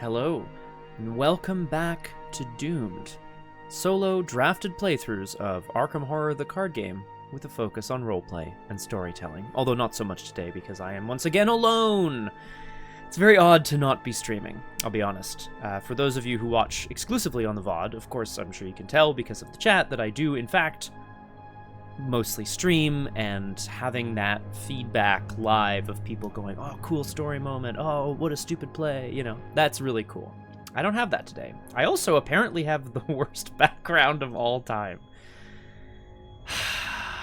Hello, and welcome back to Doomed, solo drafted playthroughs of Arkham Horror the card game with a focus on roleplay and storytelling, although not so much today because I am once again alone. It's very odd to not be streaming, I'll be honest. For those of you who watch exclusively on the VOD, of course I'm sure you can tell because of the chat that I do in fact mostly stream, and having that feedback live of people going, oh, cool story moment, oh, what a stupid play, you know, that's really cool. I don't have that today. I also apparently have the worst background of all time.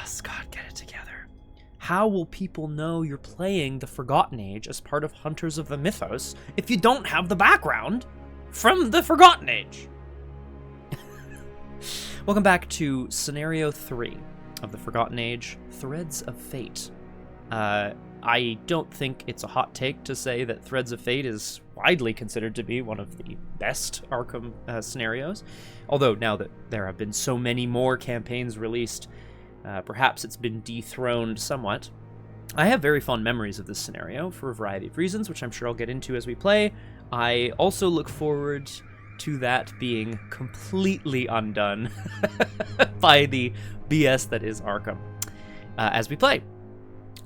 Scott, get it together. How will people know you're playing the Forgotten Age as part of Hunters of the Mythos if you don't have the background from the Forgotten Age? Welcome back to Scenario 3 of the Forgotten Age, Threads of Fate. I don't think it's a hot take to say that Threads of Fate is widely considered to be one of the best Arkham scenarios, although now that there have been so many more campaigns released, perhaps it's been dethroned somewhat. I have very fond memories of this scenario for a variety of reasons, which I'm sure I'll get into as we play. I also look forward to that being completely undone by the BS that is Arkham as we play.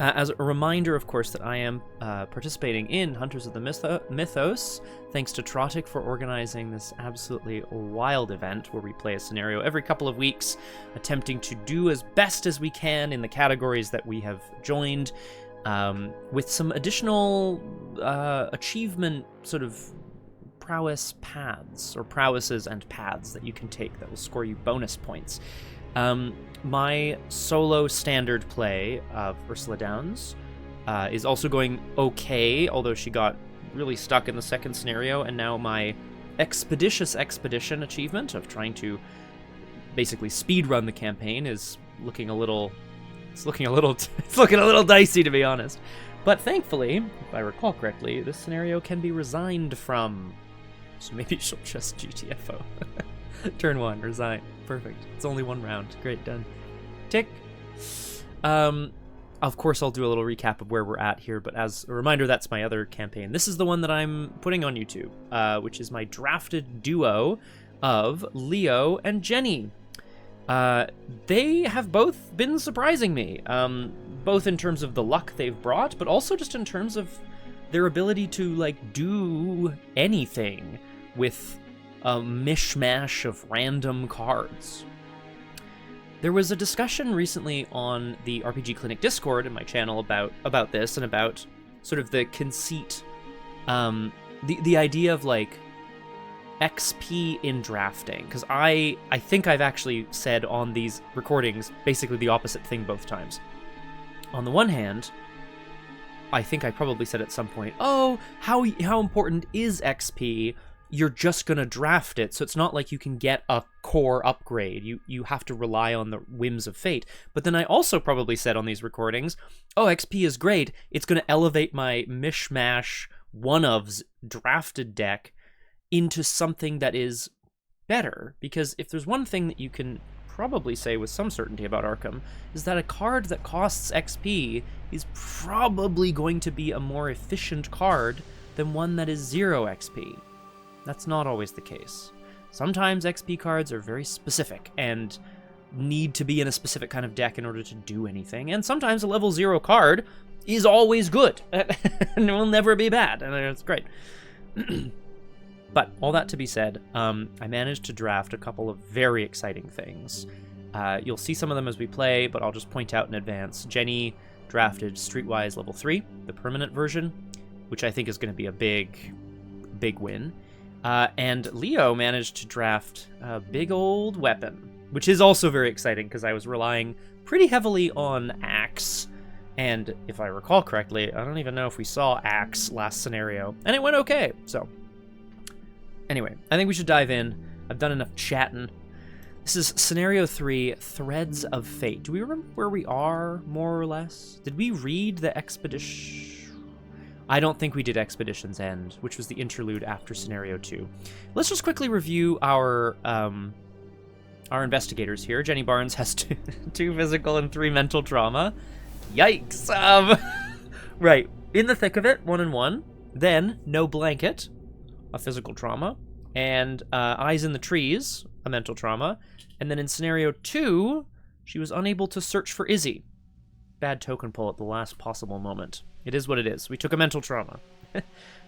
As a reminder, of course, that I am participating in Hunters of the Mythos, thanks to Trotic for organizing this absolutely wild event where we play a scenario every couple of weeks, attempting to do as best as we can in the categories that we have joined, with some additional achievement sort of prowess paths, or prowesses and paths that you can take that will score you bonus points. My solo standard play of Ursula Downs is also going okay, although she got really stuck in the second scenario, and now my expeditious expedition achievement of trying to basically speedrun the campaign is looking a little dicey, to be honest. But thankfully, if I recall correctly, this scenario can be resigned from. So maybe she'll just GTFO. Turn 1, resign. Perfect. It's only one round. Great, done. Tick. Of course, I'll do a little recap of where we're at here, but as a reminder, that's my other campaign. This is the one that I'm putting on YouTube, which is my drafted duo of Leo and Jenny. They have both been surprising me, both in terms of the luck they've brought, but also just in terms of their ability to, like, do anything with a mishmash of random cards. There was a discussion recently on the RPG Clinic Discord in my channel about this, and about sort of the conceit, the idea of, like, XP in drafting, because I think I've actually said on these recordings basically the opposite thing both times. On the one hand, I think I probably said at some point, oh, how important is XP? You're just going to draft it, so it's not like you can get a core upgrade. You have to rely on the whims of fate. But then I also probably said on these recordings, oh, XP is great. It's going to elevate my mishmash one-ofs drafted deck into something that is better. Because if there's one thing that you can probably say with some certainty about Arkham, is that a card that costs XP is probably going to be a more efficient card than one that is 0 XP. That's not always the case. Sometimes XP cards are very specific and need to be in a specific kind of deck in order to do anything, and sometimes a level 0 card is always good and will never be bad, and it's great. But all that to be said, I managed to draft a couple of very exciting things. You'll see some of them as we play, but I'll just point out in advance. Jenny drafted Streetwise level 3, the permanent version, which I think is going to be a big win. And Leo managed to draft a big old weapon, which is also very exciting because I was relying pretty heavily on Axe. And if I recall correctly, I don't even know if we saw Axe last scenario, and it went okay, so. Anyway, I think we should dive in. I've done enough chatting. This is Scenario 3, Threads of Fate. Do we remember where we are, more or less? Did we read the expedition? I don't think we did Expedition's End, which was the interlude after Scenario 2. Let's just quickly review our investigators here. Jenny Barnes has 2 physical and 3 mental trauma. Yikes! Right, in the thick of it, 1 and 1. Then, no blanket. a physical trauma, and Eyes in the Trees, a mental trauma, and then in scenario 2, she was unable to search for Izzy. Bad token pull at the last possible moment. It is what it is. We took a mental trauma.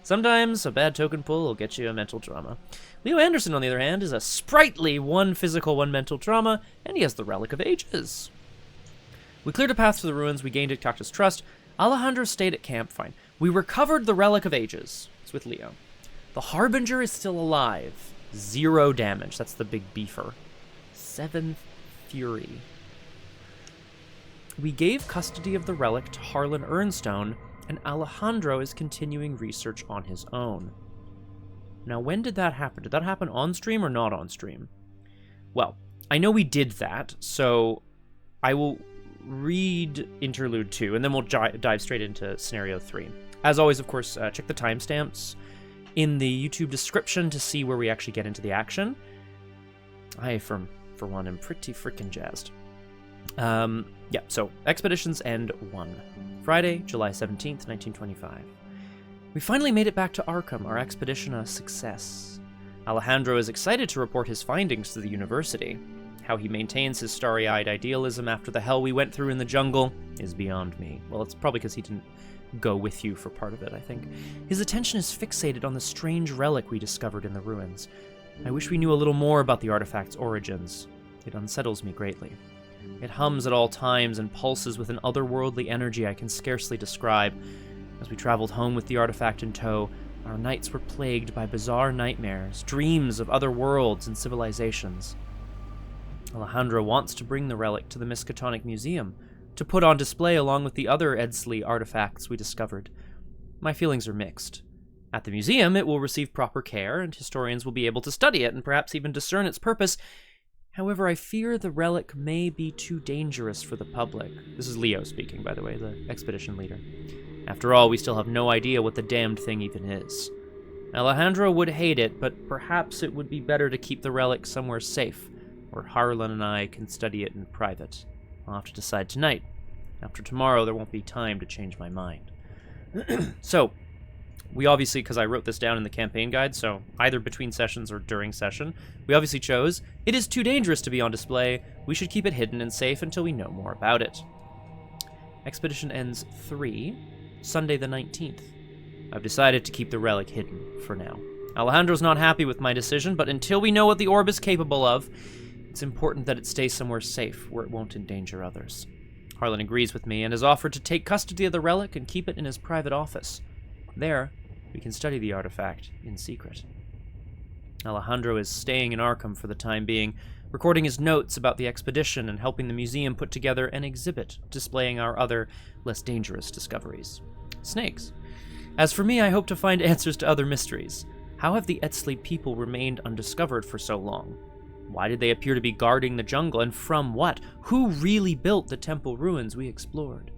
Sometimes a bad token pull will get you a mental trauma. Leo Anderson, on the other hand, is a sprightly 1 physical, 1 mental trauma, and he has the Relic of Ages. We cleared a path to the ruins, we gained Iktakta's trust. Alejandro stayed at camp, fine. We recovered the Relic of Ages. It's with Leo. The Harbinger is still alive. 0 damage. That's the big beefer. 7 fury. We gave custody of the relic to Harlan Ernstone, and Alejandro is continuing research on his own. Now, when did that happen? Did that happen on stream or not on stream? Well, I know we did that, so I will read Interlude 2, and then we'll dive straight into Scenario 3. As always, of course, check the timestamps in the YouTube description to see where we actually get into the action. I, for one, am pretty freaking jazzed. Yeah, so Expeditions End 1. Friday, July 17th, 1925. We finally made it back to Arkham, our expedition a success. Alejandro is excited to report his findings to the university. How he maintains his starry-eyed idealism after the hell we went through in the jungle is beyond me. Well, it's probably because he didn't go with you for part of it, I think. His attention is fixated on the strange relic we discovered in the ruins. I wish we knew a little more about the artifact's origins. It unsettles me greatly. It hums at all times and pulses with an otherworldly energy I can scarcely describe. As we traveled home with the artifact in tow, our nights were plagued by bizarre nightmares, dreams of other worlds and civilizations. Alejandro wants to bring the relic to the Miskatonic Museum, to put on display along with the other Edsli artifacts we discovered. My feelings are mixed. At the museum, it will receive proper care, and historians will be able to study it and perhaps even discern its purpose. However, I fear the relic may be too dangerous for the public. This is Leo speaking, by the way, the expedition leader. After all, we still have no idea what the damned thing even is. Alejandro would hate it, but perhaps it would be better to keep the relic somewhere safe, where Harlan and I can study it in private. I'll have to decide tonight. After tomorrow, there won't be time to change my mind. So, we obviously, because I wrote this down in the campaign guide, so either between sessions or during session, we obviously chose, it is too dangerous to be on display. We should keep it hidden and safe until we know more about it. Expedition ends 3, Sunday the 19th. I've decided to keep the relic hidden for now. Alejandro's not happy with my decision, but until we know what the orb is capable of, it's important that it stays somewhere safe where it won't endanger others. Harlan agrees with me and has offered to take custody of the relic and keep it in his private office. There, we can study the artifact in secret. Alejandro is staying in Arkham for the time being, recording his notes about the expedition and helping the museum put together an exhibit displaying our other, less dangerous discoveries. Snakes. As for me, I hope to find answers to other mysteries. How have the Etzli people remained undiscovered for so long? Why did they appear to be guarding the jungle, and from what? Who really built the temple ruins we explored?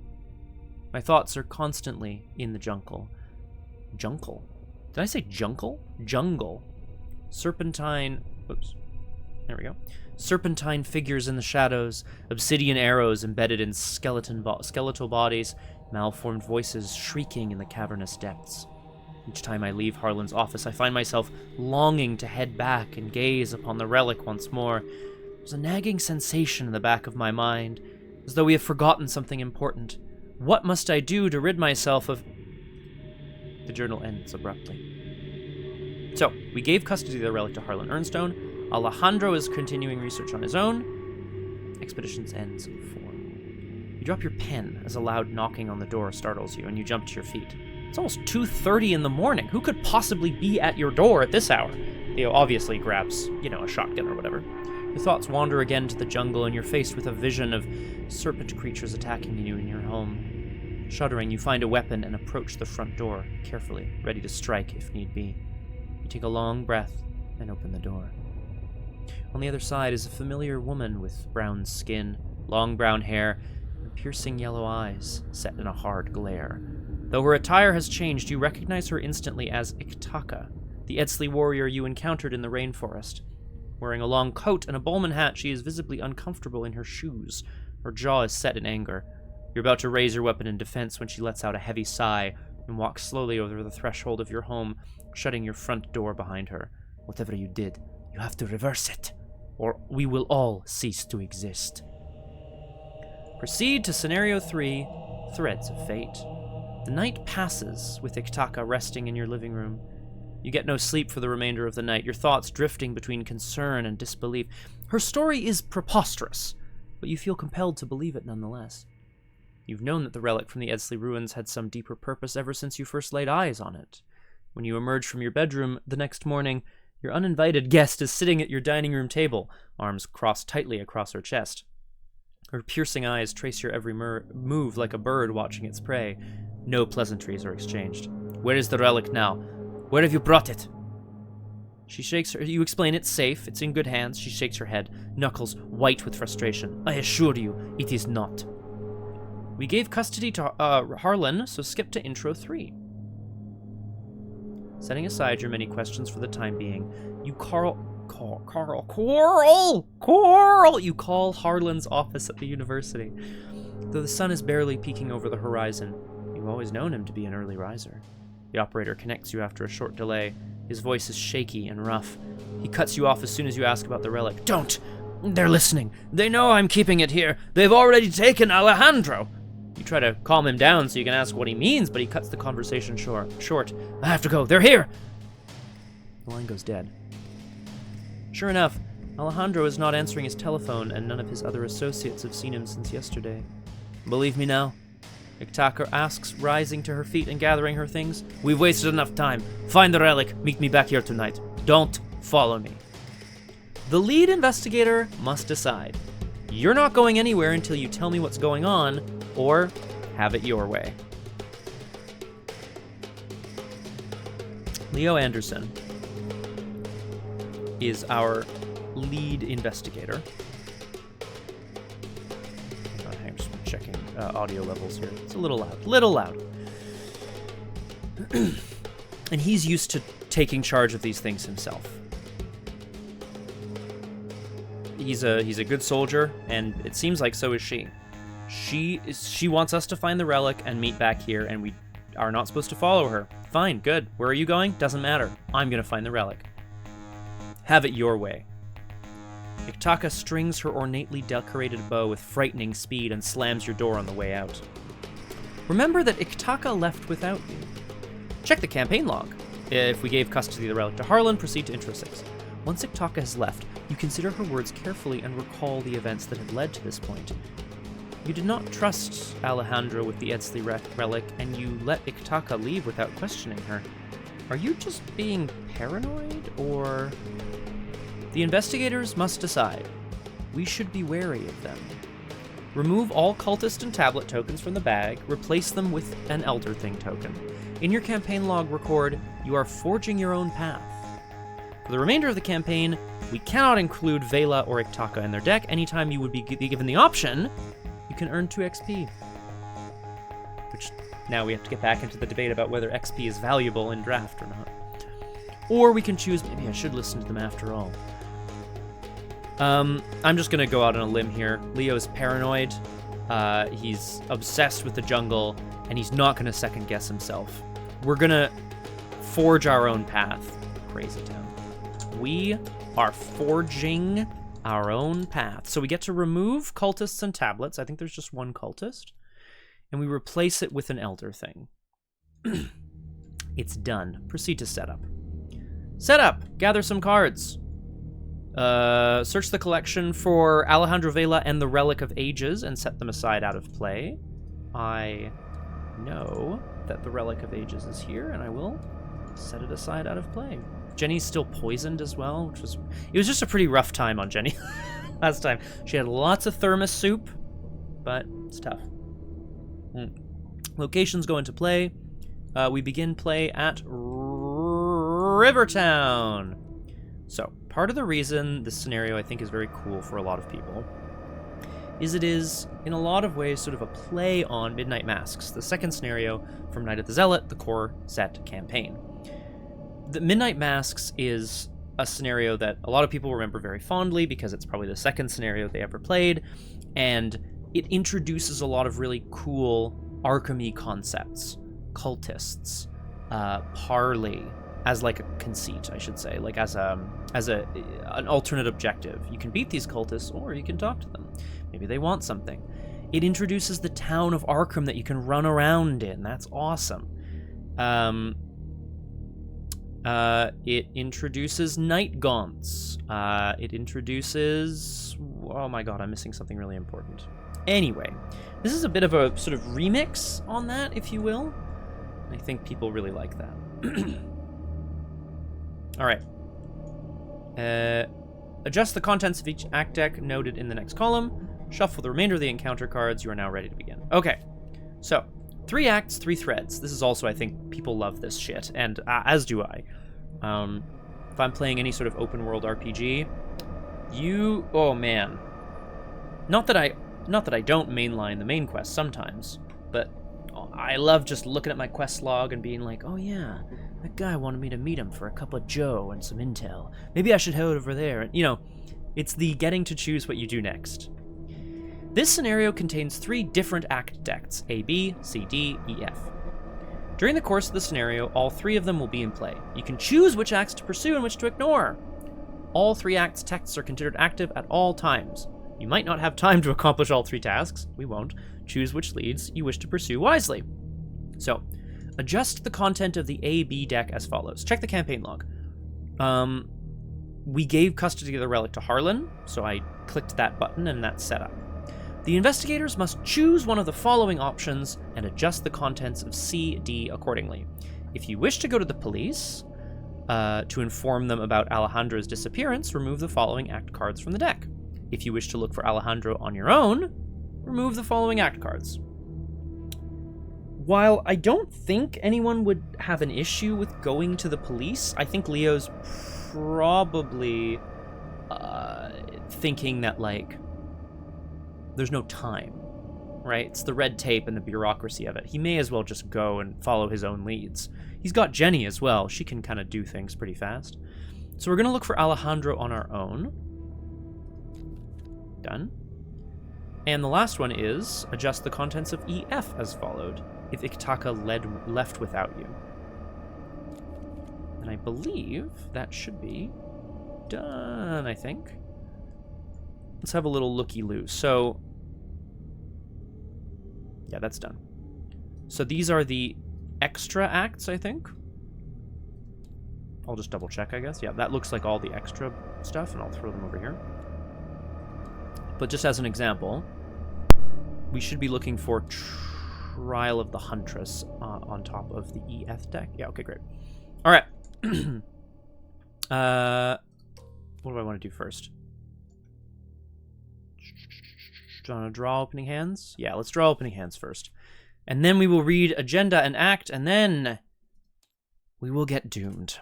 My thoughts are constantly in the jungle. Jungle? Did I say jungle? Jungle. Serpentine... Oops. There we go. Serpentine figures in the shadows, obsidian arrows embedded in skeletal bodies, malformed voices shrieking in the cavernous depths. Each time I leave Harlan's office, I find myself longing to head back and gaze upon the relic once more. There's a nagging sensation in the back of my mind, as though we have forgotten something important. What must I do to rid myself of... The journal ends abruptly. So, we gave custody of the relic to Harlan Ernstone. Alejandro is continuing research on his own. Expeditions ends 4. You drop your pen as a loud knocking on the door startles you, and you jump to your feet. It's almost 2:30 in the morning. Who could possibly be at your door at this hour? Theo obviously grabs, a shotgun or whatever. Your thoughts wander again to the jungle, and you're faced with a vision of serpent creatures attacking you in your home. Shuddering, you find a weapon and approach the front door, carefully, ready to strike if need be. You take a long breath and open the door. On the other side is a familiar woman with brown skin, long brown hair, and piercing yellow eyes set in a hard glare. Though her attire has changed, you recognize her instantly as Iktakta, the Etzli warrior you encountered in the rainforest. Wearing a long coat and a bowman hat, she is visibly uncomfortable in her shoes. Her jaw is set in anger. You're about to raise your weapon in defense when she lets out a heavy sigh, and walks slowly over the threshold of your home, shutting your front door behind her. Whatever you did, you have to reverse it, or we will all cease to exist. Proceed to Scenario 3, Threads of Fate. The night passes, with Iktaka resting in your living room. You get no sleep for the remainder of the night, your thoughts drifting between concern and disbelief. Her story is preposterous, but you feel compelled to believe it nonetheless. You've known that the relic from the Edsley ruins had some deeper purpose ever since you first laid eyes on it. When you emerge from your bedroom the next morning, your uninvited guest is sitting at your dining room table, arms crossed tightly across her chest. Her piercing eyes trace your every move like a bird watching its prey. No pleasantries are exchanged. Where is the relic now? Where have you brought it? She shakes her. You explain it's safe. It's in good hands. She shakes her head, knuckles white with frustration. I assure you, it is not. We gave custody to Harlan, so skip to Intro 3. Setting aside your many questions for the time being, you Coral! You call Harlan's office at the university. Though the sun is barely peeking over the horizon, you've always known him to be an early riser. The operator connects you after a short delay. His voice is shaky and rough. He cuts you off as soon as you ask about the relic. Don't! They're listening. They know I'm keeping it here. They've already taken Alejandro. You try to calm him down so you can ask what he means, but he cuts the conversation short. I have to go. They're here! The line goes dead. Sure enough, Alejandro is not answering his telephone, and none of his other associates have seen him since yesterday. Believe me now? Iktaka asks, rising to her feet and gathering her things. We've wasted enough time. Find the relic. Meet me back here tonight. Don't follow me. The lead investigator must decide. You're not going anywhere until you tell me what's going on, or have it your way. Leo Anderson is our lead investigator. I'm just checking audio levels here. It's a little loud. And he's used to taking charge of these things himself. He's a good soldier, and it seems like so is she. She wants us to find the relic and meet back here, and we are not supposed to follow her. Fine, good. Where are you going? Doesn't matter. I'm gonna find the relic. Have it your way. Iktaka strings her ornately decorated bow with frightening speed and slams your door on the way out. Remember that Iktaka left without you. Check the campaign log. If we gave custody of the relic to Harlan, proceed to Intro 6. Once Iktaka has left, you consider her words carefully and recall the events that had led to this point. You did not trust Alejandro with the Edsley relic, and you let Iktaka leave without questioning her. Are you just being paranoid, or... The investigators must decide. We should be wary of them. Remove all cultist and tablet tokens from the bag, replace them with an Elder Thing token. In your campaign log, record, you are forging your own path. For the remainder of the campaign, we cannot include Vela or Iktaka in their deck. Anytime you would be given the option, you can earn 2 XP. Which, now we have to get back into the debate about whether XP is valuable in draft or not. Or we can choose, maybe I should listen to them after all. I'm just gonna go out on a limb here. Leo's paranoid, he's obsessed with the jungle, and he's not gonna second guess himself. We're gonna forge our own path. Crazy town. We are forging our own path. So we get to remove cultists and tablets. I think there's just one cultist. And we replace it with an Elder Thing. It's done. Proceed to setup. Setup! Gather some cards. Search the collection for Alejandro Vela and the Relic of Ages and set them aside out of play. I know that the Relic of Ages is here, and I will set it aside out of play. Jenny's still poisoned as well, it was just a pretty rough time on Jenny last time. She had lots of thermos soup, but it's tough. Locations go into play. We begin play at Rivertown. So, part of the reason this scenario I think is very cool for a lot of people is it is, in a lot of ways, sort of a play on Midnight Masks, the second scenario from Night of the Zealot, the core set campaign. The Midnight Masks is a scenario that a lot of people remember very fondly because it's probably the second scenario they ever played, and it introduces a lot of really cool alchemy concepts. cultists parley as like a conceit, I should say, like as an alternate objective. You can beat these cultists, or you can talk to them. Maybe they want something. It introduces the town of Arkham that you can run around in. That's awesome. It introduces night gaunts. It introduces... Oh my god, I'm missing something really important. Anyway, this is a bit of a sort of remix on that, if you will. I think people really like that. All right. Adjust the contents of each act deck noted in the next column. Shuffle the remainder of the encounter cards. You are now ready to begin. Okay, so 3 acts, 3 threads. This is also, I think, people love this shit, and as do I. If I'm playing any sort of open world RPG, oh man. Not that I don't mainline the main quest sometimes, but I love just looking at my quest log and being like, oh yeah, that guy wanted me to meet him for a cup of joe and some intel. Maybe I should head over there. And, you know, it's the getting to choose what you do next. This scenario contains 3 different act decks, A, B, C, D, E, F. During the course of the scenario, all 3 of them will be in play. You can choose which acts to pursue and which to ignore. All 3 acts' texts are considered active at all times. You might not have time to accomplish all 3 tasks. We won't. Choose which leads you wish to pursue wisely. So, adjust the content of the A-B deck as follows. Check the campaign log. We gave custody of the relic to Harlan, so I clicked that button and that's set up. The investigators must choose one of the following options and adjust the contents of C, D accordingly. If you wish to go to the police to inform them about Alejandro's disappearance, remove the following act cards from the deck. If you wish to look for Alejandro on your own, remove the following act cards. While I don't think anyone would have an issue with going to the police, I think Leo's probably thinking that, like, there's no time, right? It's the red tape and the bureaucracy of it. He may as well just go and follow his own leads. He's got Jenny as well. She can kind of do things pretty fast. So we're going to look for Alejandro on our own. Done. And the last one is adjust the contents of EF as followed. If Ikitaka left without you. And I believe that should be done, I think. Let's have a little looky-loo. So, yeah, that's done. So these are the extra acts, I think. I'll just double check, I guess. Yeah, that looks like all the extra stuff, and I'll throw them over here. But just as an example, we should be looking for Trial of the Huntress on top of the EF deck. Yeah, okay, great. All right. What do I want to do first? Do you want to draw opening hands? Yeah, let's draw opening hands first. And then we will read agenda and act, and then we will get doomed.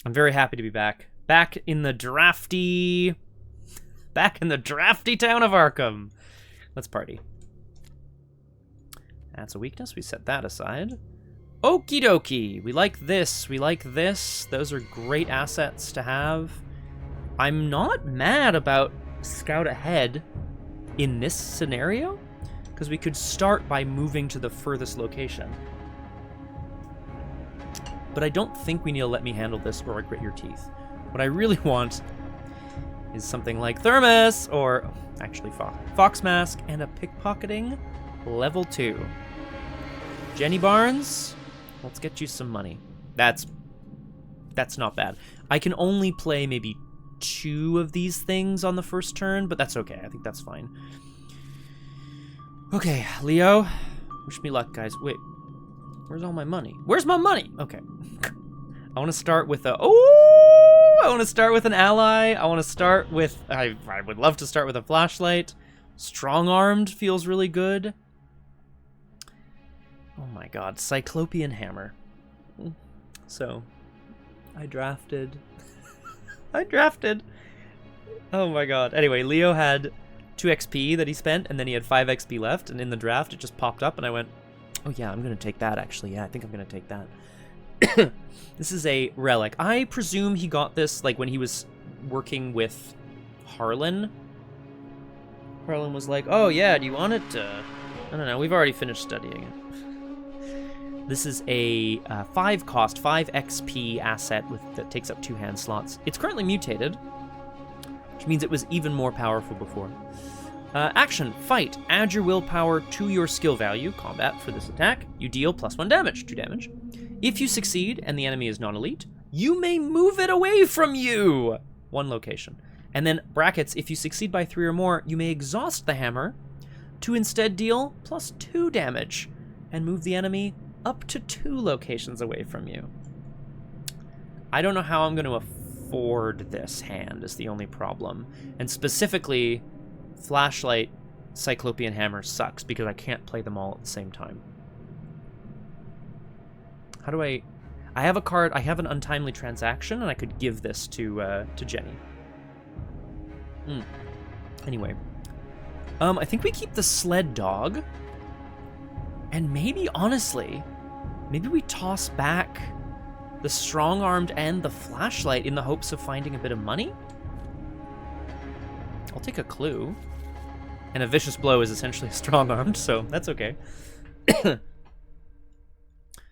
I'm very happy to be back. Back in the drafty town of Arkham. Let's party. That's a weakness. We set that aside. Okie dokie. We like this. We like this. Those are great assets to have. I'm not mad about Scout Ahead in this scenario, because we could start by moving to the furthest location. But I don't think we need to let me handle this or grit your teeth. What I really want is something like Thermos, or actually Fox Mask, and a pickpocketing level 2. Jenny Barnes, let's get you some money. That's not bad. I can only play maybe 2 of these things on the first turn, but that's okay. I think that's fine. Okay, Leo, wish me luck, guys. Wait, where's all my money? Where's my money? Okay. I want to start with I want to start with an ally. I want to start with, I would love to start with a flashlight. Strong-armed feels really good. Oh my god, Cyclopean Hammer. So, I drafted. Oh my god. Anyway, Leo had 2 XP that he spent, and then he had 5 XP left, and in the draft it just popped up, and I went, oh yeah, I'm gonna take that actually. Yeah, I think I'm gonna take that. This is a relic. I presume he got this like when he was working with Harlan. Harlan was like, oh yeah, do you want it? I don't know, we've already finished studying it. This is a 5 cost, 5 XP asset that takes up 2 hand slots. It's currently mutated, which means it was even more powerful before. Action, fight. Add your willpower to your skill value, combat, for this attack. You deal +1 damage, 2 damage. If you succeed and the enemy is non-elite, you may move it away from you. 1 location. And then brackets, if you succeed by 3 or more, you may exhaust the hammer to instead deal +2 damage and move the enemy up to 2 locations away from you. I don't know how I'm going to afford this hand is the only problem. And specifically, Flashlight Cyclopean Hammer sucks because I can't play them all at the same time. How do I have a card, I have an Untimely Transaction, and I could give this to Jenny. Anyway. I think we keep the Sled Dog. And maybe, honestly, maybe we toss back the Strong-Armed and the Flashlight in the hopes of finding a bit of money? I'll take a clue. And a Vicious Blow is essentially Strong-Armed, so that's okay.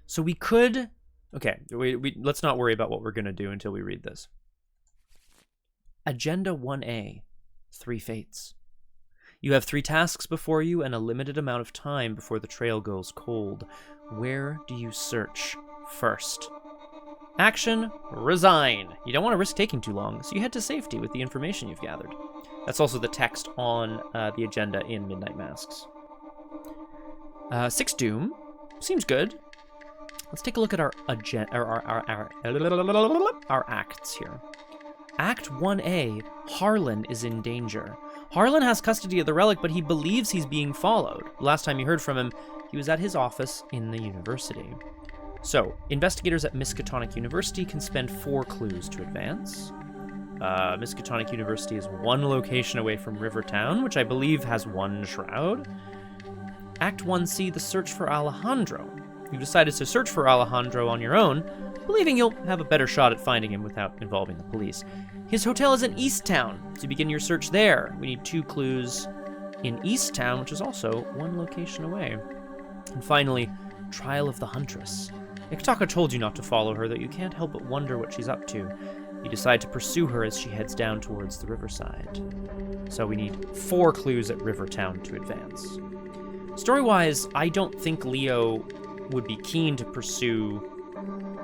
So we could... Okay, let's not worry about what we're going to do until we read this. Agenda 1A, 3 Fates. You have 3 tasks before you and a limited amount of time before the trail goes cold. Where do you search first? Action, resign. You don't want to risk taking too long, so you head to safety with the information you've gathered. That's also the text on the agenda in Midnight Masks. 6 Doom. Seems good. Let's take a look at our acts here. Act 1A, Harlan is in danger. Harlan has custody of the relic, but he believes he's being followed. Last time you heard from him, he was at his office in the university. So, investigators at Miskatonic University can spend 4 clues to advance. Miskatonic University is 1 location away from Rivertown, which I believe has 1 shroud. Act 1C, the search for Alejandro. You've decided to search for Alejandro on your own, believing you'll have a better shot at finding him without involving the police. His hotel is in Easttown, so begin your search there. We need 2 clues in Easttown, which is also 1 location away. And finally, Trial of the Huntress. Ikitaka told you not to follow her, though you can't help but wonder what she's up to. You decide to pursue her as she heads down towards the riverside. So we need 4 clues at Rivertown to advance. Story-wise, I don't think Leo would be keen to pursue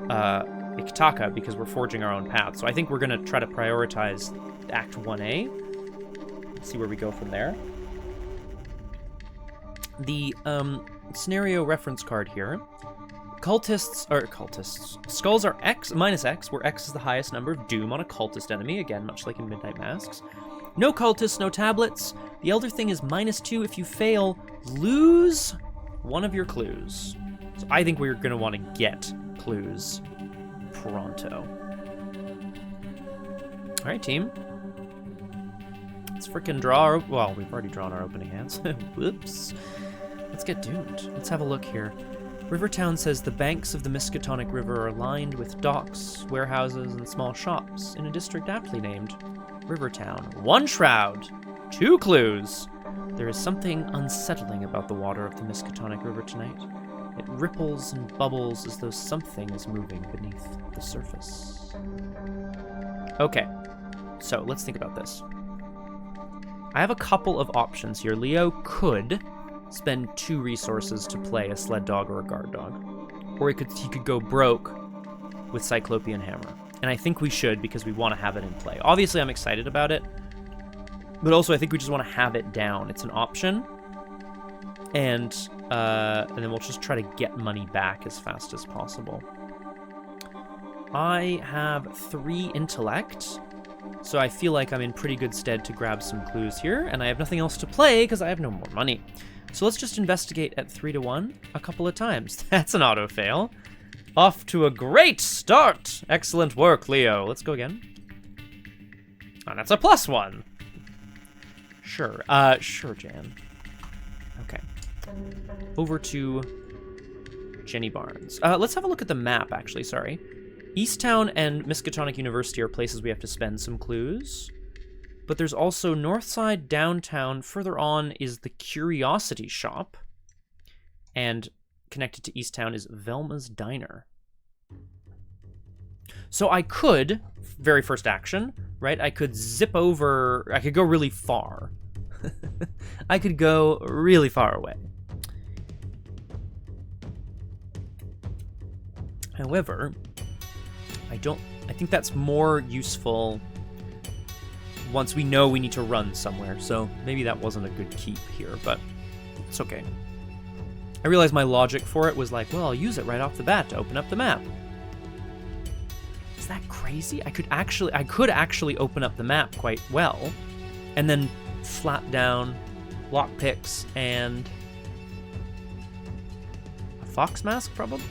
Ikitaka because we're forging our own path. So I think we're going to try to prioritize Act 1A. See where we go from there. The scenario reference card here. Skulls are X, -X, where X is the highest number of doom on a cultist enemy. Again, much like in Midnight Masks. No cultists, no tablets. The Elder Thing is -2. If you fail, lose 1 of your clues. So I think we're going to want to get clues pronto. All right, team. Let's freaking draw well, we've already drawn our opening hands. Whoops. Let's get doomed. Let's have a look here. Rivertown says the banks of the Miskatonic River are lined with docks, warehouses, and small shops in a district aptly named Rivertown. 1 shroud, 2 clues. There is something unsettling about the water of the Miskatonic River tonight. It ripples and bubbles as though something is moving beneath the surface. Okay, so let's think about this. I have a couple of options here. Leo could spend 2 resources to play a sled dog or a guard dog. Or he could go broke with Cyclopean Hammer. And I think we should because we want to have it in play. Obviously, I'm excited about it. But also, I think we just want to have it down. It's an option. And then we'll just try to get money back as fast as possible. I have 3 intellect. So I feel like I'm in pretty good stead to grab some clues here. And I have nothing else to play because I have no more money. So let's just investigate at 3-1 a couple of times. That's an auto fail. Off to a great start. Excellent work, Leo. Let's go again. And that's a +1. Sure. Sure, Jan. Okay. Over to Jenny Barnes. Let's have a look at the map, actually. Sorry. Easttown and Miskatonic University are places we have to spend some clues. But there's also Northside, Downtown. Further on is the Curiosity Shop. And connected to Easttown is Velma's Diner. So I could, very first action, right? I could zip over, I could go really far. I could go really far away. However, I think that's more useful once we know we need to run somewhere. So maybe that wasn't a good keep here, but it's okay. I realized my logic for it was like, well, I'll use it right off the bat to open up the map. Is that crazy? I could actually open up the map quite well, and then slap down lockpicks and a fox mask, probably.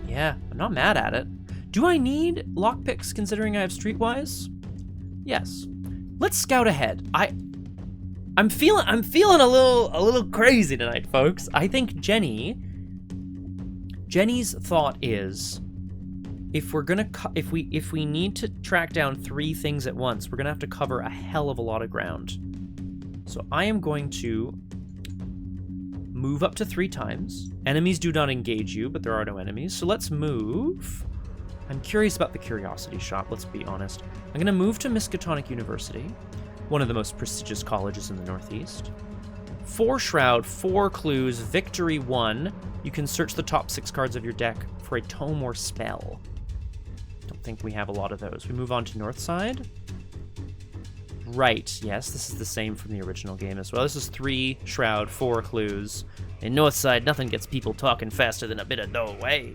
Yeah, I'm not mad at it. Do I need lockpicks considering I have Streetwise? Yes. Let's scout ahead. I'm feeling a little crazy tonight, folks. I think Jenny's thought is, if we need to track down 3 things at once, we're gonna have to cover a hell of a lot of ground. So I am going to move up to 3 times. Enemies do not engage you, but there are no enemies. So let's move. I'm curious about the Curiosity Shop, let's be honest. I'm gonna move to Miskatonic University, one of the most prestigious colleges in the Northeast. 4 Shroud, 4 Clues, Victory 1. You can search the top 6 cards of your deck for a tome or spell. Don't think we have a lot of those. We move on to Northside. Right, yes, this is the same from the original game as well. This is 3 Shroud, 4 Clues. In Northside, nothing gets people talking faster than a bit of doorway.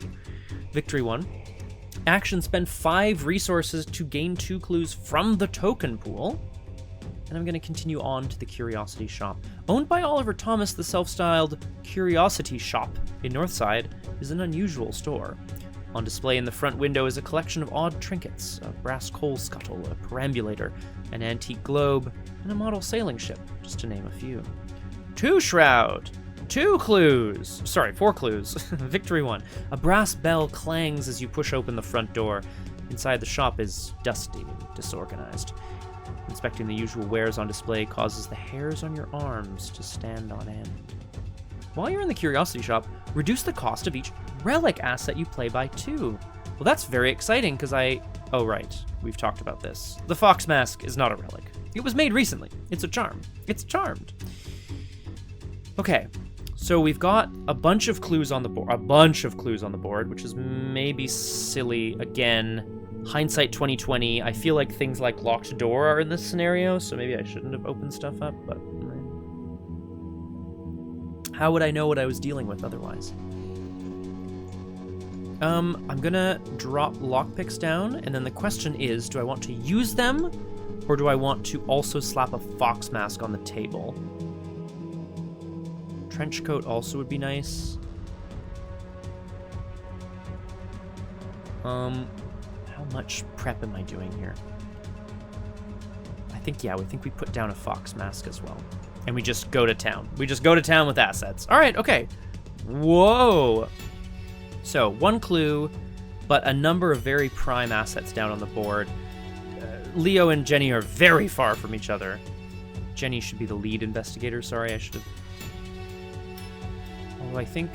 Victory 1. Action, spend 5 resources to gain 2 clues from the token pool. And I'm going to continue on to the Curiosity Shop. Owned by Oliver Thomas, the self-styled Curiosity Shop in Northside is an unusual store. On display in the front window is a collection of odd trinkets, a brass coal scuttle, a perambulator, an antique globe, and a model sailing ship, just to name a few. 2 Shroud, 4 Clues, Victory 1. A brass bell clangs as you push open the front door. Inside the shop is dusty and disorganized. Inspecting the usual wares on display causes the hairs on your arms to stand on end. While you're in the Curiosity Shop, reduce the cost of each relic asset you play by 2. Well, that's very exciting, because oh, right. We've talked about this. The Fox Mask is not a relic. It was made recently. It's a charm. It's charmed. Okay, so we've got a bunch of clues on the board. Which is maybe silly. Again, hindsight 2020. I feel like things like locked door are in this scenario, so maybe I shouldn't have opened stuff up, but how would I know what I was dealing with otherwise? I'm gonna drop lockpicks down, and then the question is, do I want to use them, or do I want to also slap a fox mask on the table? Trench coat also would be nice. How much prep am I doing here? I think we put down a fox mask as well. And we just go to town. We just go to town with assets. All right, okay. Whoa. So, 1 clue, but a number of very prime assets down on the board. Leo and Jenny are very far from each other. Jenny should be the lead investigator. Sorry, I should have... Although I think...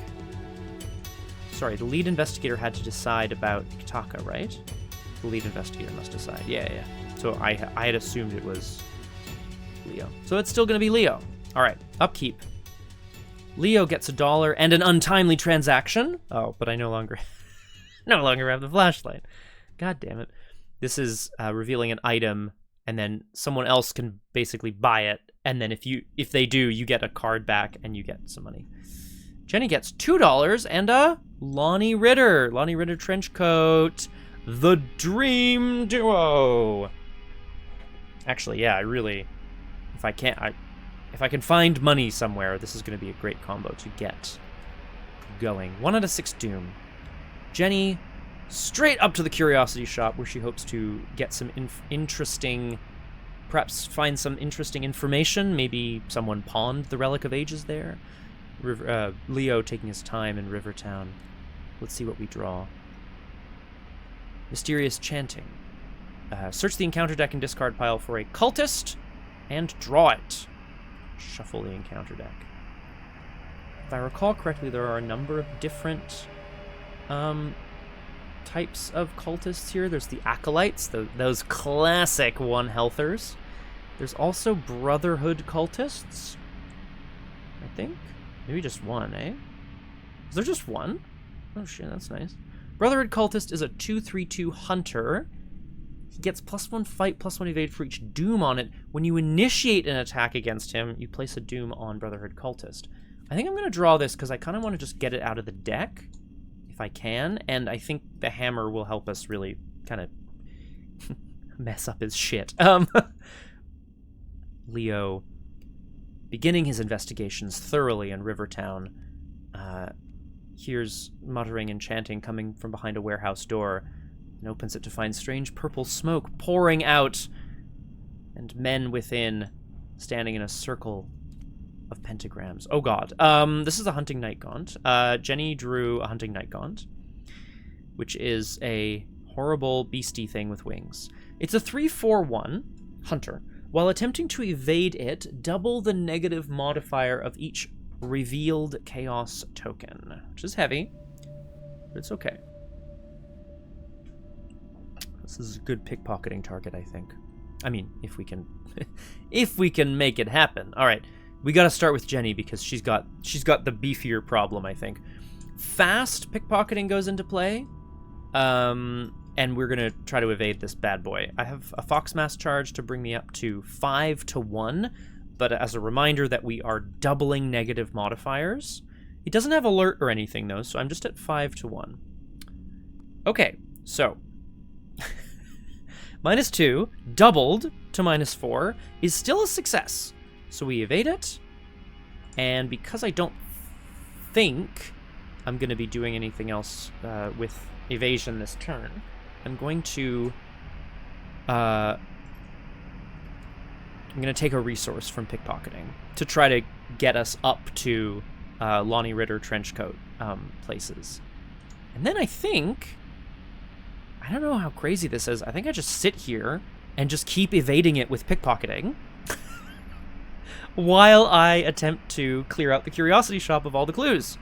Sorry, the lead investigator had to decide about Kitaka, right? The lead investigator must decide. Yeah. So I had assumed it was Leo. So it's still going to be Leo. All right, upkeep. Leo gets $1 and an untimely transaction. Oh, but I no longer have the flashlight. God damn it. This is revealing an item, and then someone else can basically buy it, and then if they do, you get a card back and you get some money. Jenny gets $2 and a Lonnie Ritter trench coat. The dream duo. Actually, yeah, if I can find money somewhere, this is going to be a great combo to get going. 1 out of 6 Doom. Jenny straight up to the Curiosity Shop, where she hopes to get some perhaps find some interesting information. Maybe someone pawned the Relic of Ages there. Leo taking his time in Rivertown. Let's see what we draw. Mysterious chanting. Search the encounter deck and discard pile for a cultist, and draw it. Shuffle the encounter deck. if I recall correctly, there are a number of different types of cultists here. There's the acolytes, those classic one healthers. There's also Brotherhood cultists, I think. Maybe just one, eh? Is there just one? Oh shit, that's nice. Brotherhood cultist is a 2/3/2 hunter. He gets +1 fight, +1 evade for each doom on it. When you initiate an attack against him, you place a doom on Brotherhood cultist. I think I'm going to draw this because I kind of want to just get it out of the deck, if I can, and I think the hammer will help us really kind of mess up his shit. Leo, beginning his investigations thoroughly in Rivertown, hears muttering and chanting coming from behind a warehouse door, and opens it to find strange purple smoke pouring out, and men within standing in a circle of pentagrams. Oh god. This is a hunting night gaunt. Jenny drew a hunting night gaunt, which is a horrible beastie thing with wings. It's a 3/4/1 hunter. While attempting to evade it, double the negative modifier of each revealed chaos token, which is heavy, but it's okay. This is a good pickpocketing target, I think. I mean, if we can if we can make it happen. All right. We got to start with Jenny because she's got the beefier problem, I think. Fast pickpocketing goes into play. And we're going to try to evade this bad boy. I have a Fox Mask charge to bring me up to 5/1, but as a reminder that we are doubling negative modifiers. It doesn't have alert or anything, though, so I'm just at 5/1. Okay, so -2 doubled to -4 is still a success. So we evade it, and because I don't think I'm going to be doing anything else with evasion this turn, I'm going to take a resource from pickpocketing to try to get us up to Lonnie Ritter trenchcoat places. And then I think, I don't know how crazy this is, I think I just sit here and just keep evading it with pickpocketing while I attempt to clear out the curiosity shop of all the clues.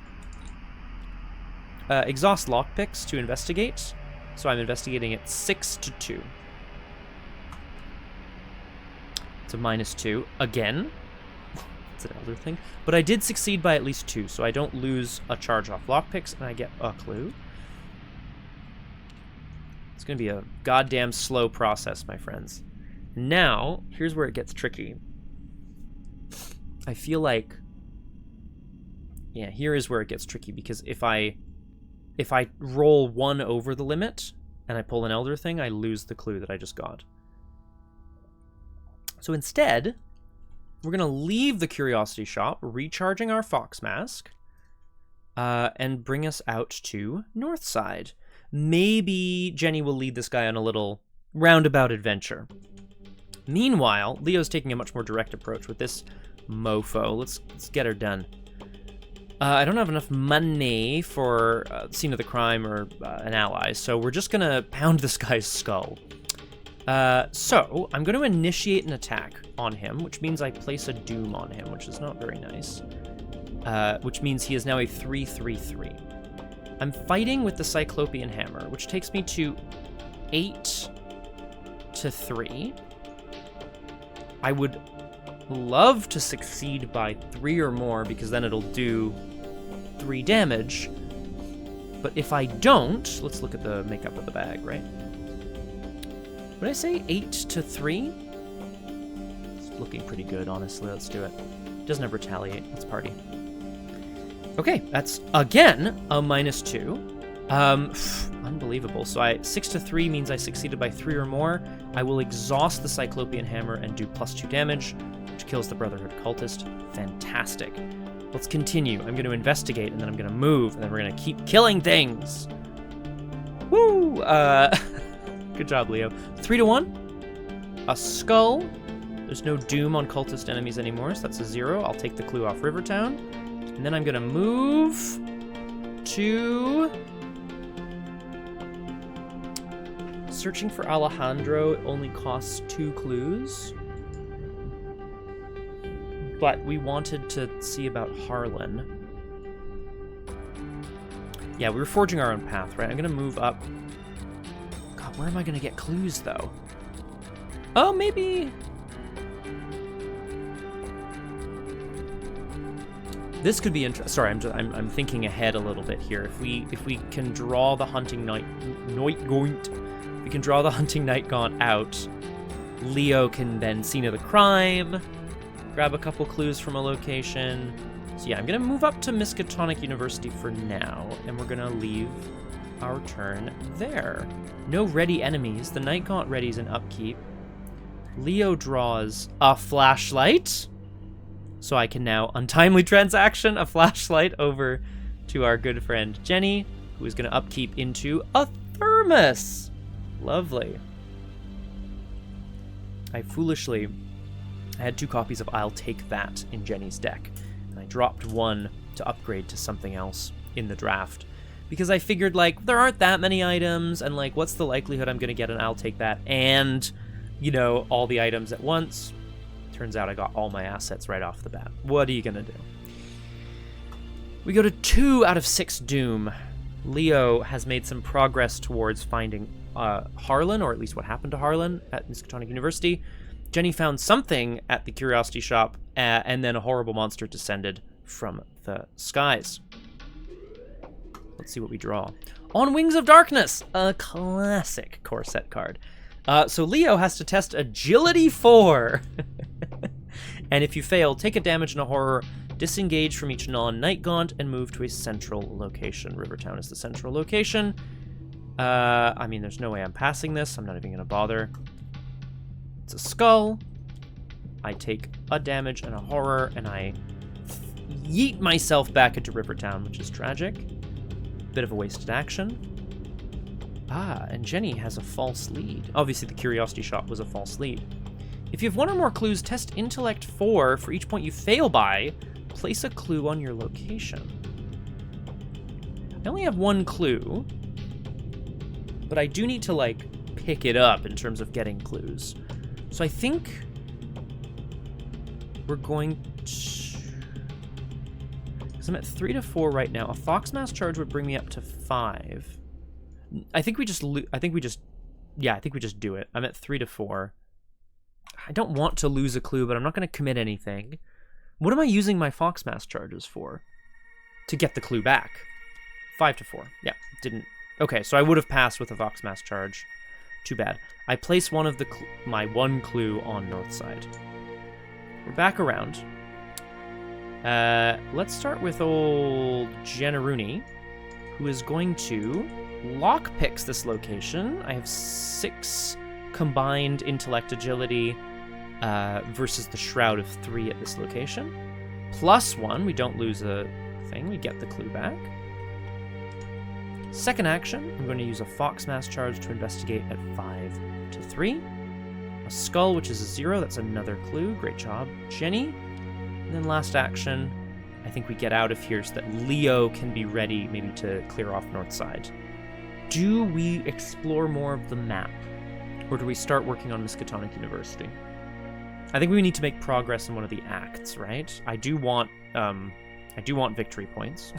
Exhaust lockpicks to investigate. So I'm investigating at 6/2. It's a -2 again. It's an elder thing. But I did succeed by at least 2, so I don't lose a charge off lockpicks, and I get a clue. It's going to be a goddamn slow process, my friends. Now, here's where it gets tricky. I feel like, yeah, here is where it gets tricky, because if I roll 1 over the limit and I pull an elder thing, I lose the clue that I just got. So instead, we're going to leave the curiosity shop, recharging our Fox Mask, and bring us out to Northside. Maybe Jenny will lead this guy on a little roundabout adventure. Meanwhile, Leo's taking a much more direct approach with this mofo. Let's get her done. I don't have enough money for scene of the crime or an ally, so we're just gonna pound this guy's skull. So I'm going to initiate an attack on him, which means I place a doom on him, which is not very nice. Which means he is now a 3/3/3. I'm fighting with the Cyclopean Hammer, which takes me to 8/3. I would love to succeed by 3 or more, because then it'll do 3 damage. But if I don't, let's look at the makeup of the bag, right? Would I say 8/3? It's looking pretty good, honestly. Let's do it. Doesn't have retaliate. Let's party. Okay, that's again a -2. Unbelievable. So 6/3 means I succeeded by 3 or more. I will exhaust the Cyclopean Hammer and do +2 damage, which kills the Brotherhood cultist. Fantastic. Let's continue. I'm going to investigate, and then I'm going to move, and then we're going to keep killing things. Woo! Good job, Leo. 3/1. A skull. There's no doom on cultist enemies anymore, so that's a 0. I'll take the clue off Rivertown. And then I'm going to move to... Searching for Alejandro only costs 2 clues. But we wanted to see about Harlan. Yeah, we were forging our own path, right? I'm gonna move up. God, where am I gonna get clues, though? Oh, maybe... This could be interesting. Sorry, I'm thinking ahead a little bit here. If we can draw the hunting night gaunt, we can draw the hunting night gaunt out. Leo can then scene of the crime, grab a couple clues from a location. So yeah, I'm gonna move up to Miskatonic University for now, and we're gonna leave our turn there. No ready enemies. The night gaunt readies an upkeep. Leo draws a flashlight. So I can now untimely transaction a flashlight over to our good friend Jenny, who is going to upkeep into a thermos. Lovely. I had 2 copies of I'll Take That in Jenny's deck, and I dropped 1 to upgrade to something else in the draft, because I figured, like, there aren't that many items, and, like, what's the likelihood I'm going to get an I'll Take That and, you know, all the items at once? Turns out I got all my assets right off the bat. What are you gonna do? We go to 2 out of 6 Doom. Leo has made some progress towards finding Harlan, or at least what happened to Harlan at Miskatonic University. Jenny found something at the Curiosity Shop, and then a horrible monster descended from the skies. Let's see what we draw. On Wings of Darkness, a classic core set card. So Leo has to test Agility 4. And if you fail, take a damage in a horror, disengage from each non-night gaunt, and move to a central location. Rivertown is the central location. I mean, there's no way I'm passing this. I'm not even going to bother. It's a skull. I take a damage and a horror, and I yeet myself back into Rivertown, which is tragic. Bit of a wasted action. Ah, and Jenny has a false lead. Obviously, the Curiosity Shop was a false lead. If you have 1 or more clues, test Intellect 4. For each point you fail by, place a clue on your location. I only have 1 clue, but I do need to, like, pick it up in terms of getting clues. So I think we're going to... Because I'm at 3 to 4 right now. A Foxmass charge would bring me up to 5. I think we just do it. I'm at 3 to 4. I don't want to lose a clue, but I'm not going to commit anything. What am I using my Foxmass charges for? To get the clue back. 5 to 4. Yeah, didn't. Okay, so I would have passed with a Foxmass charge. Too bad. I place one of my 1 clue on north side. We're back around. Let's start with old Generuni, who is going to lockpicks this location. I have 6 combined intellect agility versus the Shroud of 3 at this location. +1, we don't lose a thing, we get the clue back. Second action, I'm going to use a Foxmass charge to investigate at 5 to 3. A skull, which is a 0, that's another clue. Great job, Jenny. And then last action, I think we get out of here so that Leo can be ready maybe to clear off north side. Do we explore more of the map? Or do we start working on Miskatonic University? I think we need to make progress in one of the acts, right? I do want victory points.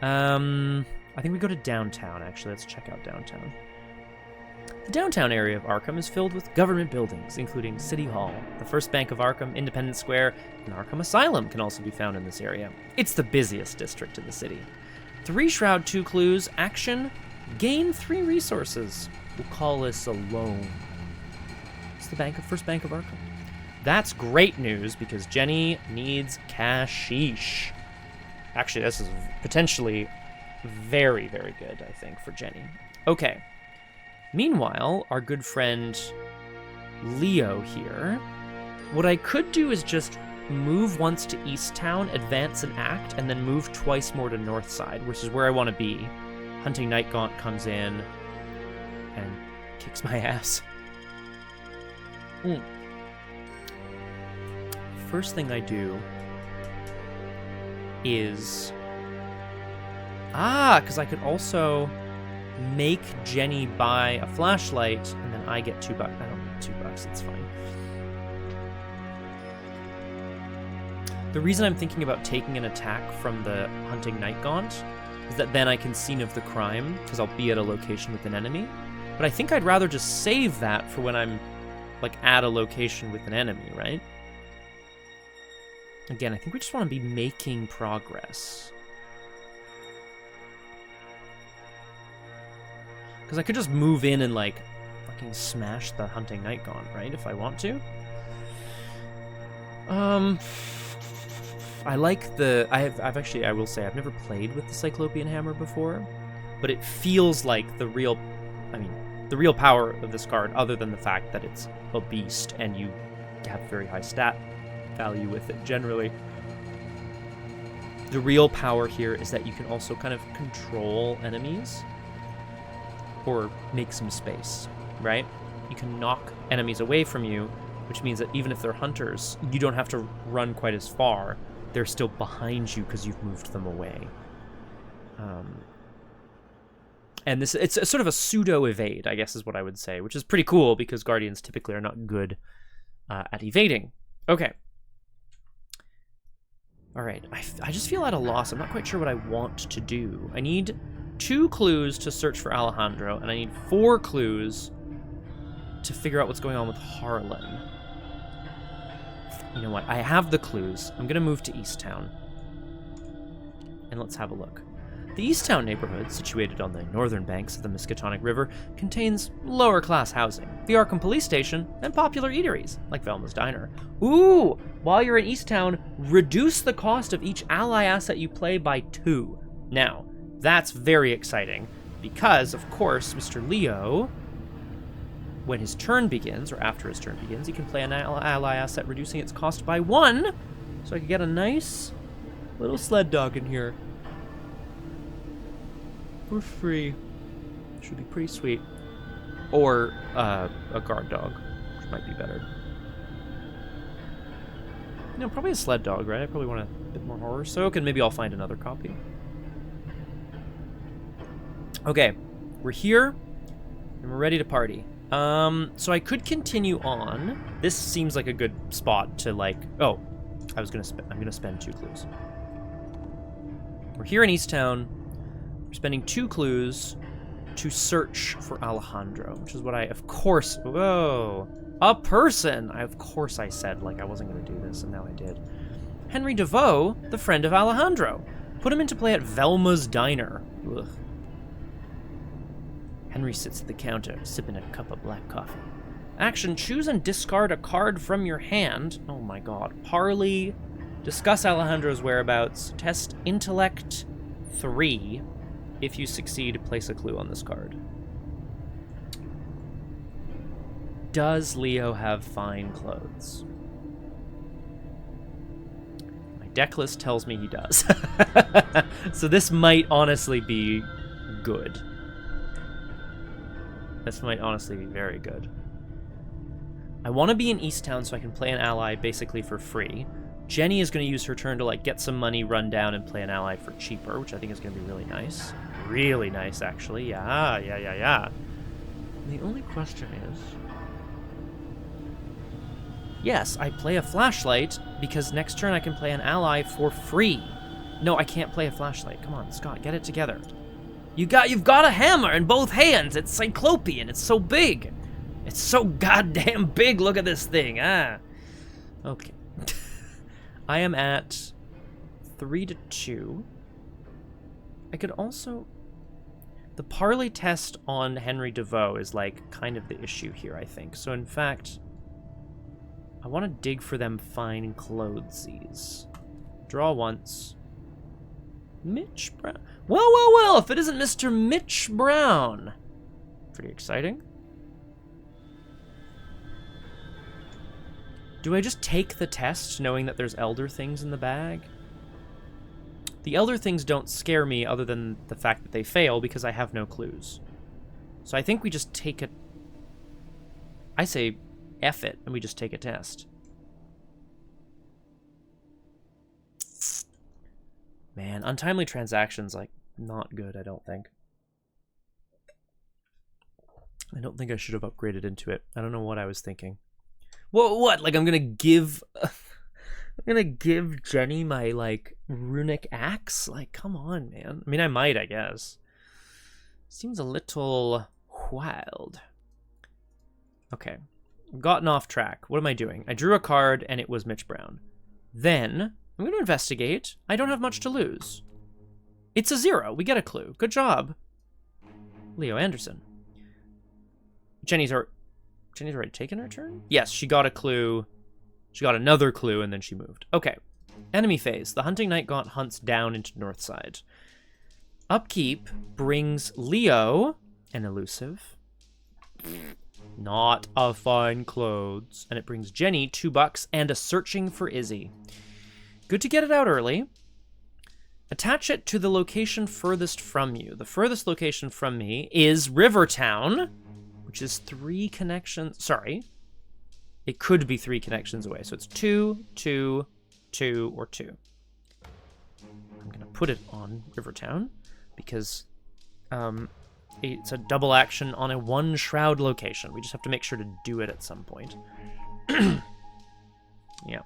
I think we go to downtown, actually. Let's check out downtown. The downtown area of Arkham is filled with government buildings, including City Hall, the First Bank of Arkham, Independence Square, and Arkham Asylum can also be found in this area. It's the busiest district in the city. 3 Shroud, 2 clues, action, gain 3 resources. We'll call this a loan. It's the First Bank of Arkham. That's great news because Jenny needs cashish. Actually, this is potentially very, very good, I think, for Jenny. Okay. Meanwhile, our good friend Leo here, what I could do is just move once to East Town, advance an act, and then move twice more to North Side, which is where I want to be. Hunting Night Gaunt comes in and kicks my ass. First thing I do is... because I could also make Jenny buy a flashlight, and then I get $2. I don't need $2, it's fine. The reason I'm thinking about taking an attack from the Hunting Night Gaunt is that then I can scene of the crime, because I'll be at a location with an enemy. But I think I'd rather just save that for when I'm, like, at a location with an enemy, right? Again, I think we just want to be making progress. Because I could just move in and, like, fucking smash the Hunting Night Gaunt, right? If I want to. I like the... I've actually, I will say, I've never played with the Cyclopean Hammer before. But it feels like the real... I mean, the real power of this card, other than the fact that it's a beast and you have very high stat value with it generally. The real power here is that you can also kind of control enemies. Or make some space, right? You can knock enemies away from you, which means that even if they're hunters, you don't have to run quite as far. They're still behind you because you've moved them away. And it's a sort of a pseudo-evade, I guess is what I would say, which is pretty cool because Guardians typically are not good at evading. Okay. All right, I just feel at a loss. I'm not quite sure what I want to do. I need 2 clues to search for Alejandro, and I need 4 clues to figure out what's going on with Harlan. You know what? I have the clues. I'm going to move to Easttown. And let's have a look. The Easttown neighborhood, situated on the northern banks of the Miskatonic River, contains lower-class housing, the Arkham Police Station, and popular eateries, like Velma's Diner. Ooh! While you're in Easttown, reduce the cost of each ally asset you play by 2. Now, that's very exciting, because, of course, Mr. Leo, when his turn begins, or after his turn begins, he can play an ally asset, reducing its cost by 1, so I can get a nice little sled dog in here. For free. Should be pretty sweet. Or a guard dog, which might be better. You know, probably a sled dog, right? I probably want a bit more horror soak, and maybe I'll find another copy. Okay, we're here, and we're ready to party. So I could continue on. This seems like a good spot to, like... Oh, I'm gonna spend 2 clues. We're here in Easttown. We're spending 2 clues to search for Alejandro, which is what I, of course... Whoa! A person! Of course I said, like, I wasn't going to do this, and now I did. Henry DeVoe, the friend of Alejandro. Put him into play at Velma's Diner. Ugh. Henry sits at the counter, sipping a cup of black coffee. Action, choose and discard a card from your hand. Oh my god. Parley. Discuss Alejandro's whereabouts. Test Intellect 3. If you succeed, place a clue on this card. Does Leo have fine clothes? My deck list tells me he does. So this might honestly be good. This might honestly be very good. I want to be in Easttown so I can play an ally basically for free. Jenny is going to use her turn to, like, get some money, run down, and play an ally for cheaper, which I think is going to be really nice. Really nice, actually. Yeah. The only question is... Yes, I play a flashlight, because next turn I can play an ally for free. No, I can't play a flashlight. Come on, Scott, get it together. You've got a hammer in both hands. It's Cyclopean. It's so big. It's so goddamn big. Look at this thing. Okay. I am at 3-2. I could also... The parley test on Henry DeVoe is, like, kind of the issue here, I think. So, in fact, I want to dig for them fine clothesies. Draw once. Mitch Brown. Well, if it isn't Mr. Mitch Brown. Pretty exciting. Do I just take the test knowing that there's Elder Things in the bag? The Elder Things don't scare me other than the fact that they fail because I have no clues. So I think we just take it. I say F it and we just take a test. Man, untimely transactions, like, not good, I don't think. I don't think I should have upgraded into it. I don't know what I was thinking. What? Like, I'm gonna give gonna give Jenny my, like, runic axe? Like, come on, man. I mean, I might, I guess. Seems a little wild. Okay. I've gotten off track. What am I doing? I drew a card, and it was Mitch Brown. Then, I'm gonna investigate. I don't have much to lose. It's a 0. We get a clue. Good job. Leo Anderson. Jenny's already taken her turn? Yes, she got a clue. She got another clue, and then she moved. Okay. Enemy phase. The Hunting Night Gaunt hunts down into Northside. Upkeep brings Leo, an elusive, not a fine clothes, and it brings Jenny $2 and a searching for Izzy. Good to get it out early. Attach it to the location furthest from you. The furthest location from me is Rivertown, which is 3 connections. Sorry. It could be 3 connections away. So it's 2, 2, 2, or 2. I'm going to put it on Rivertown because it's a double action on a 1 shroud location. We just have to make sure to do it at some point. Yeah.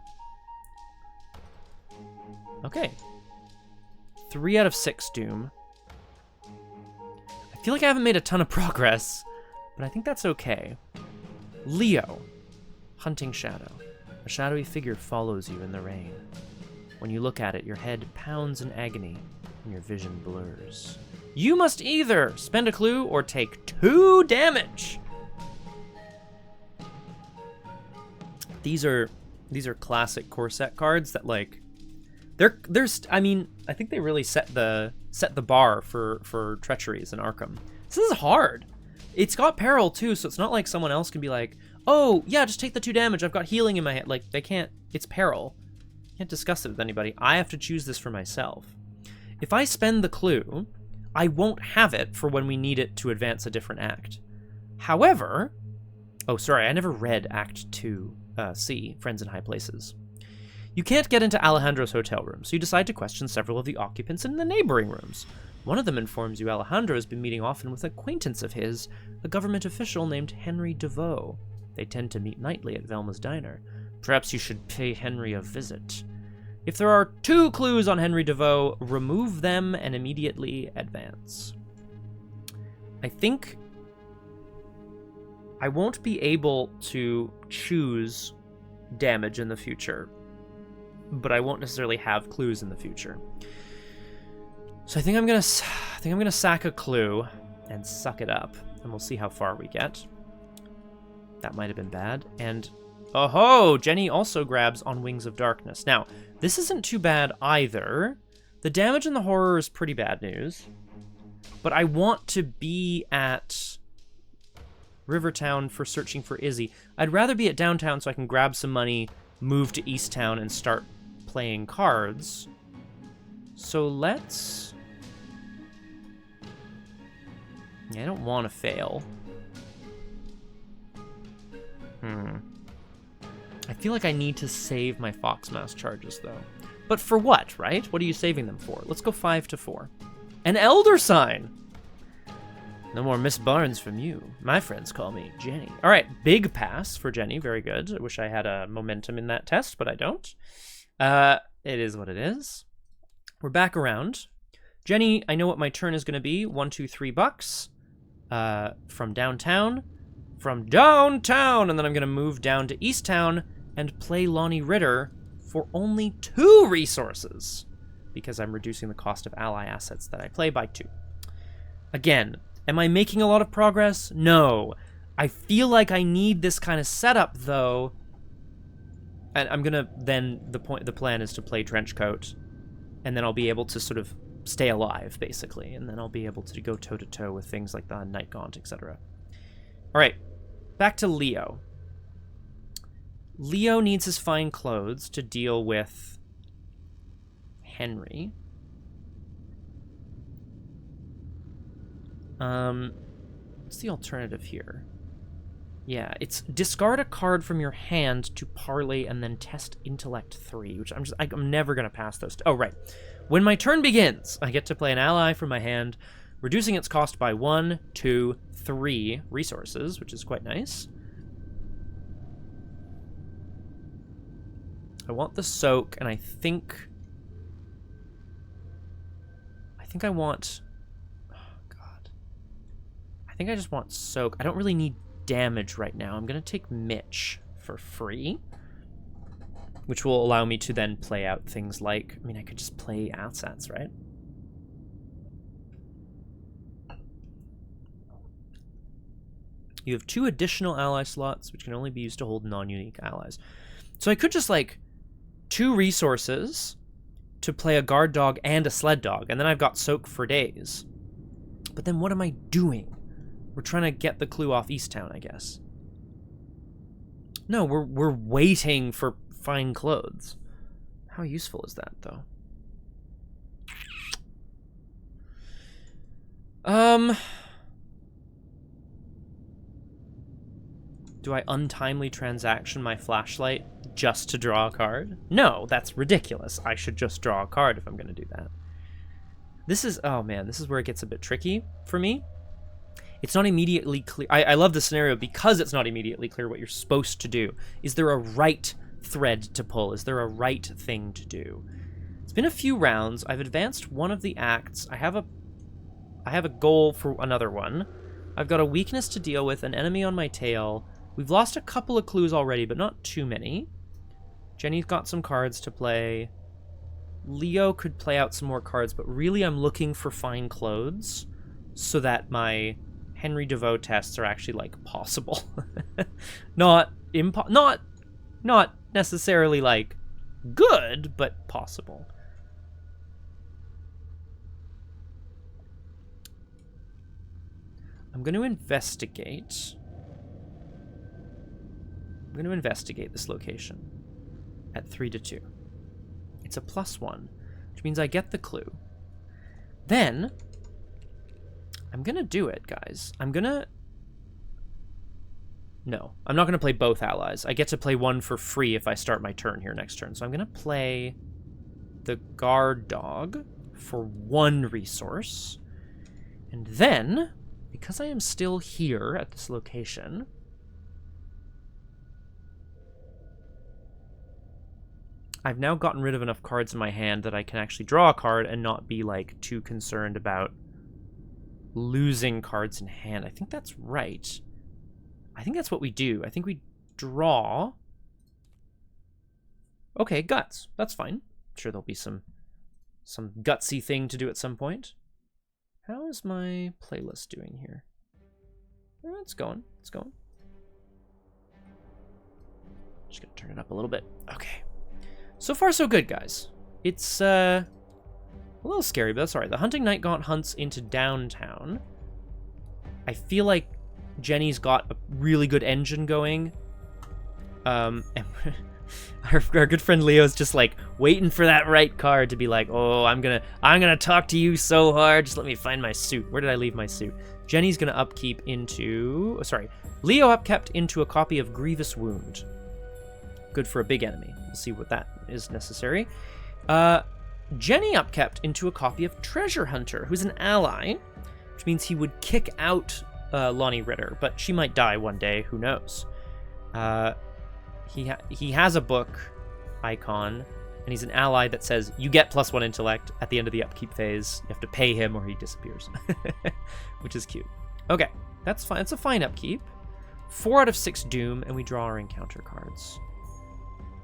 Okay. 3 out of 6 Doom. I feel like I haven't made a ton of progress, but I think that's okay. Leo. Hunting Shadow. A shadowy figure follows you in the rain. When you look at it, your head pounds in agony and your vision blurs. You must either spend a clue or take 2 damage. These are classic core set cards that, like, I mean, I think they really set the bar for treacheries in Arkham. This is hard. It's got peril too, so it's not like someone else can be like, oh yeah, just take the 2 damage. I've got healing in my hand. Like, they can't. It's peril. Can't discuss it with anybody. I have to choose this for myself. If I spend the clue, I won't have it for when we need it to advance a different act. However, oh sorry, I never read Act 2, C, Friends in High Places. You can't get into Alejandro's hotel room, so you decide to question several of the occupants in the neighboring rooms. One of them informs you Alejandro has been meeting often with an acquaintance of his, a government official named Henry DeVoe. They tend to meet nightly at Velma's diner. Perhaps you should pay Henry a visit. If there are 2 clues on Henry DeVoe, remove them and immediately advance. I think I won't be able to choose damage in the future, but I won't necessarily have clues in the future. So I think I'm gonna sack a clue and suck it up, and we'll see how far we get. That might have been bad. And oh-ho! Jenny also grabs on Wings of Darkness. Now, this isn't too bad either. The damage and the horror is pretty bad news, but I want to be at Rivertown for searching for Izzy. I'd rather be at downtown so I can grab some money, move to East Town, and start playing cards. So let's... I don't want to fail. I feel like I need to save my Foxmouse charges, though. But for what, right? What are you saving them for? Let's go 5 to 4. An Elder Sign! No more Miss Barnes from you. My friends call me Jenny. All right, big pass for Jenny. Very good. I wish I had a momentum in that test, but I don't. It is what it is. We're back around. Jenny, I know what my turn is going to be. $1, $2. From downtown. From downtown! And then I'm going to move down to East Town and play Lonnie Ritter for only 2 resources, because I'm reducing the cost of ally assets that I play by 2. Again, am I making a lot of progress? No. I feel like I need this kind of setup, though. And I'm gonna then the plan is to play Trenchcoat, and then I'll be able to sort of stay alive, basically, and then I'll be able to go toe to toe with things like the Night Gaunt, etc. All right, back to Leo. Leo needs his fine clothes to deal with Henry. What's the alternative here? Yeah, it's discard a card from your hand to parlay and then test Intellect 3, which I'm never going to pass those. Oh, right. When my turn begins, I get to play an ally from my hand, reducing its cost by 1, 2, 3 resources, which is quite nice. I want the soak, and I think I want... Oh, God. I think I just want soak. I don't really need damage right now. I'm going to take Mitch for free, which will allow me to then play out things like... I mean, I could just play assets, right? You have 2 additional ally slots, which can only be used to hold non-unique allies. So I could just, like, 2 resources to play a guard dog and a sled dog, and then I've got soak for days. But then what am I doing? We're trying to get the clue off Easttown, I guess. No, we're waiting for fine clothes. How useful is that, though? Do I untimely transaction my flashlight just to draw a card? No, that's ridiculous. I should just draw a card if I'm going to do that. This is, oh man, this is where it gets a bit tricky for me. It's not immediately clear. I love the scenario because it's not immediately clear what you're supposed to do. Is there a right thread to pull? Is there a right thing to do? It's been a few rounds. I've advanced one of the acts. I have a goal for another one. I've got a weakness to deal with, an enemy on my tail. We've lost a couple of clues already, but not too many. Jenny's got some cards to play. Leo could play out some more cards, but really I'm looking for fine clothes so that my Henry DeVoe tests are actually, like, possible. not necessarily, like, good, but possible. I'm going to investigate. I'm going to investigate this location at 3-2. It's a +1, which means I get the clue. Then, I'm going to do it, guys. No, I'm not going to play both allies. I get to play one for free if I start my turn here next turn. So I'm going to play the guard dog for 1 resource. And then, because I am still here at this location... I've now gotten rid of enough cards in my hand that I can actually draw a card and not be, like, too concerned about losing cards in hand. I think that's right. I think that's what we do. I think we draw. Okay, guts. That's fine. I'm sure there'll be some gutsy thing to do at some point. How is my playlist doing here? It's going. It's going. Just gonna turn it up a little bit. Okay. So far, so good, guys. It's a little scary, but that's all right. The Hunting Night Gaunt hunts into downtown. I feel like Jenny's got a really good engine going. And our good friend Leo's just like waiting for that right card to be like, oh, I'm gonna talk to you so hard. Just let me find my suit. Where did I leave my suit? Jenny's gonna upkeep into, Leo upkept into a copy of Grievous Wound. Good for a big enemy. We'll see what that is necessary. Jenny upkept into a copy of Treasure Hunter, who's an ally, which means he would kick out Lonnie Ritter, but she might die one day. Who knows? He has a book icon, and he's an ally that says you get +1 intellect at the end of the upkeep phase. You have to pay him or he disappears, which is cute. Okay, that's fine. It's a fine upkeep. 4 out of 6 doom, and we draw our encounter cards.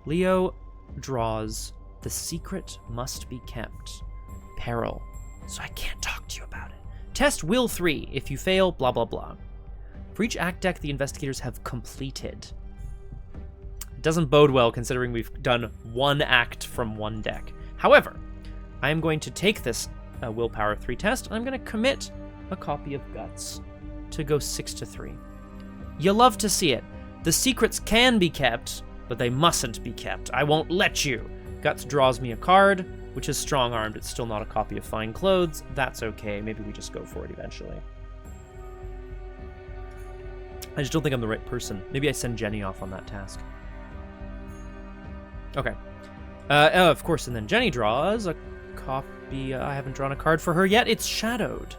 Leo draws The Secret Must Be Kept. Peril. So I can't talk to you about it. Test Will 3. If you fail, blah, blah, blah. For each act deck the investigators have completed. It doesn't bode well considering we've done 1 act from 1 deck. However, I am going to take this Willpower 3 test, and I'm going to commit a copy of Guts to go 6-3. You love to see it. The secrets can be kept, but they mustn't be kept. I won't let you. Guts draws me a card, which is strong-armed. It's still not a copy of Fine Clothes. That's okay. Maybe we just go for it eventually. I just don't think I'm the right person. Maybe I send Jenny off on that task. Okay. Of course, and then Jenny draws a copy. I haven't drawn a card for her yet. It's Shadowed.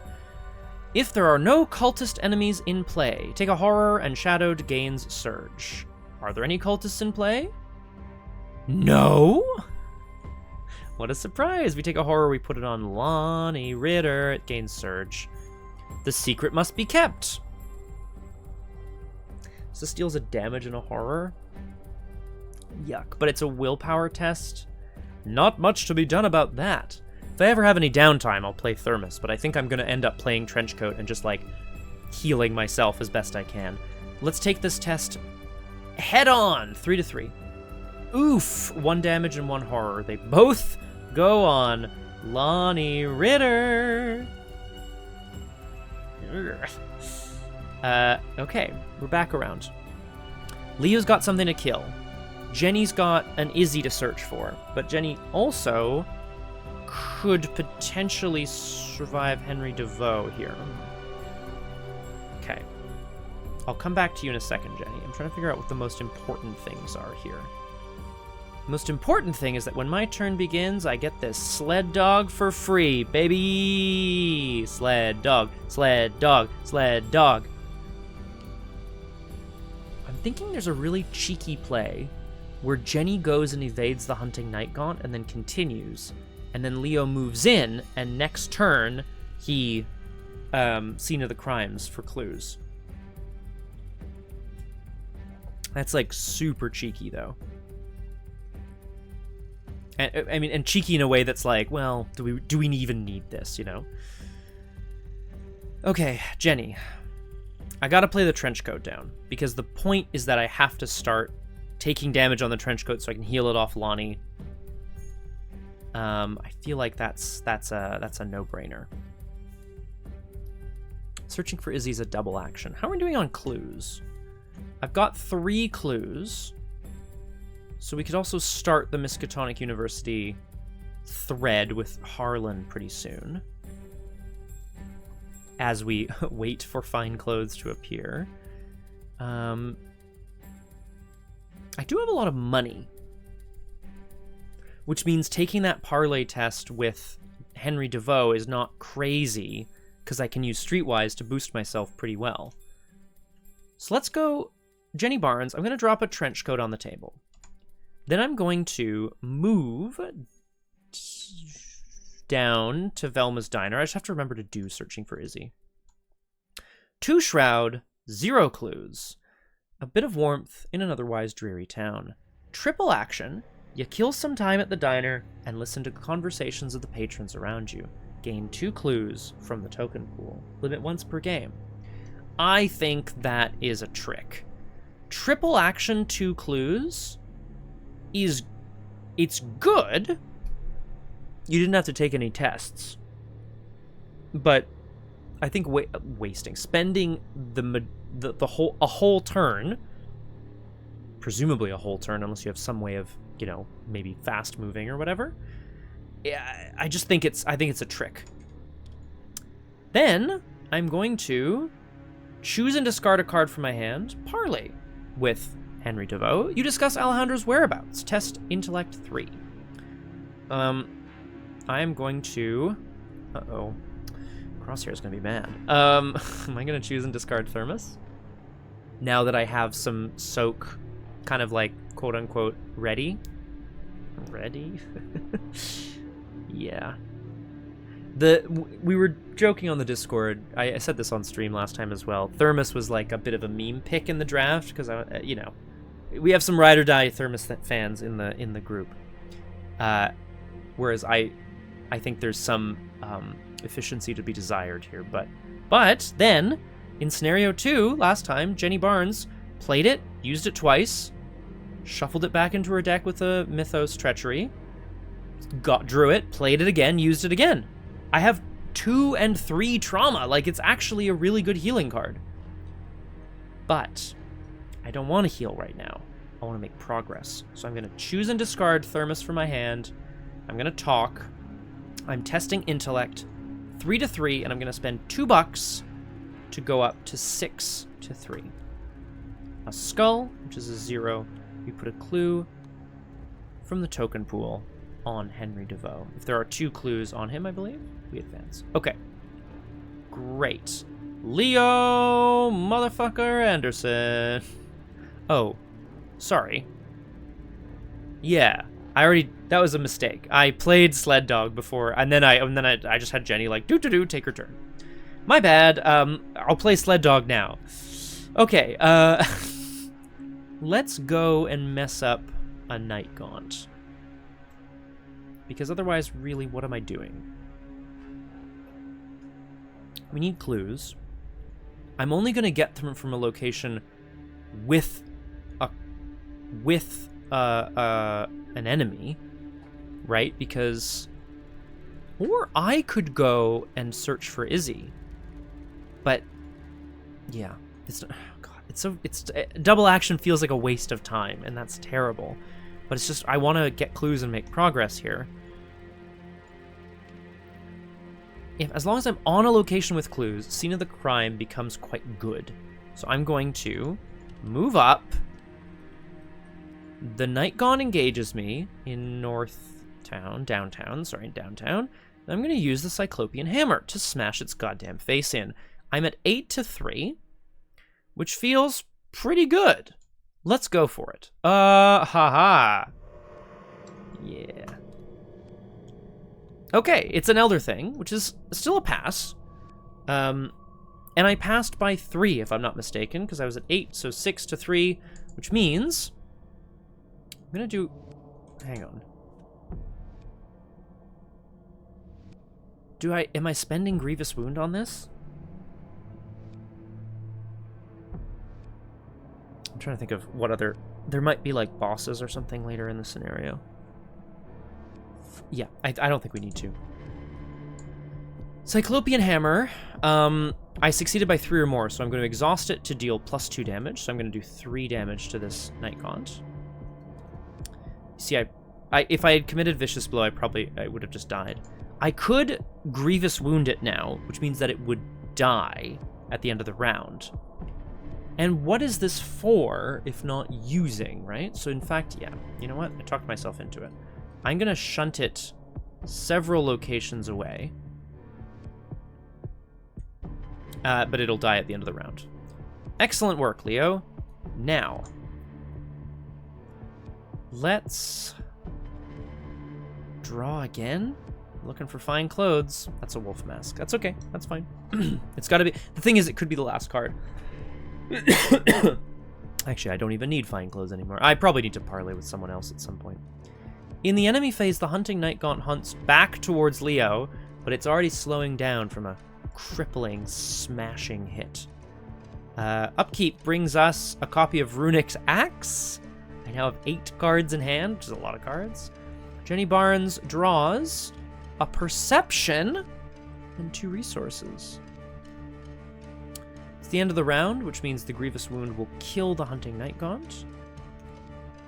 If there are no cultist enemies in play, take a horror and Shadowed gains Surge. Are there any cultists in play? No? What a surprise. We take a horror, we put it on Lonnie Ritter. It gains Surge. The secret must be kept. So this deals a damage and a horror. Yuck. But it's a willpower test. Not much to be done about that. If I ever have any downtime, I'll play Thermos, but I think I'm going to end up playing Trenchcoat and just, like, healing myself as best I can. Let's take this test head on. 3-3. Oof. 1 damage and 1 horror. They both go on Lonnie Ritter. Okay. We're back around. Leo's got something to kill. Jenny's got an Izzy to search for, but Jenny also could potentially survive Henry DeVoe here. Okay. I'll come back to you in a second, Jenny. I'm trying to figure out what the most important things are here. The most important thing is that when my turn begins, I get this sled dog for free, baby! Sled dog, sled dog, sled dog. I'm thinking there's a really cheeky play where Jenny goes and evades the hunting night gaunt and then continues, and then Leo moves in, and next turn he scene of the crimes for clues. That's like super cheeky though. And, I mean, and cheeky in a way that's like, well, do we even need this, you know? Okay, Jenny. I gotta play the Trenchcoat down, because the point is that I have to start taking damage on the Trenchcoat so I can heal it off Lonnie. I feel like that's a no-brainer. Searching for Izzy's a double action. How are we doing on clues? I've got 3 clues. So we could also start the Miskatonic University thread with Harlan pretty soon, as we wait for fine clothes to appear. I do have a lot of money, which means taking that parlay test with Henry DeVoe is not crazy, because I can use Streetwise to boost myself pretty well. So let's go Jenny Barnes. I'm going to drop a Trenchcoat on the table. Then I'm going to move down to Velma's Diner. I just have to remember to do Searching for Izzy. 2 Shroud, 0 clues. A bit of warmth in an otherwise dreary town. Triple action. You kill some time at the diner and listen to conversations of the patrons around you. Gain 2 clues from the token pool. Limit once per game. I think that is a trick. Triple action, 2 clues... it's good. You didn't have to take any tests, but I think spending a whole turn, presumably a whole turn, unless you have some way of, you know, maybe fast moving or whatever. Yeah, I think it's a trick. Then I'm going to choose and discard a card from my hand. Parlay with Henry DeVoe. You discuss Alejandro's whereabouts. Test Intellect 3. I am going to... Uh-oh. Crosshair's going to be mad. Am I going to choose and discard Thermos? Now that I have some soak kind of like, quote-unquote, ready? Ready? Yeah. We were joking on the Discord. I said this on stream last time as well. Thermos was like a bit of a meme pick in the draft, because, you know, we have some ride or die Thermos fans in the group. Whereas I think there's some efficiency to be desired here. But then in scenario 2 last time, Jenny Barnes played it, used it twice, shuffled it back into her deck with a Mythos Treachery, drew it, played it again, used it again. I have 2 and 3 trauma. Like, it's actually a really good healing card. But I don't want to heal right now. I want to make progress. So I'm going to choose and discard Thermos from my hand. I'm going to talk. I'm testing Intellect 3-3, and I'm going to spend $2 to go up to 6-3. A skull, which is a 0. We put a clue from the token pool on Henry DeVoe. If there are 2 clues on him, I believe, we advance. Okay. Great. Leo motherfucker Anderson. Oh, sorry. Yeah. That was a mistake. I played Sled Dog before, and then I just had Jenny like, do, take her turn. My bad. I'll play Sled Dog now. Okay, let's go and mess up a Night Gaunt. Because otherwise, really, what am I doing? We need clues. I'm only going to get them from a location with an enemy, right? Because, or I could go and search for Izzy, but yeah, it's double action feels like a waste of time, and that's terrible. But it's just I want to get clues and make progress here. As long as I'm on a location with clues, scene of the crime becomes quite good. So I'm going to move up. The Night Gaunt engages me in downtown. And I'm going to use the Cyclopean Hammer to smash its goddamn face in. I'm at 8-3, which feels pretty good. Let's go for it. Haha. Yeah. Okay, it's an Elder Thing, which is still a pass. And I passed by 3, if I'm not mistaken, because I was at 8, so 6-3, which means I'm gonna do. Hang on. Am I spending Grievous Wound on this? I'm trying to think of what other. There might be like bosses or something later in the scenario. Yeah, I don't think we need to. Cyclopean Hammer. I succeeded by 3 or more, so I'm going to exhaust it to deal +2 damage. So I'm going to do 3 damage to this Night Gaunt. See, if I had committed Vicious Blow, I would have just died. I could Grievous Wound it now, which means that it would die at the end of the round. And what is this for if not using, right? So in fact, yeah, you know what? I talked myself into it. I'm going to shunt it several locations away. But it'll die at the end of the round. Excellent work, Leo. Now, let's draw again. Looking for fine clothes. That's a wolf mask. That's okay. That's fine. It's got to be. The thing is, it could be the last card. Actually, I don't even need fine clothes anymore. I probably need to parlay with someone else at some point. In the enemy phase, the hunting Night Gaunt hunts back towards Leo, but it's already slowing down from a crippling, smashing hit. Upkeep brings us a copy of Runic's Axe. I now have 8 cards in hand, which is a lot of cards. Jenny Barnes draws a Perception and 2 resources. It's the end of the round, which means the Grievous Wound will kill the hunting Night Gaunt.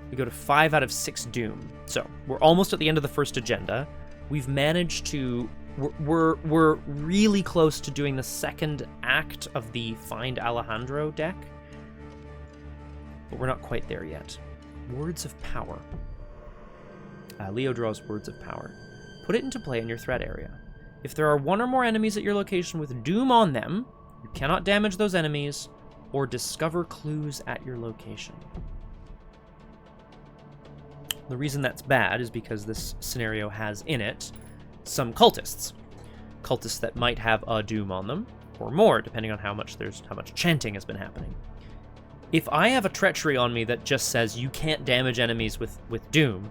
We go to 5 out of 6 Doom. So we're almost at the end of the first agenda. We've managed to. We're really close to doing the second act of the Find Alejandro deck, but we're not quite there yet. Words of Power. Leo draws Words of Power. Put it into play in your threat area. If there are 1 or more enemies at your location with Doom on them, you cannot damage those enemies or discover clues at your location. The reason that's bad is because this scenario has in it some cultists. Cultists that might have a Doom on them, or more, depending on how much chanting has been happening. If I have a Treachery on me that just says you can't damage enemies with Doom,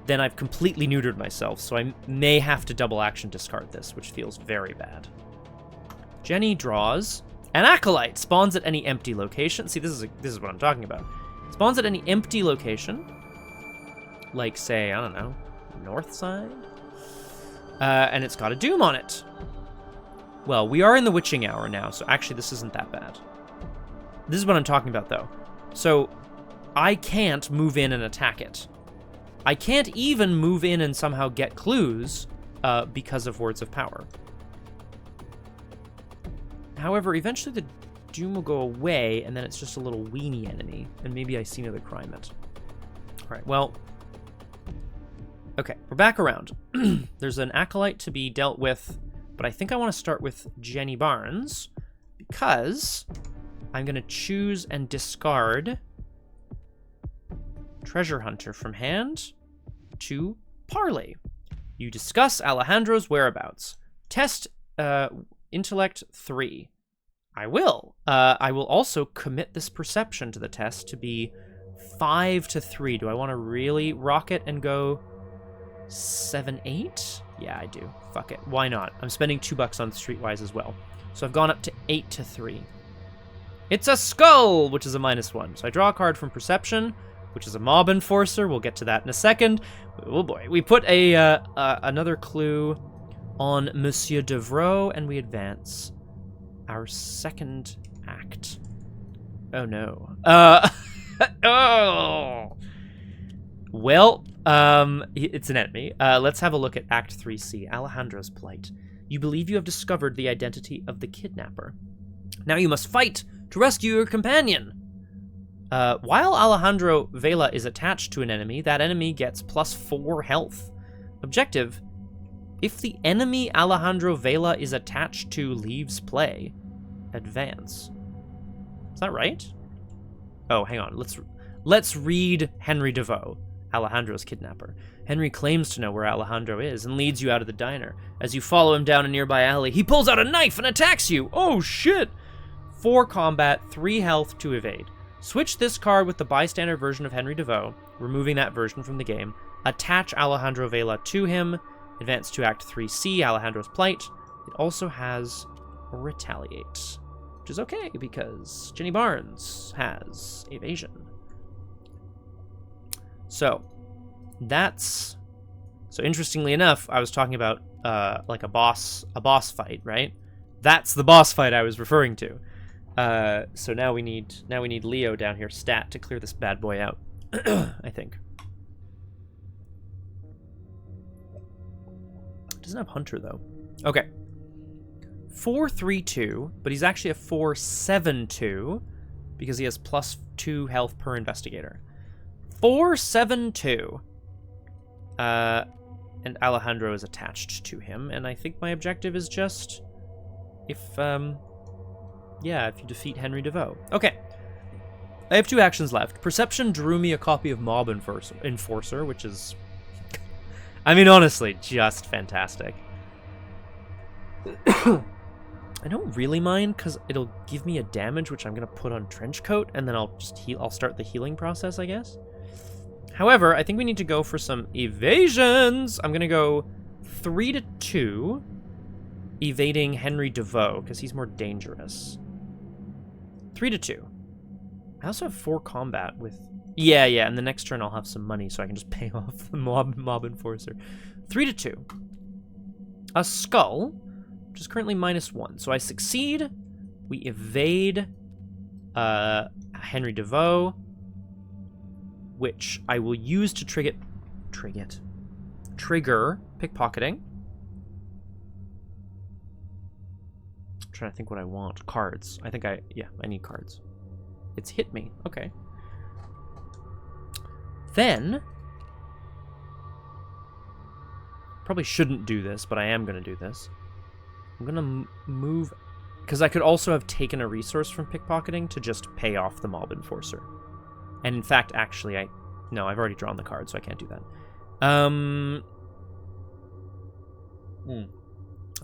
then I've completely neutered myself, so I may have to double action discard this, which feels very bad. Jenny draws an Acolyte. Spawns at any empty location. See, this is what I'm talking about. Spawns at any empty location. Like, say, I don't know, north side? And it's got a Doom on it. Well, we are in the Witching Hour now, so actually this isn't that bad. This is what I'm talking about, though. So, I can't move in and attack it. I can't even move in and somehow get clues because of Words of Power. However, eventually the Doom will go away, and then it's just a little weenie enemy, and maybe I see another crime it. All right, well... Okay, we're back around. There's an Acolyte to be dealt with, but I think I want to start with Jenny Barnes, because I'm going to choose and discard Treasure Hunter from hand to Parley. You discuss Alejandro's whereabouts. Test intellect 3. I will. I will also commit this perception to the test to be 5 to 3. Do I want to really rock it and go 7, 8? Yeah, I do. Fuck it. Why not? I'm spending $2 on Streetwise as well. So I've gone up to 8 to 3. It's a skull, which is a -1. So I draw a card from perception, which is a mob enforcer. We'll get to that in a second. Oh boy. We put another clue on Monsieur Devreau, and we advance our second act. Oh no. Oh. Well, it's an enemy. Let's have a look at Act 3C, Alejandro's plight. You believe you have discovered the identity of the kidnapper. Now you must fight to rescue your companion. While Alejandro Vela is attached to an enemy, that enemy gets +4 health. Objective: if the enemy Alejandro Vela is attached to leaves play, advance. Is that right? Oh, hang on. Let's read Henry DeVoe, Alejandro's kidnapper. Henry claims to know where Alejandro is and leads you out of the diner. As you follow him down a nearby alley, he pulls out a knife and attacks you. Oh shit! 4 combat, 3 health to evade. Switch this card with the bystander version of Henry DeVoe, removing that version from the game. Attach Alejandro Vela to him. Advance to Act 3C, Alejandro's plight. It also has retaliate, which is okay because Jenny Barnes has evasion. So interestingly enough, I was talking about like a boss fight, right? That's the boss fight I was referring to. So now we need Leo down here stat to clear this bad boy out. I think. Doesn't have Hunter though. Okay. 4-3-2, but he's actually a 4-7-2 because he has +2 health per investigator. 4-7-2. And Alejandro is attached to him, and I think my objective is just if you defeat Henry DeVoe. Okay. I have 2 actions left. Perception drew me a copy of Mob Enforcer, which is, I mean, honestly, just fantastic. I don't really mind because it'll give me a damage, which I'm going to put on Trenchcoat, and then I'll start the healing process, I guess. However, I think we need to go for some evasions. I'm going to go 3-2, evading Henry DeVoe, because he's more dangerous. 3-2. I also have 4 combat with... Yeah, and the next turn I'll have some money, so I can just pay off the mob enforcer. 3-2. A skull, which is currently -1. So I succeed. We evade Henry DeVoe, which I will use to trigger pickpocketing. I'm trying to think what I want. Cards. I need cards. It's hit me. Okay. Then, probably shouldn't do this, but I am going to do this. I'm going to move, because I could also have taken a resource from pickpocketing to just pay off the mob enforcer. And in fact, actually, I've already drawn the card, so I can't do that.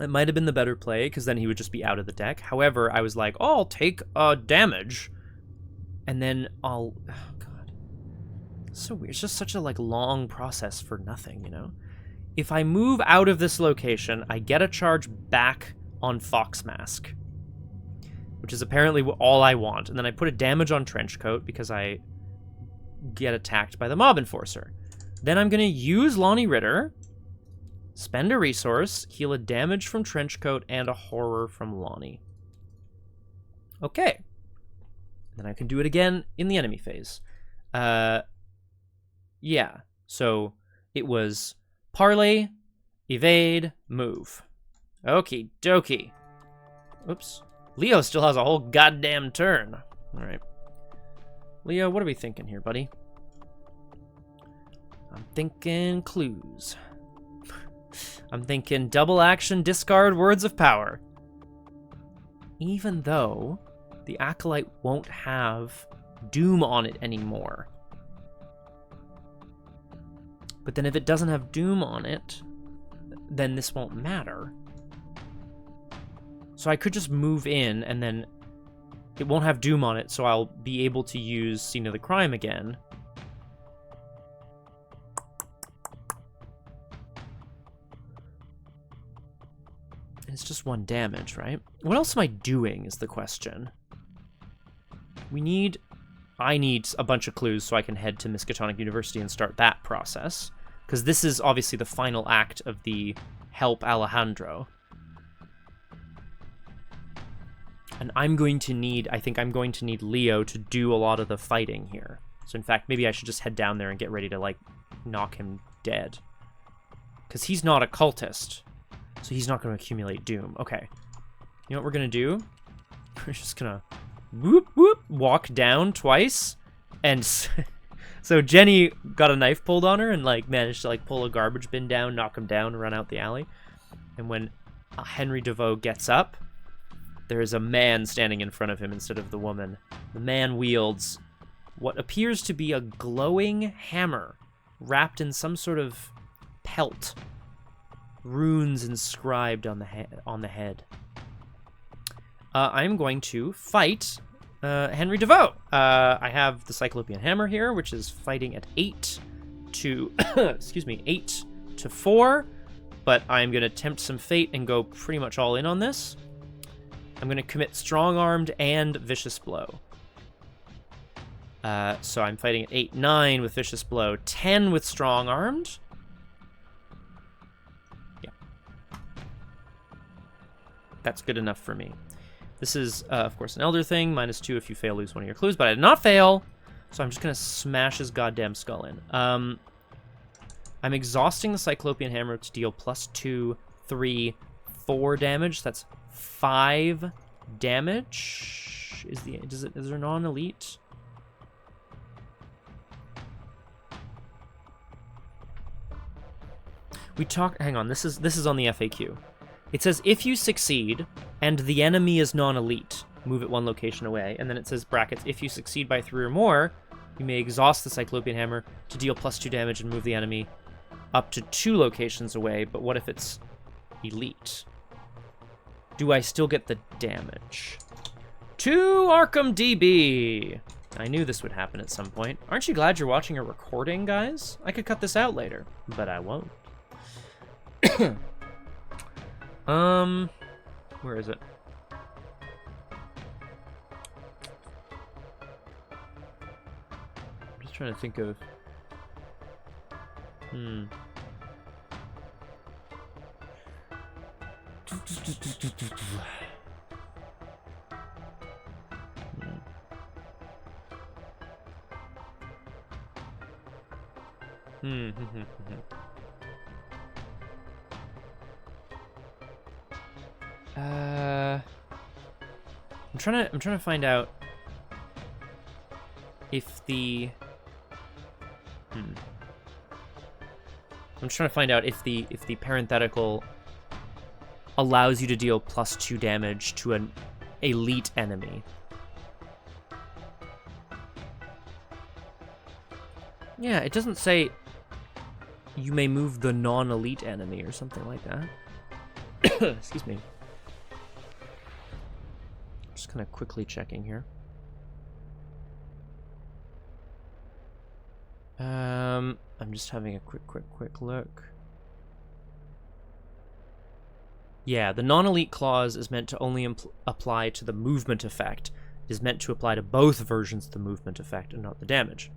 It might have been the better play, because then he would just be out of the deck. However, I was like, oh, I'll take damage, and then I'll... Oh, God. It's so weird. It's just such a, long process for nothing, you know? If I move out of this location, I get a charge back on Fox Mask, which is apparently all I want. And then I put a damage on Trenchcoat because I get attacked by the Mob Enforcer. Then I'm going to use Lonnie Ritter, spend a resource, heal a damage from Trenchcoat and a horror from Lonnie. Okay. Then I can do it again in the enemy phase. Yeah. So it was Parley, evade, move. Okie dokie. Oops. Leo still has a whole goddamn turn. All right. Leo, what are we thinking here, buddy? I'm thinking clues. I'm thinking double action, discard words of power. Even though the Acolyte won't have Doom on it anymore. But then if it doesn't have Doom on it, then this won't matter. So I could just move in, and then it won't have Doom on it, so I'll be able to use Scene of the Crime again. It's just 1 damage, right? What else am I doing is the question. I need a bunch of clues so I can head to Miskatonic University and start that process. Because this is obviously the final act of the Help Alejandro. And I think I'm going to need Leo to do a lot of the fighting here. So in fact, maybe I should just head down there and get ready to, like, knock him dead. Because he's not a cultist. So he's not going to accumulate Doom. Okay. You know what we're going to do? We're just going to whoop, whoop, walk down twice. And so Jenny got a knife pulled on her and, like, managed to, like, pull a garbage bin down, knock him down, run out the alley. And when Henry DeVoe gets up, there is a man standing in front of him instead of the woman. The man wields what appears to be a glowing hammer wrapped in some sort of pelt. Runes inscribed on the head. I'm going to fight Henry DeVoe. I have the Cyclopean Hammer here, which is fighting at 8 to 8 to 4, but I'm going to tempt some fate and go pretty much all in on this. I'm going to commit Strong-Armed and Vicious Blow. So I'm fighting at 8-9 with Vicious Blow, 10 with Strong-Armed. Yeah. That's good enough for me. This is, of course, an Elder thing. -2 if you fail, lose one of your clues, but I did not fail. So I'm just going to smash his goddamn skull in. I'm exhausting the Cyclopean Hammer to deal +2, 3, 4 damage. That's 5 damage. Is there non-elite? Hang on, this is on the FAQ. It says if you succeed and the enemy is non-elite, move it 1 location away, and then it says brackets, if you succeed by 3 or more, you may exhaust the Cyclopean Hammer to deal +2 damage and move the enemy up to 2 locations away, but what if it's elite? Do I still get the damage? To Arkham DB! I knew this would happen at some point. Aren't you glad you're watching a recording, guys? I could cut this out later, but I won't. Where is it? I'm just trying to think of... I'm trying to find out if the I'm just trying to find out if the parenthetical allows you to deal +2 damage to an elite enemy. Yeah, it doesn't say you may move the non-elite enemy or something like that. Excuse me. Just kind of quickly checking here. I'm just having a quick look. Yeah, the non-elite clause is meant to only apply to the movement effect. It is meant to apply to both versions of the movement effect and not the damage.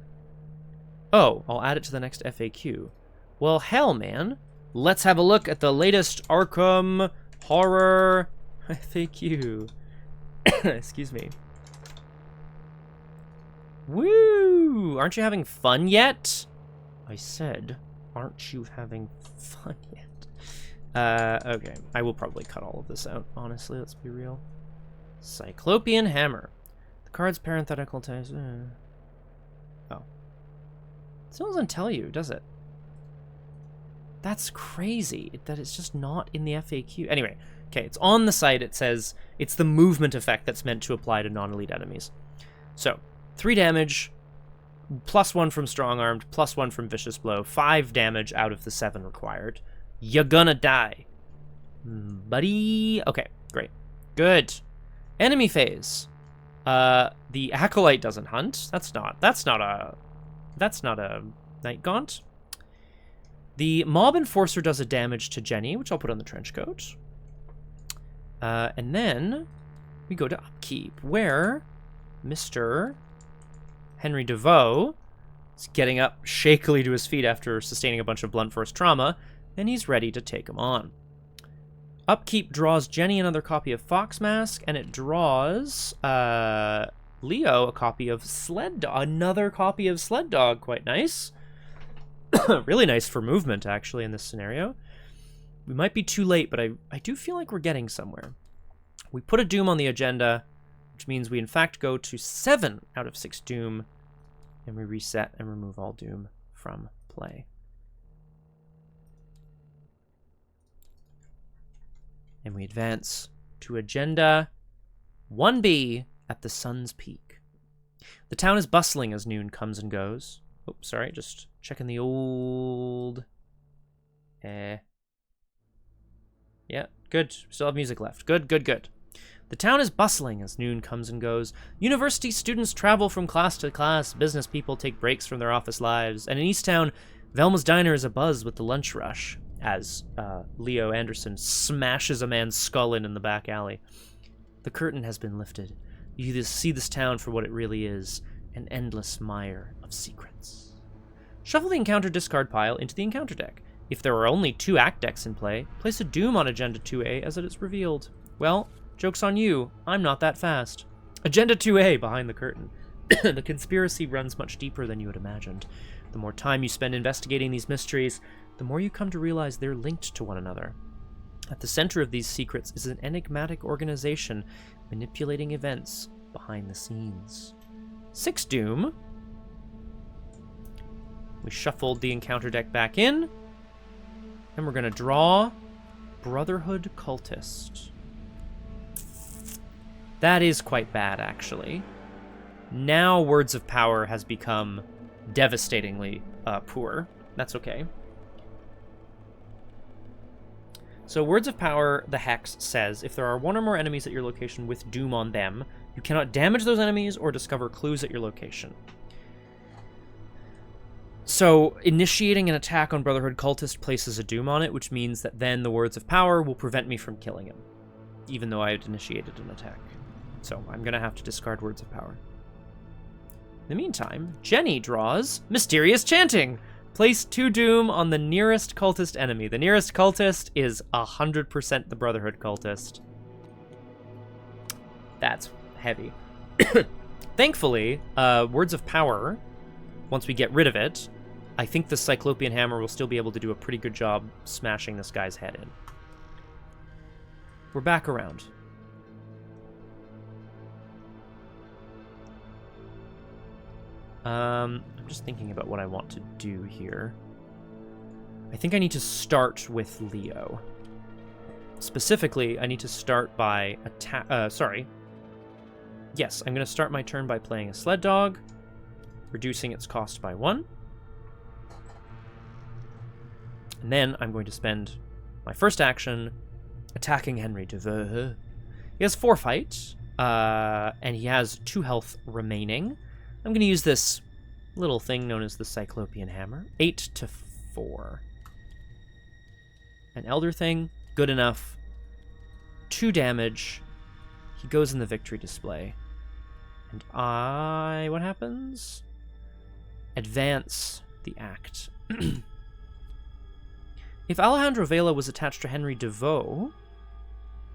Oh, I'll add it to the next FAQ. Well, hell, man. Let's have a look at the latest Arkham Horror FAQ. Excuse me. Woo! Aren't you having fun yet? I said, aren't you having fun yet? Okay. I will probably cut all of this out, honestly. Let's be real. Cyclopean Hammer. The card's parenthetical types. Oh. It still doesn't tell you, does it? That's crazy that it's just not in the FAQ. Anyway, okay, it's on the site. It says it's the movement effect that's meant to apply to non-elite enemies. So, 3 damage, +1 from strong armed, +1 from vicious blow, 5 damage out of the 7 required. You're gonna die, buddy. Okay, great, good. Enemy phase. The acolyte doesn't hunt. That's not a night gaunt. The mob enforcer does a damage to Jenny, which I'll put on the trench coat. And then we go to upkeep, where Mr. Henry DeVoe is getting up shakily to his feet after sustaining a bunch of blunt force trauma, and he's ready to take him on. Upkeep draws Jenny another copy of Fox Mask, and it draws Leo a copy of Sled Dog. Another copy of Sled Dog, quite nice. Really nice for movement, actually, in this scenario. We might be too late, but I do feel like we're getting somewhere. We put a Doom on the agenda, which means we in fact go to 7 out of 6 Doom, and we reset and remove all Doom from play. And we advance to agenda 1B at the Sun's Peak. The town is bustling as noon comes and goes. Oh, sorry, just checking the old... Yeah, good. Still have music left. Good, good, good. The town is bustling as noon comes and goes. University students travel from class to class. Business people take breaks from their office lives. And in Easttown, Velma's Diner is abuzz with the lunch rush as Leo Anderson smashes a man's skull in the back alley. The curtain has been lifted. You see this town for what it really is, an endless mire of secrets. Shuffle the encounter discard pile into the encounter deck. If there are only 2 act decks in play, place a Doom on Agenda 2A as it is revealed. Well, joke's on you, I'm not that fast. Agenda 2A, behind the curtain. The conspiracy runs much deeper than you had imagined. The more time you spend investigating these mysteries, the more you come to realize they're linked to one another. At the center of these secrets is an enigmatic organization manipulating events behind the scenes. 6 Doom. We shuffled the encounter deck back in, and we're going to draw Brotherhood Cultist. That is quite bad, actually. Now Words of Power has become devastatingly poor. That's okay. So Words of Power, the Hex, says, if there are 1 or more enemies at your location with Doom on them, you cannot damage those enemies or discover clues at your location. So initiating an attack on Brotherhood Cultist places a Doom on it, which means that then the Words of Power will prevent me from killing him, even though I had initiated an attack. So I'm going to have to discard Words of Power. In the meantime, Jenny draws Mysterious Chanting. Place 2 Doom on the nearest cultist enemy. The nearest cultist is 100% the Brotherhood Cultist. That's heavy. Thankfully, Words of Power, once we get rid of it, I think the Cyclopean Hammer will still be able to do a pretty good job smashing this guy's head in. We're back around. I'm just thinking about what I want to do here. I think I need to start with Leo. Specifically, I need to start by Yes, I'm going to start my turn by playing a Sled Dog, reducing its cost by 1. And then I'm going to spend my first action attacking Henry DeVoe. He has 4 fight, and he has 2 health remaining. I'm going to use this little thing known as the Cyclopean Hammer. 8 to 4. An Elder Thing, good enough. 2 damage. He goes in the victory display. And what happens? Advance the act. If Alejandro Vela was attached to Henry DeVoe,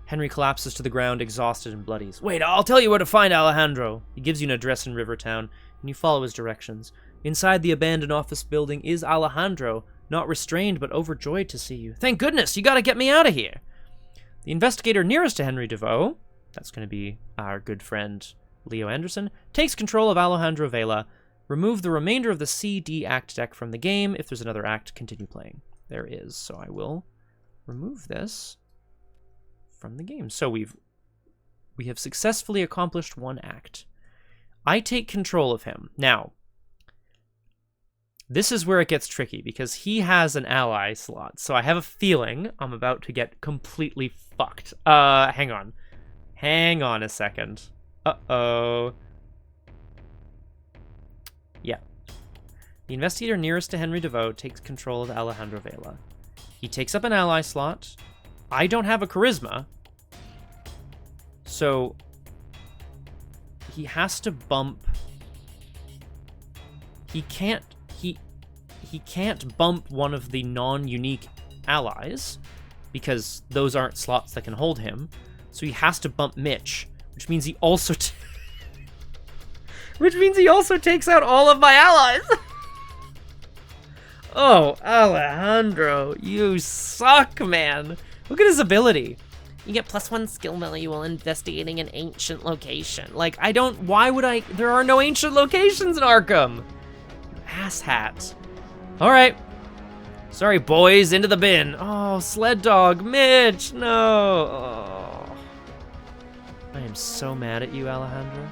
Henry collapses to the ground, exhausted and bloodies. Wait, I'll tell you where to find Alejandro. He gives you an address in Rivertown, and you follow his directions. Inside the abandoned office building is Alejandro, not restrained but overjoyed to see you. Thank goodness, you gotta get me out of here. The investigator nearest to Henry DeVoe, that's going to be our good friend Leo Anderson, takes control of Alejandro Vela. Remove the remainder of the CD act deck from the game. If there's another act, continue playing. There is, so I will remove this from the game. So we have successfully accomplished 1 act. I take control of him. Now, This is where it gets tricky, because he has an ally slot. So I have a feeling I'm about to get completely fucked. Hang on. Hang on a second. Uh-oh. Yeah. The investigator nearest to Henry DeVoe takes control of Alejandro Vela. He takes up an ally slot. I don't have a charisma. So he has to bump. He can't bump one of the non-unique allies because those aren't slots that can hold him. So he has to bump Mitch, which means he also takes out all of my allies. Oh, Alejandro, you suck, man. Look at his ability. You get +1 skill value while investigating an ancient location. Like, why would I? There are no ancient locations in Arkham. You asshat. All right. Sorry, boys, into the bin. Oh, sled dog, Mitch, no. Oh. I am so mad at you, Alejandro.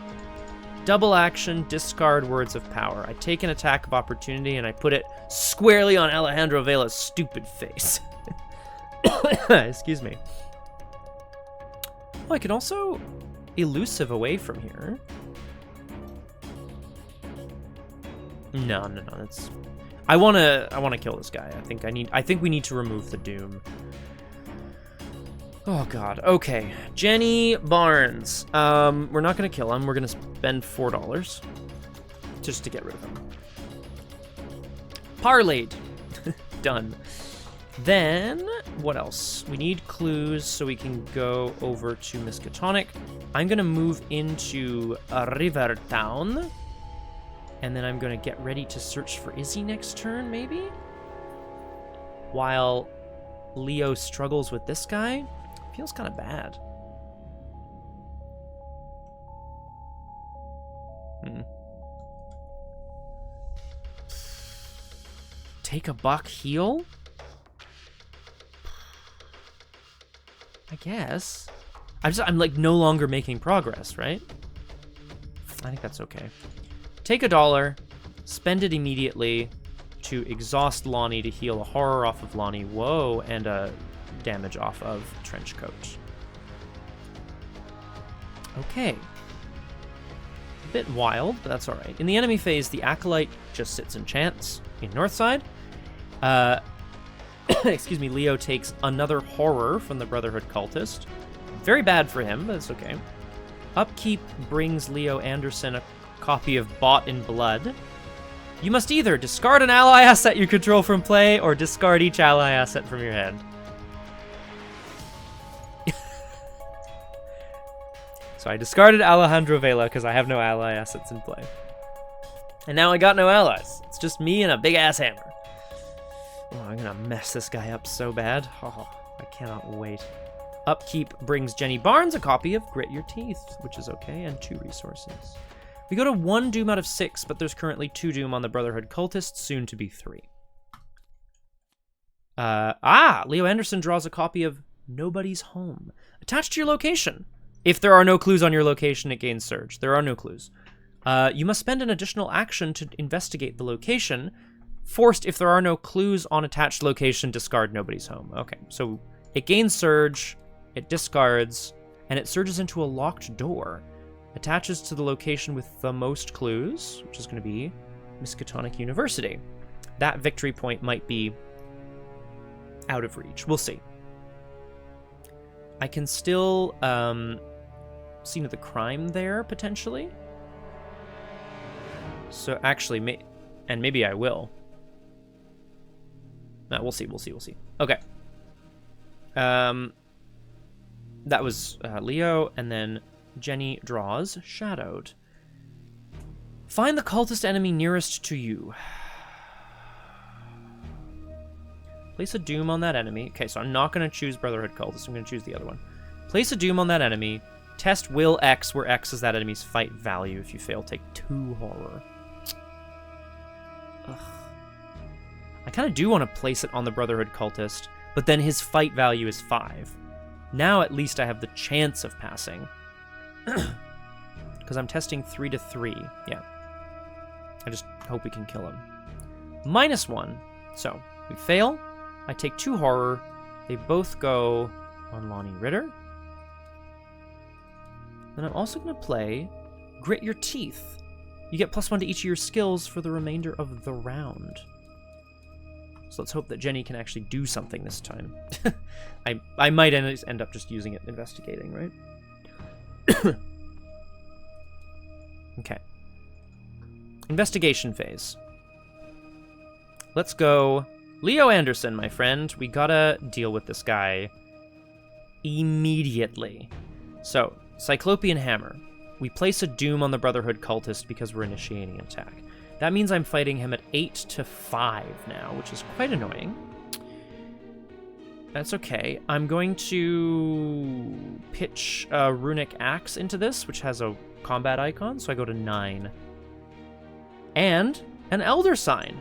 Double action, discard words of power. I take an attack of opportunity and I put it squarely on Alejandro Vela's stupid face. Excuse me. Oh, I can also elusive away from here. No, that's... I wanna kill this guy. I think we need to remove the Doom. Oh god. Okay. Jenny Barnes. We're not gonna kill him. We're gonna spend $4 just to get rid of him. Parlayed. Done. Then what else? We need clues so we can go over to Miskatonic. I'm gonna move into Rivertown. And then I'm gonna get ready to search for Izzy next turn, maybe? While Leo struggles with this guy. Feels kind of bad. Take a buck heal? I guess. I'm like no longer making progress, right? I think that's okay. Take $1, spend it immediately to exhaust Lonnie to heal a horror off of Lonnie. Whoa, and a damage off of Trenchcoat. Okay. A bit wild, but that's alright. In the enemy phase, the Acolyte just sits in chance in Northside. Excuse me, Leo takes another horror from the Brotherhood Cultist. Very bad for him, but it's okay. Upkeep brings Leo Anderson a copy of Bought in Blood. You must either discard an ally asset you control from play, or discard each ally asset from your hand. So I discarded Alejandro Vela because I have no ally assets in play. And now I got no allies. It's just me and a big-ass hammer. Oh, I'm gonna mess this guy up so bad. Oh, I cannot wait. Upkeep brings Jenny Barnes a copy of Grit Your Teeth, which is okay, and 2 resources. We go to 1 Doom out of 6, but there's currently 2 Doom on the Brotherhood Cultist, soon to be 3. Leo Anderson draws a copy of Nobody's Home. Attached to your location. If there are no clues on your location, it gains Surge. There are no clues. You must spend an additional action to investigate the location. Forced, if there are no clues on attached location, discard Nobody's Home. Okay, so it gains Surge, it discards, and it surges into a locked door. Attaches to the location with the most clues, which is going to be Miskatonic University. That victory point might be out of reach. We'll see. I can still scene of the crime there, potentially. So actually, maybe I will. No, we'll see. Okay. That was Leo, and then Jenny draws Shadowed. Find the cultist enemy nearest to you. Place a Doom on that enemy. Okay, so I'm not going to choose Brotherhood Cultist. I'm going to choose the other one. Place a Doom on that enemy. Test Will X, where X is that enemy's fight value. If you fail, take 2 horror. Ugh. I kind of do want to place it on the Brotherhood Cultist, but then his fight value is 5. Now at least I have the chance of passing. Because I'm testing 3 to 3. Yeah. I just hope we can kill him. -1. So we fail. I take 2 horror. They both go on Lonnie Ritter. Then I'm also going to play Grit Your Teeth. You get +1 to each of your skills for the remainder of the round. So let's hope that Jenny can actually do something this time. I might end up just using it investigating, right? Okay. Investigation phase. Let's go. Leo Anderson, my friend. We gotta deal with this guy immediately. So, Cyclopean Hammer. We place a doom on the Brotherhood cultist because we're initiating an attack. That means I'm fighting him at 8 to 5 now, which is quite annoying. That's okay. I'm going to pitch a Runic Axe into this, which has a combat icon, so I go to 9. And an Elder Sign.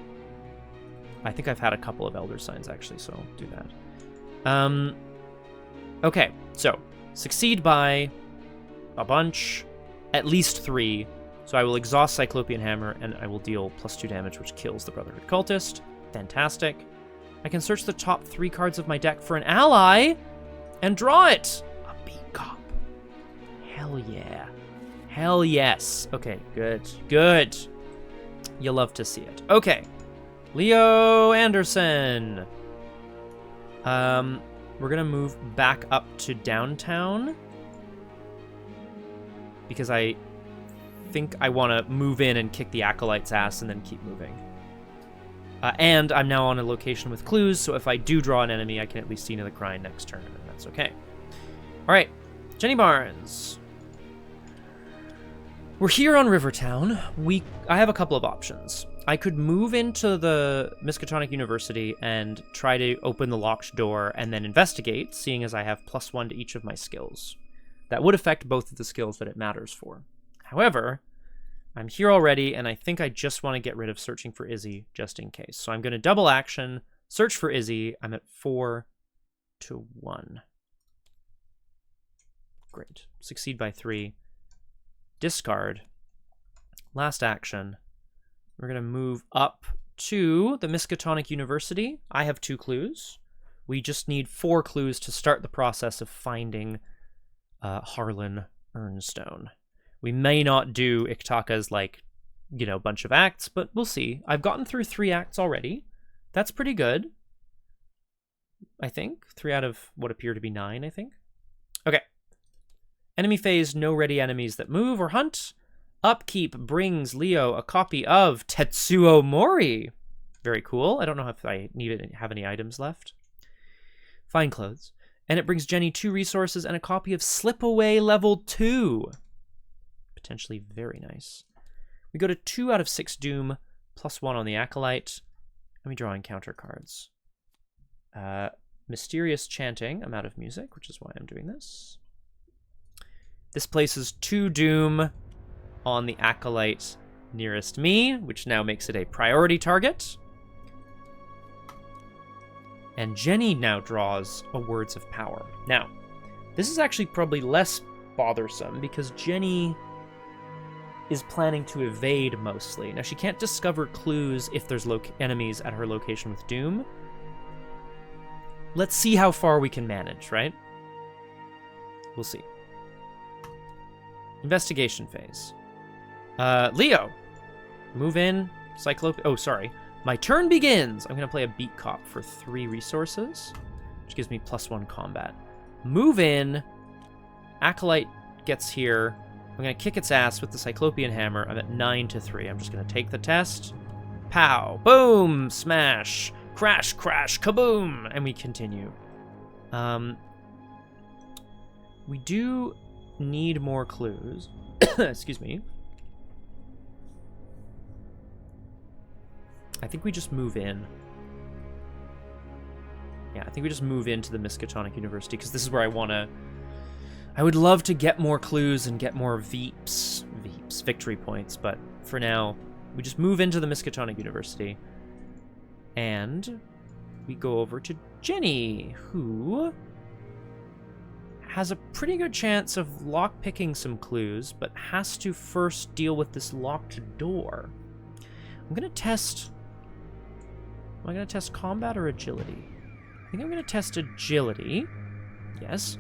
I think I've had a couple of Elder Signs, actually, so I'll do that. Okay, so succeed by a bunch, at least 3. So I will exhaust Cyclopean Hammer, and I will deal +2 damage, which kills the Brotherhood cultist. Fantastic. I can search the top 3 cards of my deck for an ally and draw it. A Beat Cop. Hell yeah. Hell yes. Okay, good. Good. You'll love to see it. Okay. Leo Anderson. We're going to move back up to downtown because I think I want to move in and kick the Acolyte's ass and then keep moving. And I'm now on a location with clues, so if I do draw an enemy, I can at least see into the Crying next turn, and that's okay. All right, Jenny Barnes. We're here on Rivertown. I have a couple of options. I could move into the Miskatonic University and try to open the locked door and then investigate, seeing as I have +1 to each of my skills. That would affect both of the skills that it matters for. However, I'm here already, and I think I just want to get rid of searching for Izzy, just in case. So I'm going to double action, search for Izzy. I'm at 4 to 1. Great. Succeed by 3. Discard. Last action. We're going to move up to the Miskatonic University. I have 2 clues. We just need 4 clues to start the process of finding Harlan Urnstone. We may not do Iktaka's, bunch of acts, but we'll see. I've gotten through 3 acts already. That's pretty good. I think. 3 out of what appear to be 9, I think. Okay. Enemy phase, no ready enemies that move or hunt. Upkeep brings Leo a copy of Tetsuo Mori. Very cool. I don't know if I have any items left. Fine clothes. And it brings Jenny 2 resources and a copy of Slipaway Level 2. Potentially very nice. We go to 2 out of 6 Doom, +1 on the Acolyte. And we draw encounter cards. Mysterious Chanting. I'm out of music, which is why I'm doing this. This places 2 Doom on the Acolyte nearest me, which now makes it a priority target. And Jenny now draws a Words of Power. Now, this is actually probably less bothersome because Jenny is planning to evade mostly. Now, she can't discover clues if there's enemies at her location with Doom. Let's see how far we can manage, right? We'll see. Investigation phase. Leo, move in. Oh, sorry. My turn begins. I'm going to play a Beat Cop for 3 resources, which gives me +1 combat. Move in. Acolyte gets here. I'm going to kick its ass with the Cyclopean Hammer. I'm at 9 to 3. I'm just going to take the test. Pow. Boom. Smash. Crash, crash, kaboom. And we continue. We do need more clues. Excuse me. I think we just move in. Yeah, I think we just move into the Miskatonic University because this is where I would love to get more clues and get more Veeps, victory points, but for now, we just move into the Miskatonic University. And we go over to Jenny, who has a pretty good chance of lockpicking some clues, but has to first deal with this locked door. I'm going to test Am I going to test combat or agility? I think I'm going to test agility. Yes.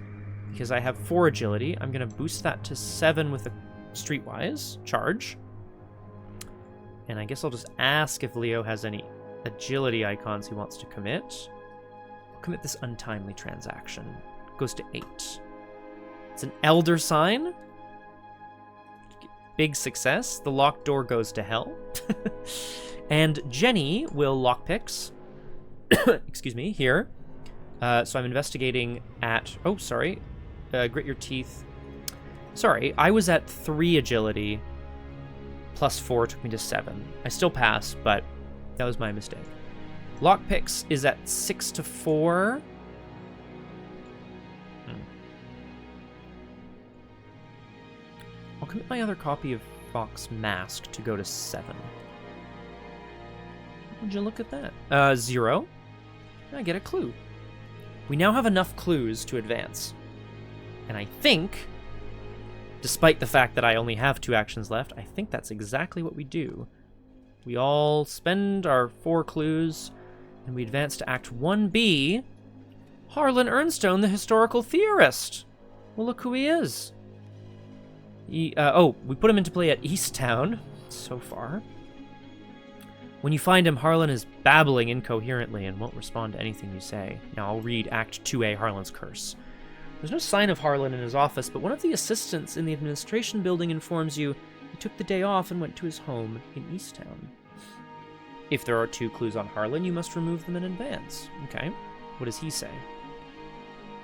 Because I have 4 agility. I'm going to boost that to 7 with a Streetwise charge. And I guess I'll just ask if Leo has any agility icons he wants to commit. I'll commit this untimely transaction. Goes to 8. It's an Elder Sign. Big success. The locked door goes to hell. And Jenny will lockpicks. Excuse me, here. So I'm investigating at... Oh, sorry. Grit your teeth. Sorry, I was at 3 agility. Plus 4 took me to 7. I still passed, but that was my mistake. Lockpicks is at 6 to 4. I'll commit my other copy of Fox Mask to go to 7. Would you look at that? 0. I get a clue. We now have enough clues to advance. And I think, despite the fact that I only have 2 actions left, I think that's exactly what we do. We all spend our 4 clues, and we advance to Act 1B. Harlan Ernstone, the historical theorist. Well, look who he is. We put him into play at Easttown, so far. When you find him, Harlan is babbling incoherently and won't respond to anything you say. Now I'll read Act 2A, Harlan's Curse. There's no sign of Harlan in his office, but one of the assistants in the administration building informs you he took the day off and went to his home in Easttown. If there are 2 clues on Harlan, you must remove them in advance. Okay, what does he say?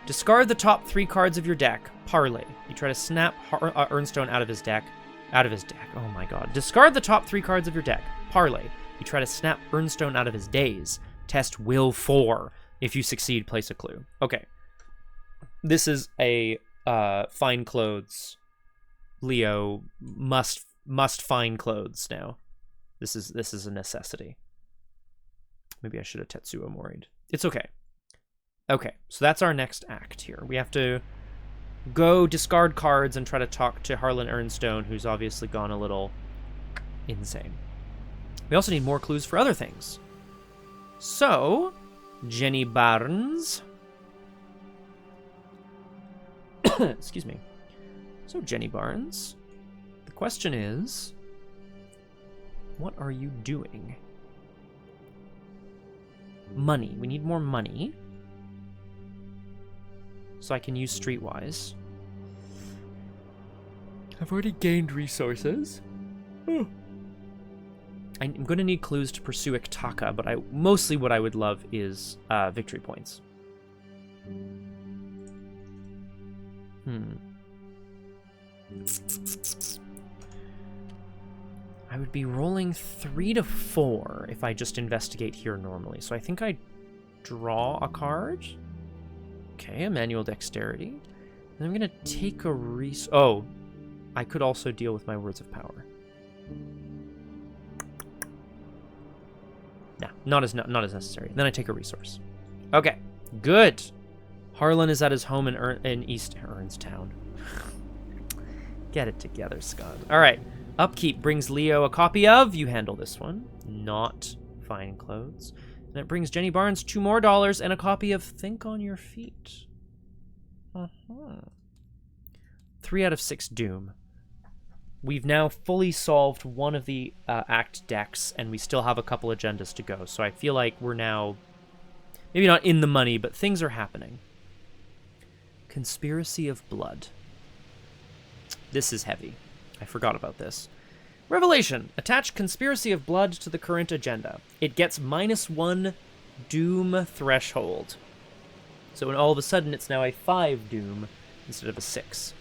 Discard the top 3 cards of your deck. Parley. You try to snap Ernstone out of his deck. Oh my god. Discard the top 3 cards of your deck. Parley. You try to snap Ernstone out of his daze. Test Will 4. If you succeed, place a clue. Okay. This is a fine clothes. Leo must find clothes now. This is a necessity. Maybe I should have Tetsuo Mori'd. It's okay. Okay, so that's our next act here. We have to go discard cards and try to talk to Harlan Ernstone, who's obviously gone a little insane. We also need more clues for other things. So, Jenny Barnes. Excuse me. So, Jenny Barnes, the question is, what are you doing? Money. We need more money. So I can use Streetwise. I've already gained resources. Oh. I'm going to need clues to pursue Iktaka, but mostly what I would love is victory points. I would be rolling 3 to 4 if I just investigate here normally. So I think I draw a card. Okay, a manual dexterity. And I'm gonna take a Oh, I could also deal with my words of power. Nah, not as necessary. Then I take a resource. Okay, good. Harlan is at his home in East Ernstown. Get it together, Scott. All right, upkeep brings Leo a copy of. You handle this one. Not fine clothes. And it brings Jenny Barnes $2 more and a copy of Think on Your Feet. 3 out of 6 Doom. We've now fully solved one of the act decks, and we still have a couple agendas to go. So I feel like we're now, maybe not in the money, but things are happening. Conspiracy of Blood. This is heavy. I forgot about this. Revelation. Attach Conspiracy of Blood to the current agenda. It gets -1 Doom threshold. So all of a sudden, it's now a 5 Doom instead of a 6.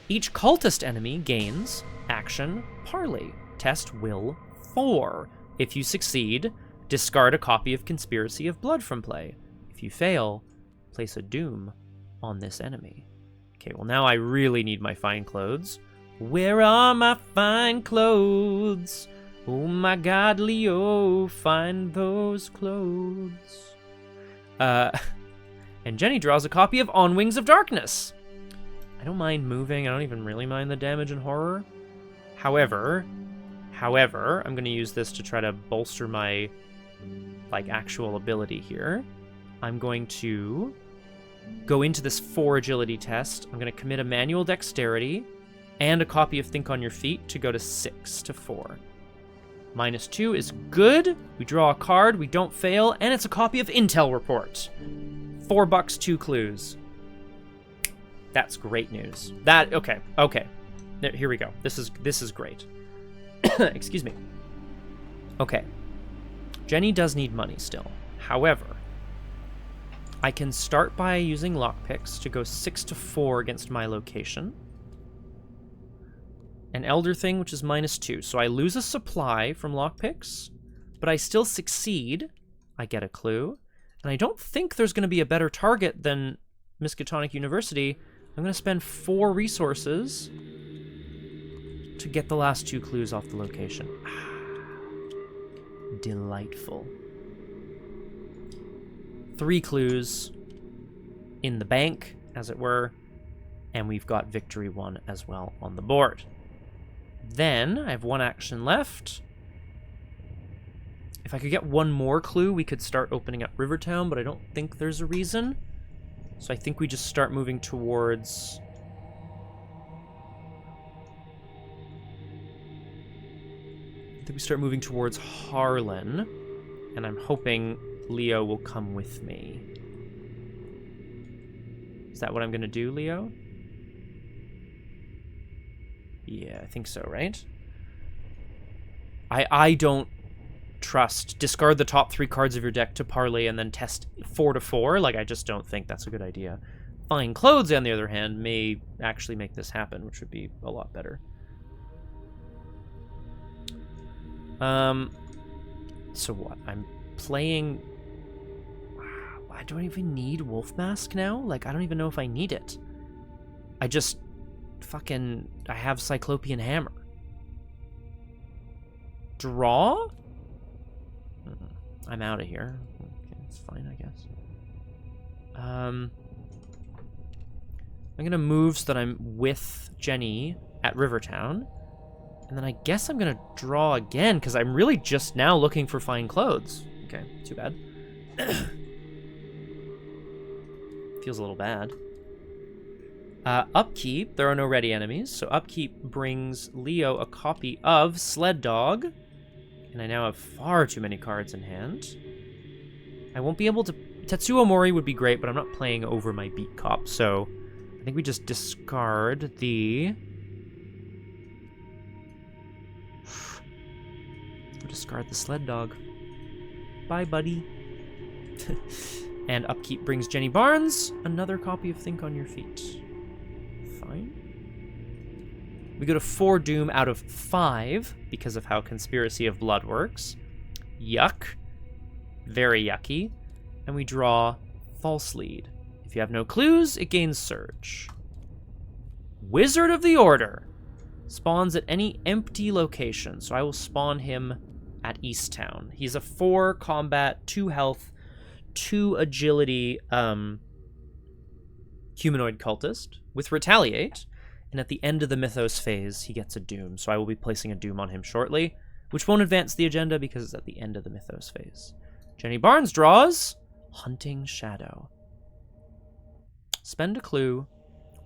Each cultist enemy gains action Parley. Test Will 4. If you succeed, discard a copy of Conspiracy of Blood from play. If you fail, place a Doom on this enemy. Okay, well now I really need my fine clothes. Where are my fine clothes? Oh my god, Leo, find those clothes. And Jenny draws a copy of On Wings of Darkness. I don't mind moving. I don't even really mind the damage and horror. However, I'm going to use this to try to bolster my like, actual ability here. I'm going to go into this 4 agility test. I'm going to commit a manual dexterity and a copy of Think on Your Feet to go to 6 to 4. -2 is good. We draw a card, we don't fail, and it's a copy of Intel Report. $4, 2 clues. That's great news. Okay. Here we go. This is great. Excuse me. Okay. Jenny does need money still. However, I can start by using lockpicks to go 6 to 4 against my location. An Elder Thing, which is -2. So I lose a supply from lockpicks, but I still succeed. I get a clue. And I don't think there's going to be a better target than Miskatonic University. I'm going to spend 4 resources to get the last 2 clues off the location. Delightful. 3 clues in the bank, as it were, and we've got victory 1 as well on the board. Then I have 1 action left. If I could get 1 more clue, we could start opening up Rivertown, but I don't think there's a reason. So I think we just start moving towards... Harlan, and I'm hoping Leo will come with me. Is that what I'm going to do, Leo? Yeah, I think so, right? I don't trust. Discard the top 3 cards of your deck to parlay and then test 4 to 4. Like, I just don't think that's a good idea. Fine Clothes, on the other hand, may actually make this happen, which would be a lot better. So what? I'm playing... I don't even need Wolf Mask now? Like, I don't even know if I need it. I just... I have Cyclopean Hammer. Draw? I'm out of here. Okay, it's fine, I guess. I'm gonna move so that I'm with Jenny at Rivertown. And then I guess I'm gonna draw again, because I'm really just now looking for Fine Clothes. Okay, too bad. Feels a little bad. Upkeep, there are no ready enemies, so Upkeep brings Leo a copy of Sled Dog, and I now have far too many cards in hand. I won't be able to... Tetsuo Mori would be great, but I'm not playing over my Beat Cop, so I think we just discard the... We'll discard the Sled Dog. Bye, buddy. And Upkeep brings Jenny Barnes, another copy of Think on Your Feet. Fine. We go to 4 Doom out of 5 because of how Conspiracy of Blood works. Yuck. Very yucky. And we draw False Lead. If you have no clues, it gains Surge. Wizard of the Order spawns at any empty location, so I will spawn him at Easttown. He's a 4 combat, 2 health, 2 agility humanoid cultist with Retaliate, and at the end of the Mythos phase, he gets a Doom, so I will be placing a Doom on him shortly, which won't advance the agenda because it's at the end of the Mythos phase. Jenny Barnes draws Hunting Shadow. Spend a clue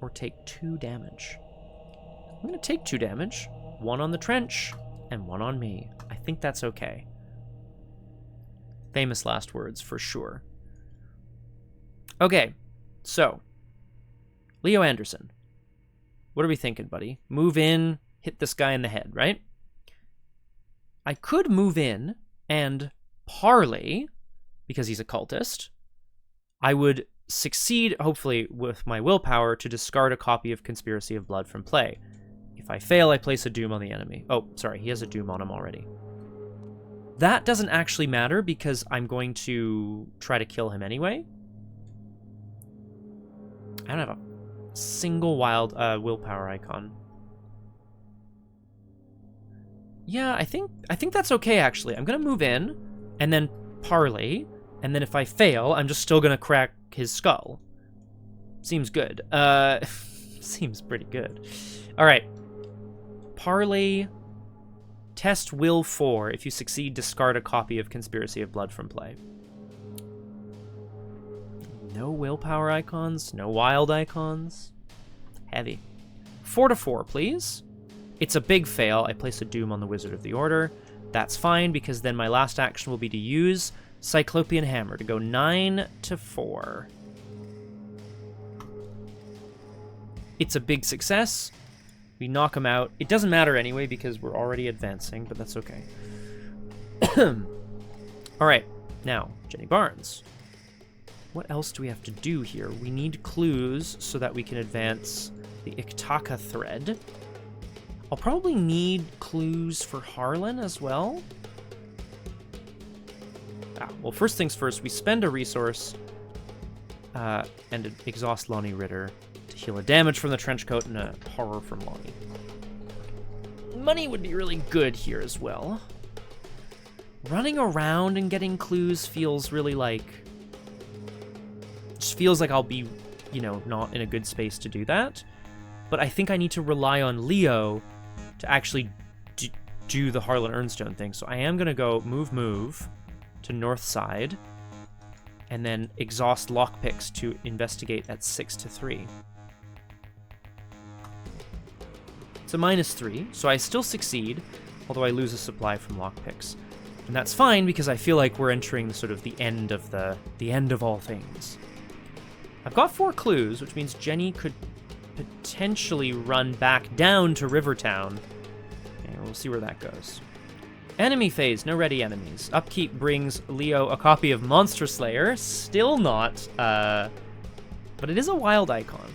or take 2 damage. I'm going to take 2 damage, 1 on the trench and 1 on me. I think that's okay. Famous last words for sure. Okay, so Leo Anderson. What are we thinking, buddy? Move in, hit this guy in the head, right? I could move in and parlay, because he's a cultist. I would succeed, hopefully, with my willpower to discard a copy of Conspiracy of Blood from play. If I fail, I place a Doom on the enemy. Oh, sorry, he has a Doom on him already. That doesn't actually matter because I'm going to try to kill him anyway. I don't have a single wild willpower icon. Yeah, I think that's okay, actually. I'm going to move in and then parlay, and then if I fail, I'm just still going to crack his skull. Seems good. Seems pretty good. All right. Parlay Test Will 4. If you succeed, discard a copy of Conspiracy of Blood from play. No willpower icons, no wild icons. Heavy. 4 to 4, please. It's a big fail. I place a Doom on the Wizard of the Order. That's fine, because then my last action will be to use Cyclopean Hammer to go 9 to 4. It's a big success. We knock him out. It doesn't matter anyway, because we're already advancing, but that's okay. All right, now, Jenny Barnes. What else do we have to do here? We need clues so that we can advance the Iktaka thread. I'll probably need clues for Harlan as well. Well, first things first, we spend a resource and exhaust Lonnie Ritter to heal a damage from the trench coat and a horror from Lonnie. Money would be really good here as well. Running around and getting clues feels really like... just feels like I'll be, you know, not in a good space to do that. But I think I need to rely on Leo to actually do the Harlan Ernstone thing. So I am going to go move to north side and then exhaust lockpicks to investigate at 6 to 3. It's a -3, so I still succeed, although I lose a supply from lockpicks. And that's fine because I feel like we're entering the sort of the end of the end of all things. I've got 4 clues, which means Jenny could potentially run back down to Rivertown. Okay, we'll see where that goes. Enemy phase, no ready enemies. Upkeep brings Leo a copy of Monster Slayer. Still not, but it is a wild icon.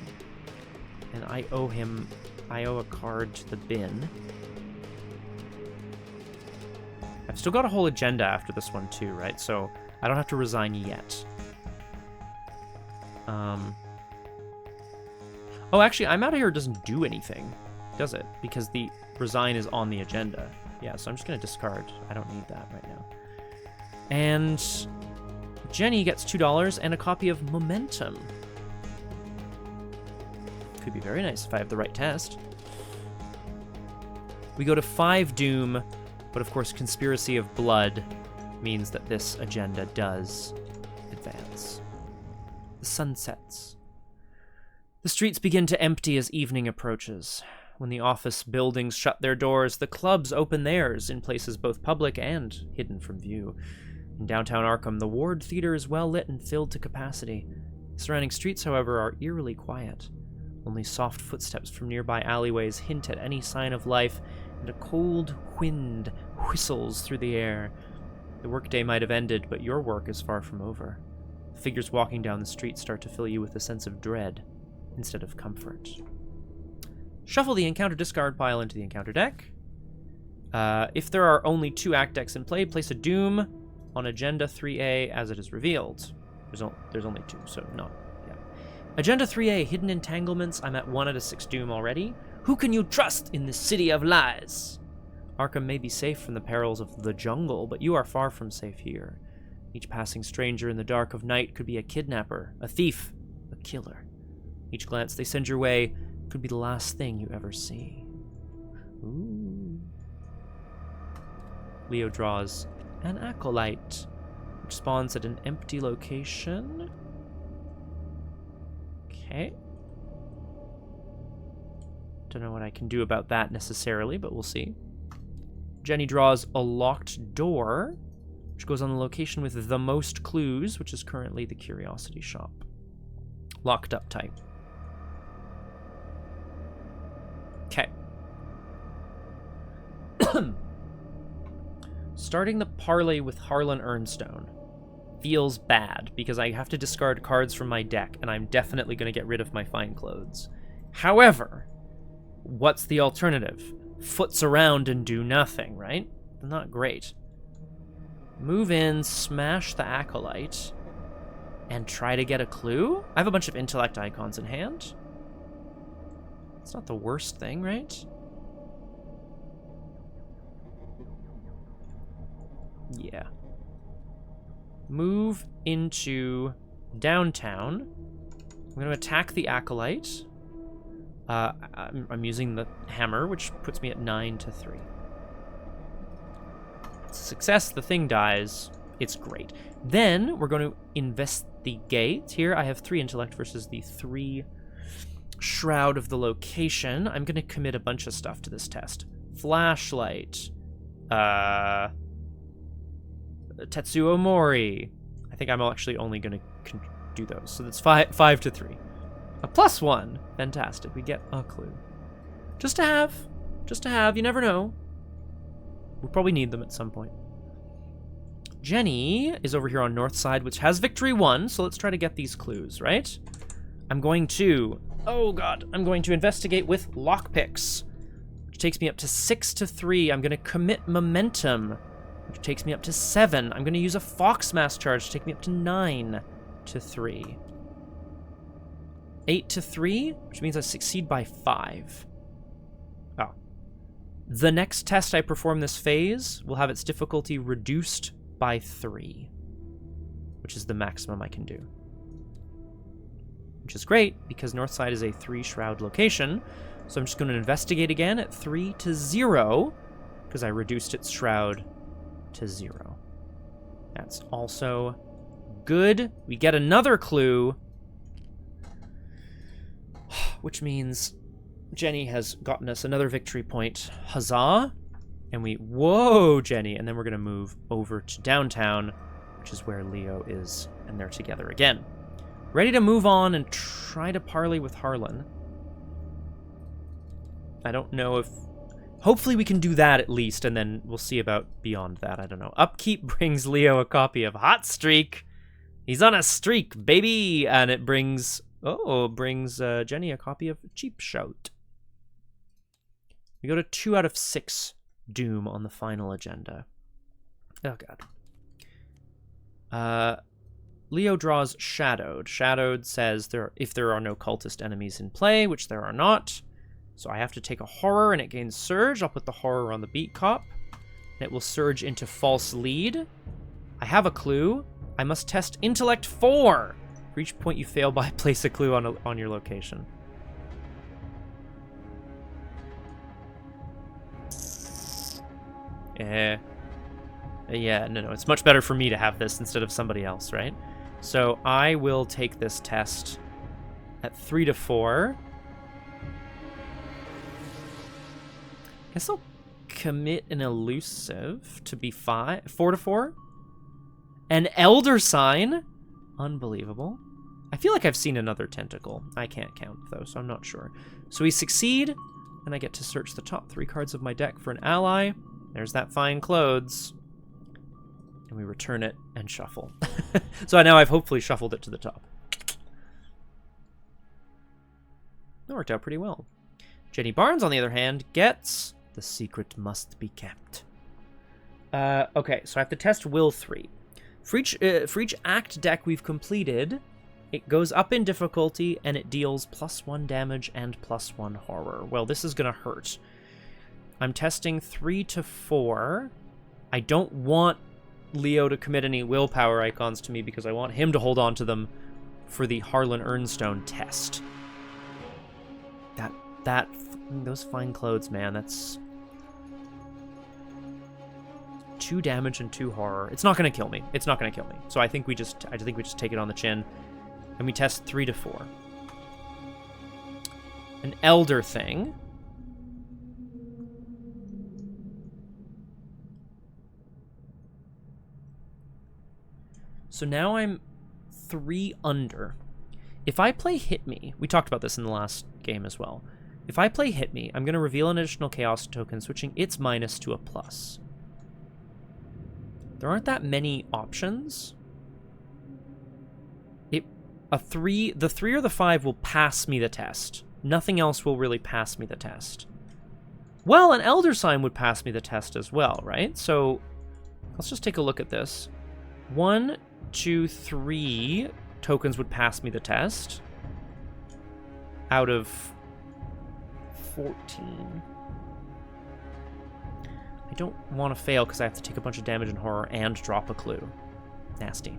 And I owe a card to the bin. I've still got a whole agenda after this one too, right? So I don't have to resign yet. Oh, actually, I'm Out of Here doesn't do anything, does it? Because the resign is on the agenda. Yeah, so I'm just going to discard. I don't need that right now. And Jenny gets $2 and a copy of Momentum. Could be very nice if I have the right test. We go to 5 Doom, but of course Conspiracy of Blood means that this agenda does advance. The sun sets. The streets begin to empty as evening approaches. When the office buildings shut their doors, the clubs open theirs in places both public and hidden from view. In downtown Arkham, the Ward Theater is well lit and filled to capacity. Surrounding streets, however, are eerily quiet. Only soft footsteps from nearby alleyways hint at any sign of life, and a cold wind whistles through the air. The workday might have ended, but your work is far from over. The figures walking down the street start to fill you with a sense of dread instead of comfort. Shuffle the encounter discard pile into the encounter deck. If there are only 2 act decks in play, place a Doom on Agenda 3A as it is revealed. There's only 2, so not. Yeah. Agenda 3A, Hidden Entanglements. I'm at 1 out of 6 Doom already. Who can you trust in this city of lies? Arkham may be safe from the perils of the jungle, but you are far from safe here. Each passing stranger in the dark of night could be a kidnapper, a thief, a killer. Each glance they send your way could be the last thing you ever see. Ooh. Leo draws an Acolyte, which spawns at an empty location. Okay. Don't know what I can do about that necessarily, but we'll see. Jenny draws a locked door, which goes on the location with the most clues, which is currently the Curiosity Shop. Locked up type. Okay. Starting the parlay with Harlan Ernstone feels bad because I have to discard cards from my deck, and I'm definitely going to get rid of my fine clothes. However, what's the alternative? Foots around and do nothing, right? Not great. Move in, smash the Acolyte, and try to get a clue? I have a bunch of intellect icons in hand. It's not the worst thing, right? Yeah. Move into downtown. I'm going to attack the Acolyte. I'm using the hammer, which puts me at 9 to 3. It's a success. The thing dies. It's great. Then we're going to investigate. Here I have 3 intellect versus the 3 shroud of the location. I'm going to commit a bunch of stuff to this test. Flashlight. Tetsuo Mori. I think I'm actually only going to do those. So that's 5 to 3. A +1. Fantastic. We get a clue. Just to have. Just to have. You never know. We'll probably need them at some point. Jenny is over here on north side, which has victory 1. So let's try to get these clues, right? I'm going to... Oh, God. I'm going to investigate with lockpicks, which takes me up to 6 to 3. I'm going to commit momentum, which takes me up to 7. I'm going to use a fox mask charge to take me up to 9 to 3. 8 to 3, which means I succeed by 5. Oh. The next test I perform this phase will have its difficulty reduced by 3, which is the maximum I can do. Which is great, because Northside is a 3-shroud location, so I'm just going to investigate again at 3 to 0, because I reduced its shroud to 0. That's also good. We get another clue, which means Jenny has gotten us another victory point. Huzzah! And we... Whoa, Jenny! And then we're going to move over to downtown, which is where Leo is, and they're together again. Ready to move on and try to parley with Harlan. I don't know if... Hopefully we can do that at least, and then we'll see about beyond that. I don't know. Upkeep brings Leo a copy of Hot Streak. He's on a streak, baby! And it brings... Oh, brings Jenny a copy of Cheap Shout. We go to 2 out of 6 Doom on the final agenda. Oh, God. Leo draws Shadowed. Shadowed says if there are no cultist enemies in play, which there are not. So I have to take a horror, and it gains Surge. I'll put the horror on the Beat Cop. And it will surge into False Lead. I have a clue. I must test Intellect 4. For each point you fail by, place a clue on your location. Yeah, no, it's much better for me to have this instead of somebody else, right? So I will take this test at 3 to 4. Guess I'll commit an elusive to be 4 to 4. An Elder Sign? Unbelievable. I feel like I've seen another tentacle. I can't count, though, so I'm not sure. So we succeed, and I get to search the top 3 cards of my deck for an ally. There's that Fine Clothes. And we return it and shuffle. So now I've hopefully shuffled it to the top. That worked out pretty well. Jenny Barnes, on the other hand, gets The Secret Must Be Kept. Okay, so I have to test Will 3. For each act deck we've completed, it goes up in difficulty, and it deals +1 damage and +1 horror. Well, this is going to hurt. I'm testing 3 to 4. I don't want Leo to commit any willpower icons to me because I want him to hold on to them for the Harlan Earnstone test. Those Fine Clothes, man, that's 2 damage and 2 horror. It's not going to kill me. It's not going to kill me. So I think we just take it on the chin, and we test 3 to 4. An Elder Thing. So now I'm 3 under. If I play Hit Me, we talked about this in the last game as well. If I play Hit Me, I'm going to reveal an additional Chaos token, switching its minus to a plus. There aren't that many options. The 3 or the 5 will pass me the test. Nothing else will really pass me the test. Well, an Elder Sign would pass me the test as well, right? So let's just take a look at this. 1, 2, 3 tokens would pass me the test out of 14. I don't want to fail because I have to take a bunch of damage and horror and drop a clue. Nasty.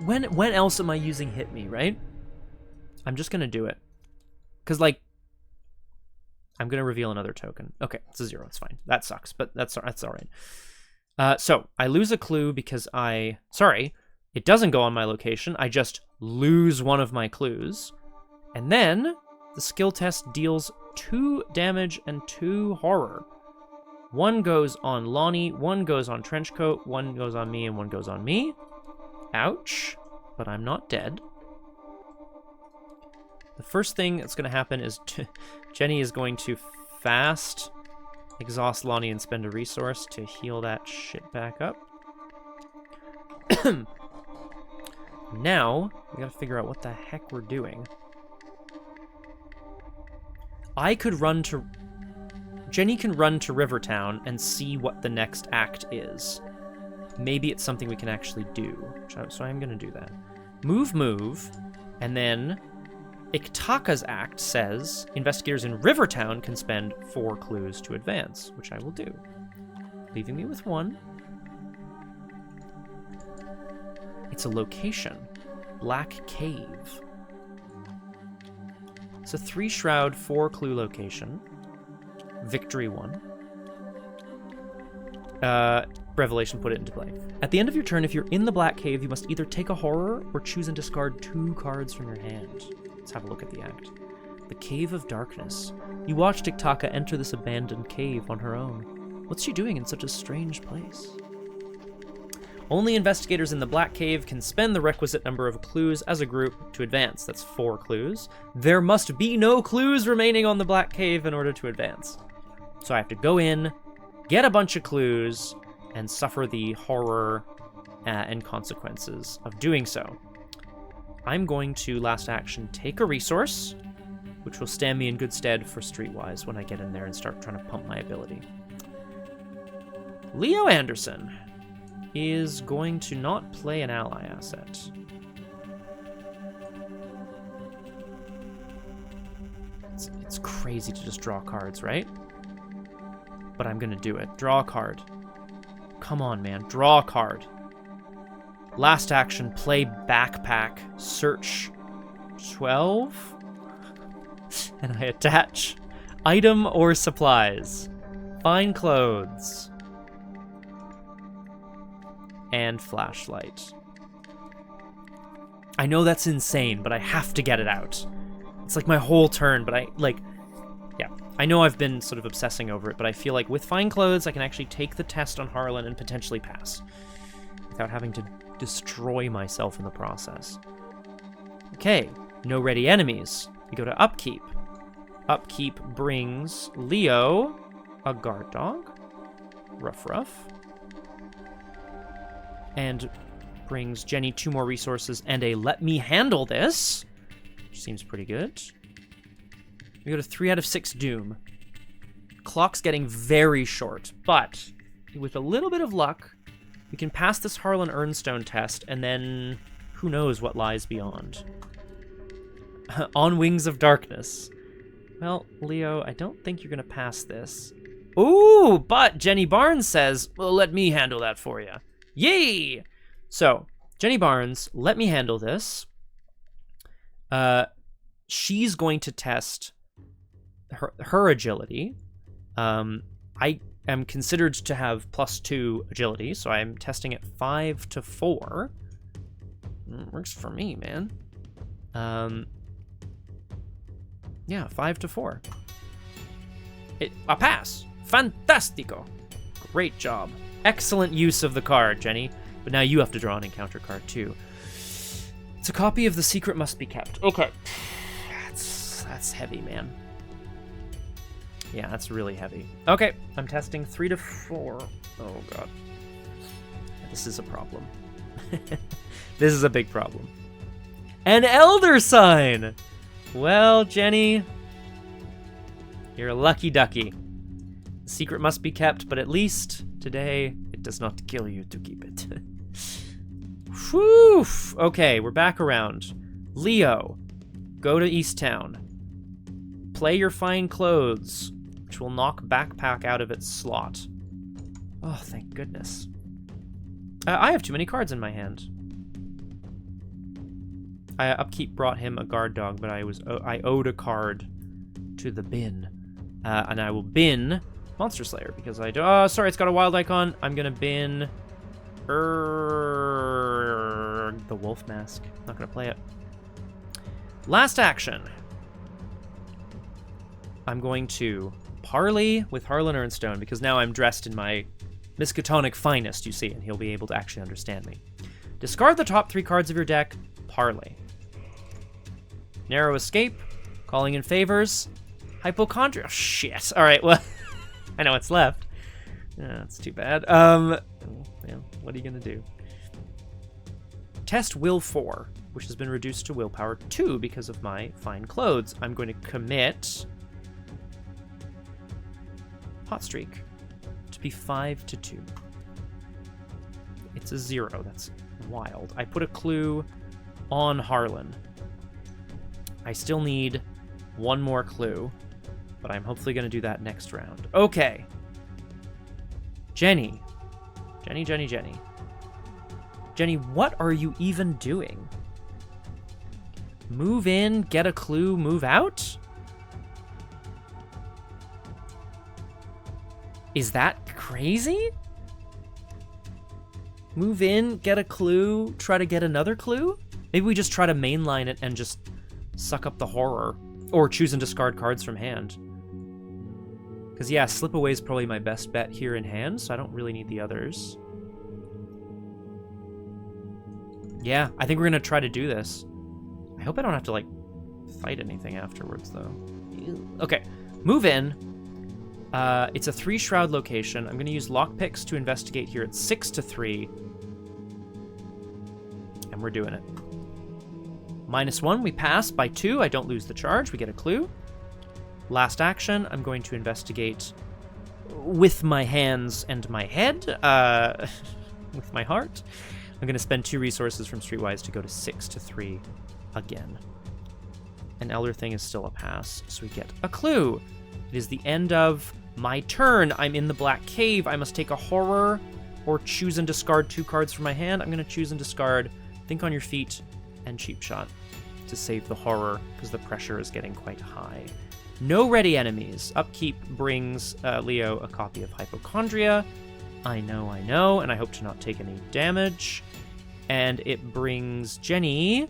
When else am I using Hit Me, right? I'm just going to do it. Because, like, I'm going to reveal another token. Okay, it's a 0. It's fine. That sucks, but that's all right. So I lose a clue because sorry, it doesn't go on my location. I just lose one of my clues. And then the skill test deals 2 damage and 2 horror. 1 goes on Lonnie, 1 goes on Trenchcoat, 1 goes on me, and 1 goes on me. Ouch, but I'm not dead. The first thing that's going to happen is Jenny is going to fast exhaust Lonnie and spend a resource to heal that shit back up. Now, we gotta figure out what the heck we're doing. Jenny can run to Rivertown and see what the next act is. Maybe it's something we can actually do. So I'm gonna do that. Move, and then Iktaka's act says investigators in Rivertown can spend 4 clues to advance, which I will do. Leaving me with 1. It's a location. Black Cave. It's a 3 shroud, 4 clue location. Victory 1. Revelation put it into play. At the end of your turn, if you're in the Black Cave, you must either take a horror or choose and discard 2 cards from your hand. Let's have a look at the act. The Cave of Darkness. You watched Iktaka enter this abandoned cave on her own. What's she doing in such a strange place? Only investigators in the Black Cave can spend the requisite number of clues as a group to advance. That's 4 clues. There must be no clues remaining on the Black Cave in order to advance. So I have to go in, get a bunch of clues, and suffer the horror and consequences of doing so. I'm going to, last action, take a resource, which will stand me in good stead for Streetwise when I get in there and start trying to pump my ability. Leo Anderson is going to not play an ally asset. It's crazy to just draw cards, right? But I'm gonna do it. Draw a card. Come on, man. Draw a card. Last action, play backpack. Search 12. And I attach item or supplies. Fine clothes. And flashlight. I know that's insane, but I have to get it out. It's like my whole turn, but I know I've been sort of obsessing over it, but I feel like with fine clothes, I can actually take the test on Harlan and potentially pass without having to destroy myself in the process. Okay, no ready enemies. We go to upkeep. Upkeep brings Leo a guard dog, Ruff, and brings Jenny 2 more resources and a let me handle this, which seems pretty good. We go to 3 out of 6 Doom. Clock's getting very short, but with a little bit of luck, we can pass this Harlan Earnstone test, and then who knows what lies beyond. On Wings of Darkness. Well, Leo, I don't think you're going to pass this. Ooh, but Jenny Barnes says, well, let me handle that for you. Yay! So, Jenny Barnes, let me handle this. She's going to test her agility. I am considered to have +2 agility, so I'm testing it 5 to 4. Works for me, man. Yeah, 5 to 4. A pass. Fantastico. Great job. Excellent use of the card, Jenny. But now you have to draw an encounter card, too. It's a copy of The Secret Must Be Kept. Okay. That's heavy, man. Yeah, that's really heavy. Okay, I'm testing 3 to 4. Oh, God. This is a problem. This is a big problem. An Elder Sign! Well, Jenny, you're a lucky ducky. The secret must be kept, but at least today it does not kill you to keep it. Whew! Okay, we're back around. Leo, go to Easttown. Play your fine clothes, which will knock backpack out of its slot. Oh, thank goodness. I have too many cards in my hand. Upkeep brought him a guard dog, but I owed a card to the bin. And I will bin Monster Slayer because I do. Oh, sorry, it's got a wild icon. I'm gonna bin the Wolf Mask. Not gonna play it. Last action. I'm going to parley with Harlan Ernstone because now I'm dressed in my Miskatonic finest, you see, and he'll be able to actually understand me. Discard the top 3 cards of your deck. Parley. Narrow Escape. Calling in Favors. Hypochondria. Oh, shit. All right, well, I know what's left. That's too bad. Yeah, what are you going to do? Test Will 4, which has been reduced to Willpower 2 because of my fine clothes. I'm going to commit Hot Streak to be 5-2. It's a 0. That's wild. I put a clue on Harlan. I still need one more clue, but I'm hopefully going to do that next round. Okay. Jenny. Jenny, what are you even doing? Move in, get a clue, move out? Is that crazy? Move in, get a clue, try to get another clue? Maybe we just try to mainline it and just suck up the horror. Or choose and discard cards from hand. Because, yeah, Slip Away is probably my best bet here in hand, so I don't really need the others. Yeah, I think we're going to try to do this. I hope I don't have to, like, fight anything afterwards, though. Okay, move in. It's a 3-shroud location. I'm going to use lockpicks to investigate here at 6-3. And we're doing it. -1, we pass by 2. I don't lose the charge. We get a clue. Last action, I'm going to investigate with my hands and my head, with my heart. I'm going to spend 2 resources from Streetwise to go to 6-3 again. An Elder Thing is still a pass, so we get a clue. It is the end of my turn. I'm in the Black Cave. I must take a horror or choose and discard 2 cards from my hand. I'm going to choose and discard Think on Your Feet and Cheap Shot to save the horror because the pressure is getting quite high. No ready enemies. Upkeep brings Leo a copy of Hypochondria. I know, and I hope to not take any damage. And it brings Jenny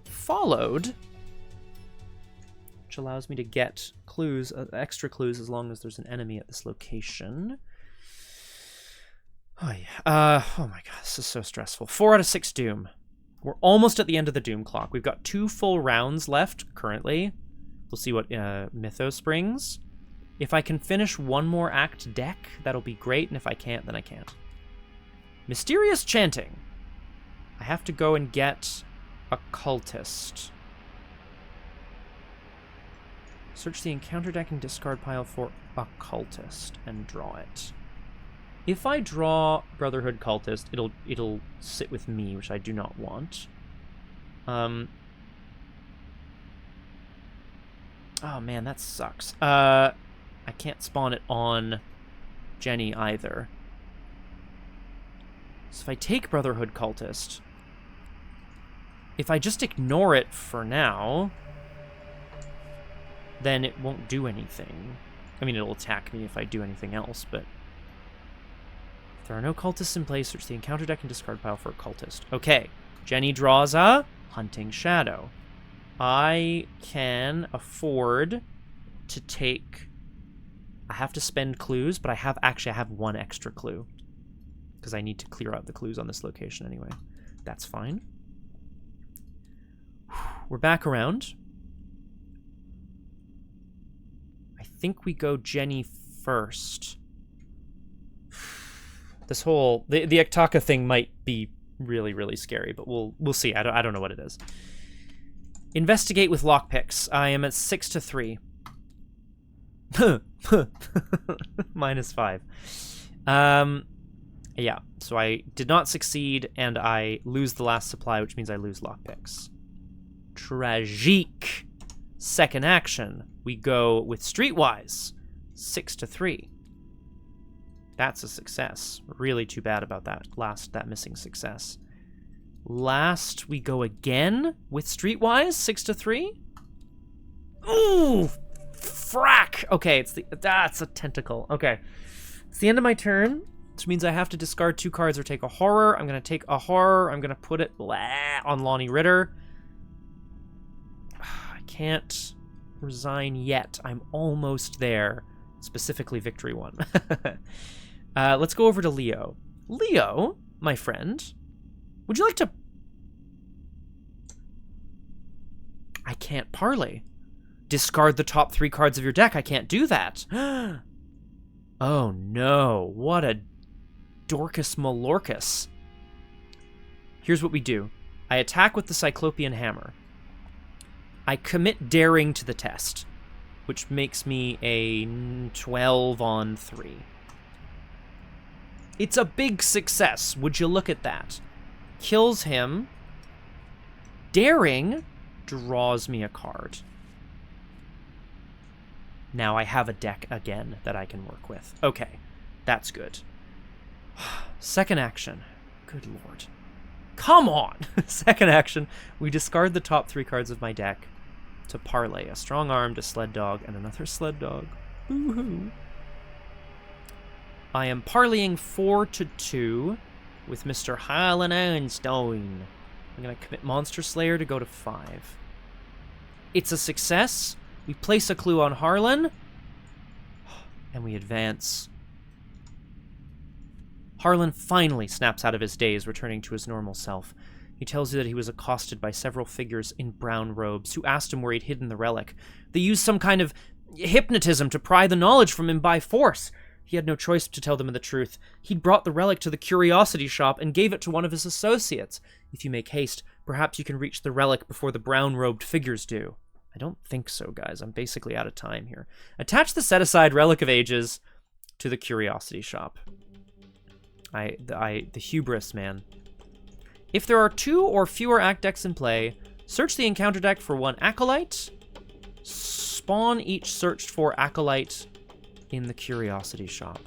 Followed, which allows me to get clues, extra clues, as long as there's an enemy at this location. Oh yeah. Oh my god, this is so stressful. 4 out of 6 Doom. We're almost at the end of the Doom clock. We've got 2 full rounds left currently. We'll see what Mythos brings. If I can finish 1 more act deck, that'll be great, and if I can't, then I can't. Mysterious Chanting. I have to go and get a Cultist. Search the encounter deck and discard pile for a Cultist and draw it. If I draw Brotherhood Cultist, it'll sit with me, which I do not want. Oh man, that sucks. I can't spawn it on Jenny either. So if I take Brotherhood Cultist, if I just ignore it for now, then it won't do anything. I mean, it'll attack me if I do anything else, but if there are no cultists in play, search the encounter deck and discard pile for a cultist. Okay, Jenny draws a Hunting Shadow. I can afford to take... I have to spend clues, but I have 1 extra clue. Because I need to clear out the clues on this location anyway. That's fine. We're back around. I think we go Jenny first. This whole... The Ektaka thing might be really, really scary, but we'll see. I don't know what it is. Investigate with lockpicks. I am at 6-3. -5. Yeah, so I did not succeed, and I lose the last supply, which means I lose lockpicks. Tragique. Second action. We go with Streetwise. 6-3. That's a success. Really too bad about that missing success. Last, we go again with Streetwise, 6-3. Ooh, frack. Okay, that's a tentacle. Okay. It's the end of my turn, which means I have to discard 2 cards or take a horror. I'm going to take a horror. I'm going to put it on Lonnie Ritter. I can't resign yet. I'm almost there. Specifically, victory 1. Let's go over to Leo. Leo, my friend, would you like to... I can't parlay. Discard the top 3 cards of your deck. I can't do that. Oh no, what a Dorcas Malorcas. Here's what we do. I attack with the Cyclopean Hammer. I commit Daring to the test, which makes me a 12 on 3. It's a big success. Would you look at that? Kills him. Daring draws me a card. Now I have a deck again that I can work with. Okay, that's good. Second action. Good lord. Come on! Second action, we discard the top 3 cards of my deck to parlay a Strong Armed, a Sled Dog, and another Sled Dog. Woohoo! I am parlaying 4 to 2 with Mr. Harlan Einstein. I'm going to commit Monster Slayer to go to 5. It's a success. We place a clue on Harlan, and we advance. Harlan finally snaps out of his daze, returning to his normal self. He tells you that he was accosted by several figures in brown robes who asked him where he'd hidden the relic. They used some kind of hypnotism to pry the knowledge from him by force. He had no choice to tell them the truth. He'd brought the relic to the curiosity shop and gave it to one of his associates. If you make haste, perhaps you can reach the relic before the brown-robed figures do. I don't think so, guys. I'm basically out of time here. Attach the set-aside Relic of Ages to the curiosity shop. The hubris, man. If there are 2 or fewer act decks in play, search the encounter deck for 1 Acolyte. Spawn each searched for Acolyte in the curiosity shop.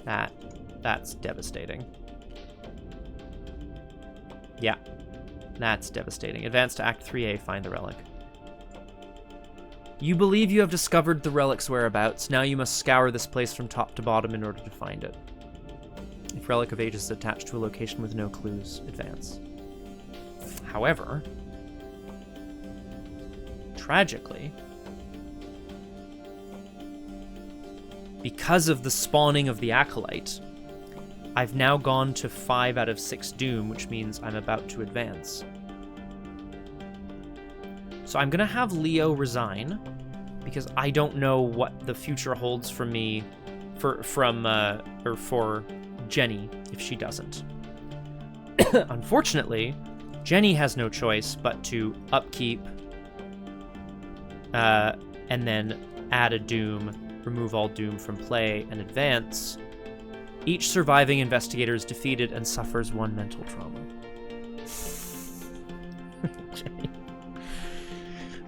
That's devastating. Yeah, that's devastating. Advance to Act 3A, find the relic. You believe you have discovered the relic's whereabouts. Now you must scour this place from top to bottom in order to find it. If Relic of Ages is attached to a location with no clues, advance. However, tragically, because of the spawning of the Acolyte, I've now gone to 5 out of 6 Doom, which means I'm about to advance. So I'm gonna have Leo resign, because I don't know what the future holds for me, for Jenny, if she doesn't. Unfortunately, Jenny has no choice but to upkeep, and then add a Doom, remove all Doom from play, and advance. Each surviving investigator is defeated and suffers 1 mental trauma.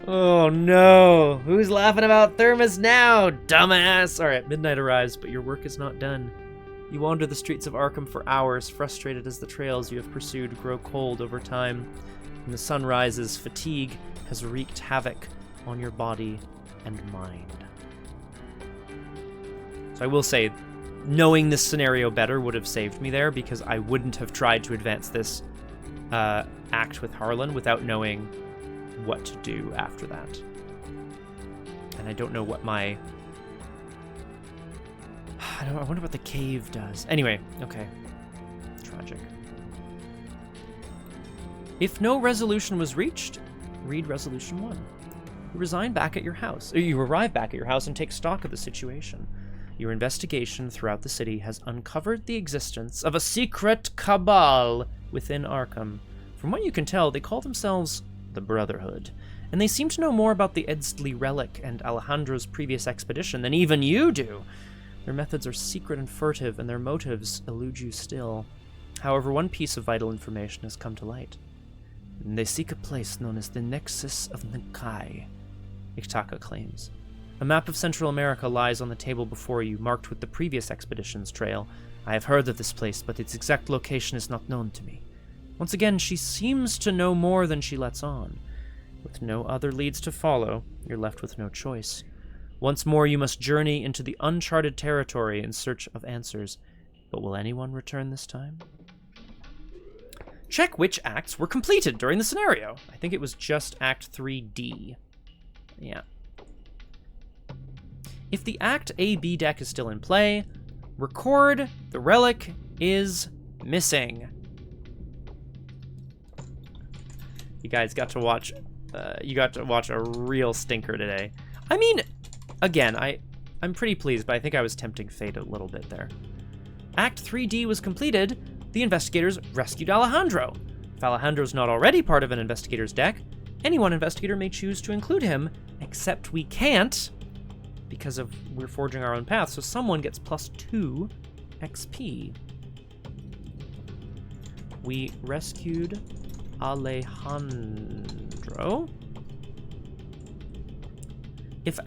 Oh no! Who's laughing about Thermos now, dumbass? Alright, midnight arrives, but your work is not done. You wander the streets of Arkham for hours, frustrated as the trails you have pursued grow cold over time. When the sun rises, fatigue has wreaked havoc on your body and mind. So I will say, knowing this scenario better would have saved me there, because I wouldn't have tried to advance this act with Harlan without knowing what to do after that. And I don't know what my... I wonder what the cave does. Anyway, okay. Tragic. If no resolution was reached, read Resolution 1. You arrive back at your house and take stock of the situation. Your investigation throughout the city has uncovered the existence of a secret cabal within Arkham. From what you can tell, they call themselves the Brotherhood, and they seem to know more about the Edsley relic and Alejandro's previous expedition than even you do. Their methods are secret and furtive, and their motives elude you still. However, one piece of vital information has come to light. They seek a place known as the Nexus of Nikai, Iktaka claims. A map of Central America lies on the table before you, marked with the previous expedition's trail. I have heard of this place, but its exact location is not known to me. Once again, she seems to know more than she lets on. With no other leads to follow, you're left with no choice. Once more, you must journey into the uncharted territory in search of answers. But will anyone return this time? Check which acts were completed during the scenario. I think it was just Act 3D. Yeah. If the Act A-B deck is still in play, record the relic is missing. You guys got to watch. You got to watch a real stinker today. I mean, again, I'm pretty pleased, but I think I was tempting fate a little bit there. Act 3D was completed. The investigators rescued Alejandro. If Alejandro's not already part of an investigator's deck, any one investigator may choose to include him, except we can't because we're forging our own path, so someone gets +2 XP. We rescued Alejandro. If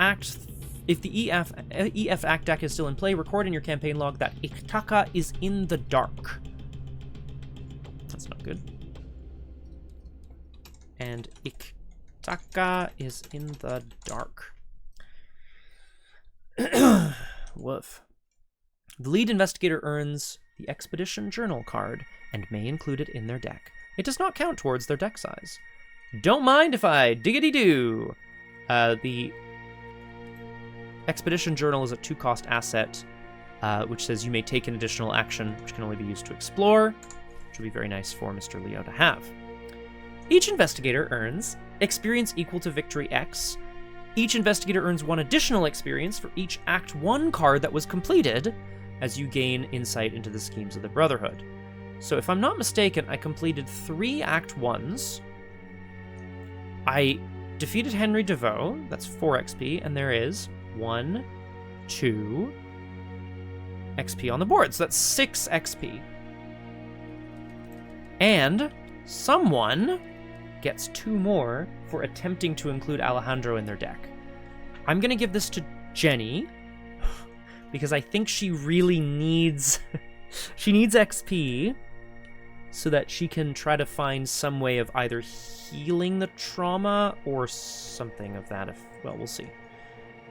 the EF Act deck is still in play, record in your campaign log that Iktaka is in the dark. That's not good. And Iktaka is in the dark. Woof. The lead investigator earns the Expedition Journal card and may include it in their deck. It does not count towards their deck size. Don't mind if I diggity-doo. The Expedition Journal is a 2-cost asset, which says you may take an additional action, which can only be used to explore, which would be very nice for Mr. Leo to have. Each investigator earns experience equal to victory X. Each investigator earns 1 additional experience for each Act 1 card that was completed, as you gain insight into the schemes of the Brotherhood. So if I'm not mistaken, I completed 3 Act 1s. I defeated Henry DeVoe, that's 4 XP, and there is 1, 2 XP on the board, so that's 6 XP. And someone gets 2 more for attempting to include Alejandro in their deck. I'm gonna give this to Jenny, because I think she really needs she needs XP so that she can try to find some way of either healing the trauma or something of that. Well, we'll see.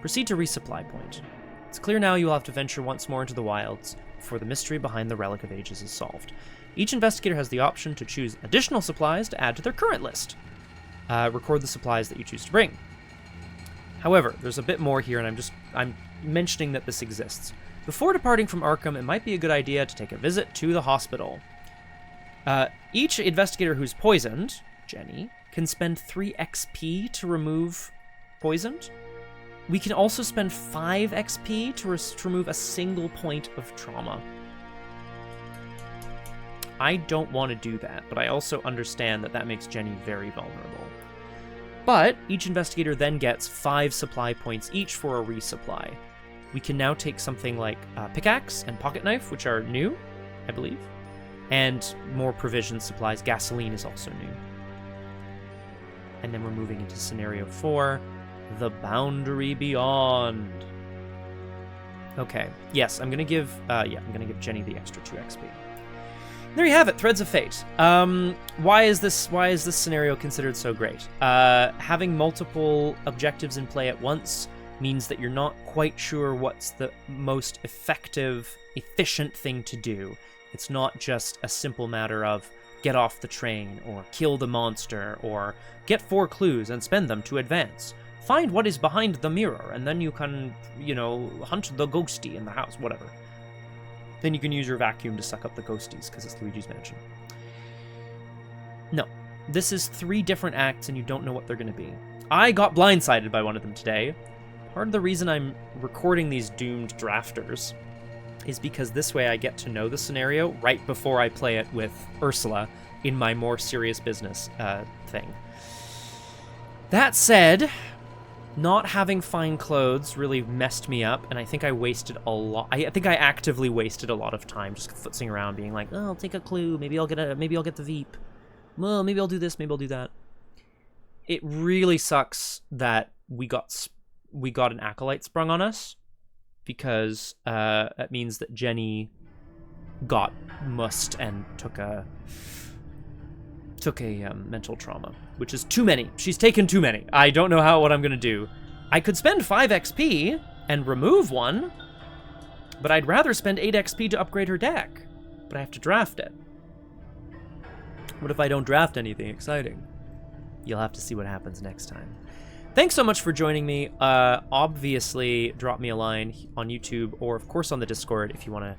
Proceed to resupply point. It's clear now you will have to venture once more into the wilds before the mystery behind the Relic of Ages is solved. Each investigator has the option to choose additional supplies to add to their current list. Record the supplies that you choose to bring. However, there's a bit more here, and I'm mentioning that this exists. Before departing from Arkham, it might be a good idea to take a visit to the hospital. Each investigator who's poisoned, Jenny, can spend 3 XP to remove poisoned. We can also spend 5 XP to remove a single point of trauma. I don't want to do that, but I also understand that that makes Jenny very vulnerable. But each investigator then gets 5 supply points each for a resupply. We can now take something like pickaxe and pocket knife, which are new, I believe, and more provision supplies. Gasoline is also new. And then we're moving into scenario 4, the boundary beyond. Okay, yes, I'm gonna give Jenny the extra 2 XP. There you have it, Threads of Fate. Why is this scenario considered so great? Having multiple objectives in play at once means that you're not quite sure what's the most effective, efficient thing to do. It's not just a simple matter of get off the train, or kill the monster, or get 4 clues and spend them to advance. Find what is behind the mirror, and then you can, hunt the ghostie in the house, whatever. Then you can use your vacuum to suck up the ghosties, because it's Luigi's Mansion. No. This is 3 different acts, and you don't know what they're going to be. I got blindsided by one of them today. Part of the reason I'm recording these doomed drafters is because this way I get to know the scenario right before I play it with Ursula in my more serious business thing. That said, not having fine clothes really messed me up, and I think I wasted a lot. I think I actively wasted a lot of time just futzing around, being like, "Oh, I'll take a clue. Maybe I'll get the Veep. Well, maybe I'll do this. Maybe I'll do that." It really sucks that we got an acolyte sprung on us, because that means that Jenny got mussed and took took a mental trauma, which is too many. She's taken too many. I don't know what I'm going to do. I could spend 5 XP and remove one, but I'd rather spend 8 XP to upgrade her deck. But I have to draft it. What if I don't draft anything exciting? You'll have to see what happens next time. Thanks so much for joining me. Obviously, drop me a line on YouTube or, of course, on the Discord if you want to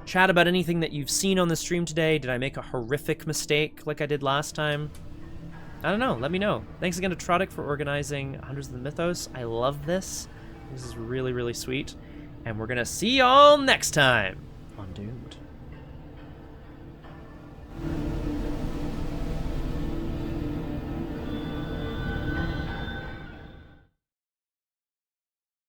chat about anything that you've seen on the stream today. Did I make a horrific mistake like I did last time? I don't know. Let me know. Thanks again to Trodic for organizing Hunters of the Mythos. I love this. This is really, really sweet. And we're going to see y'all next time on Doom.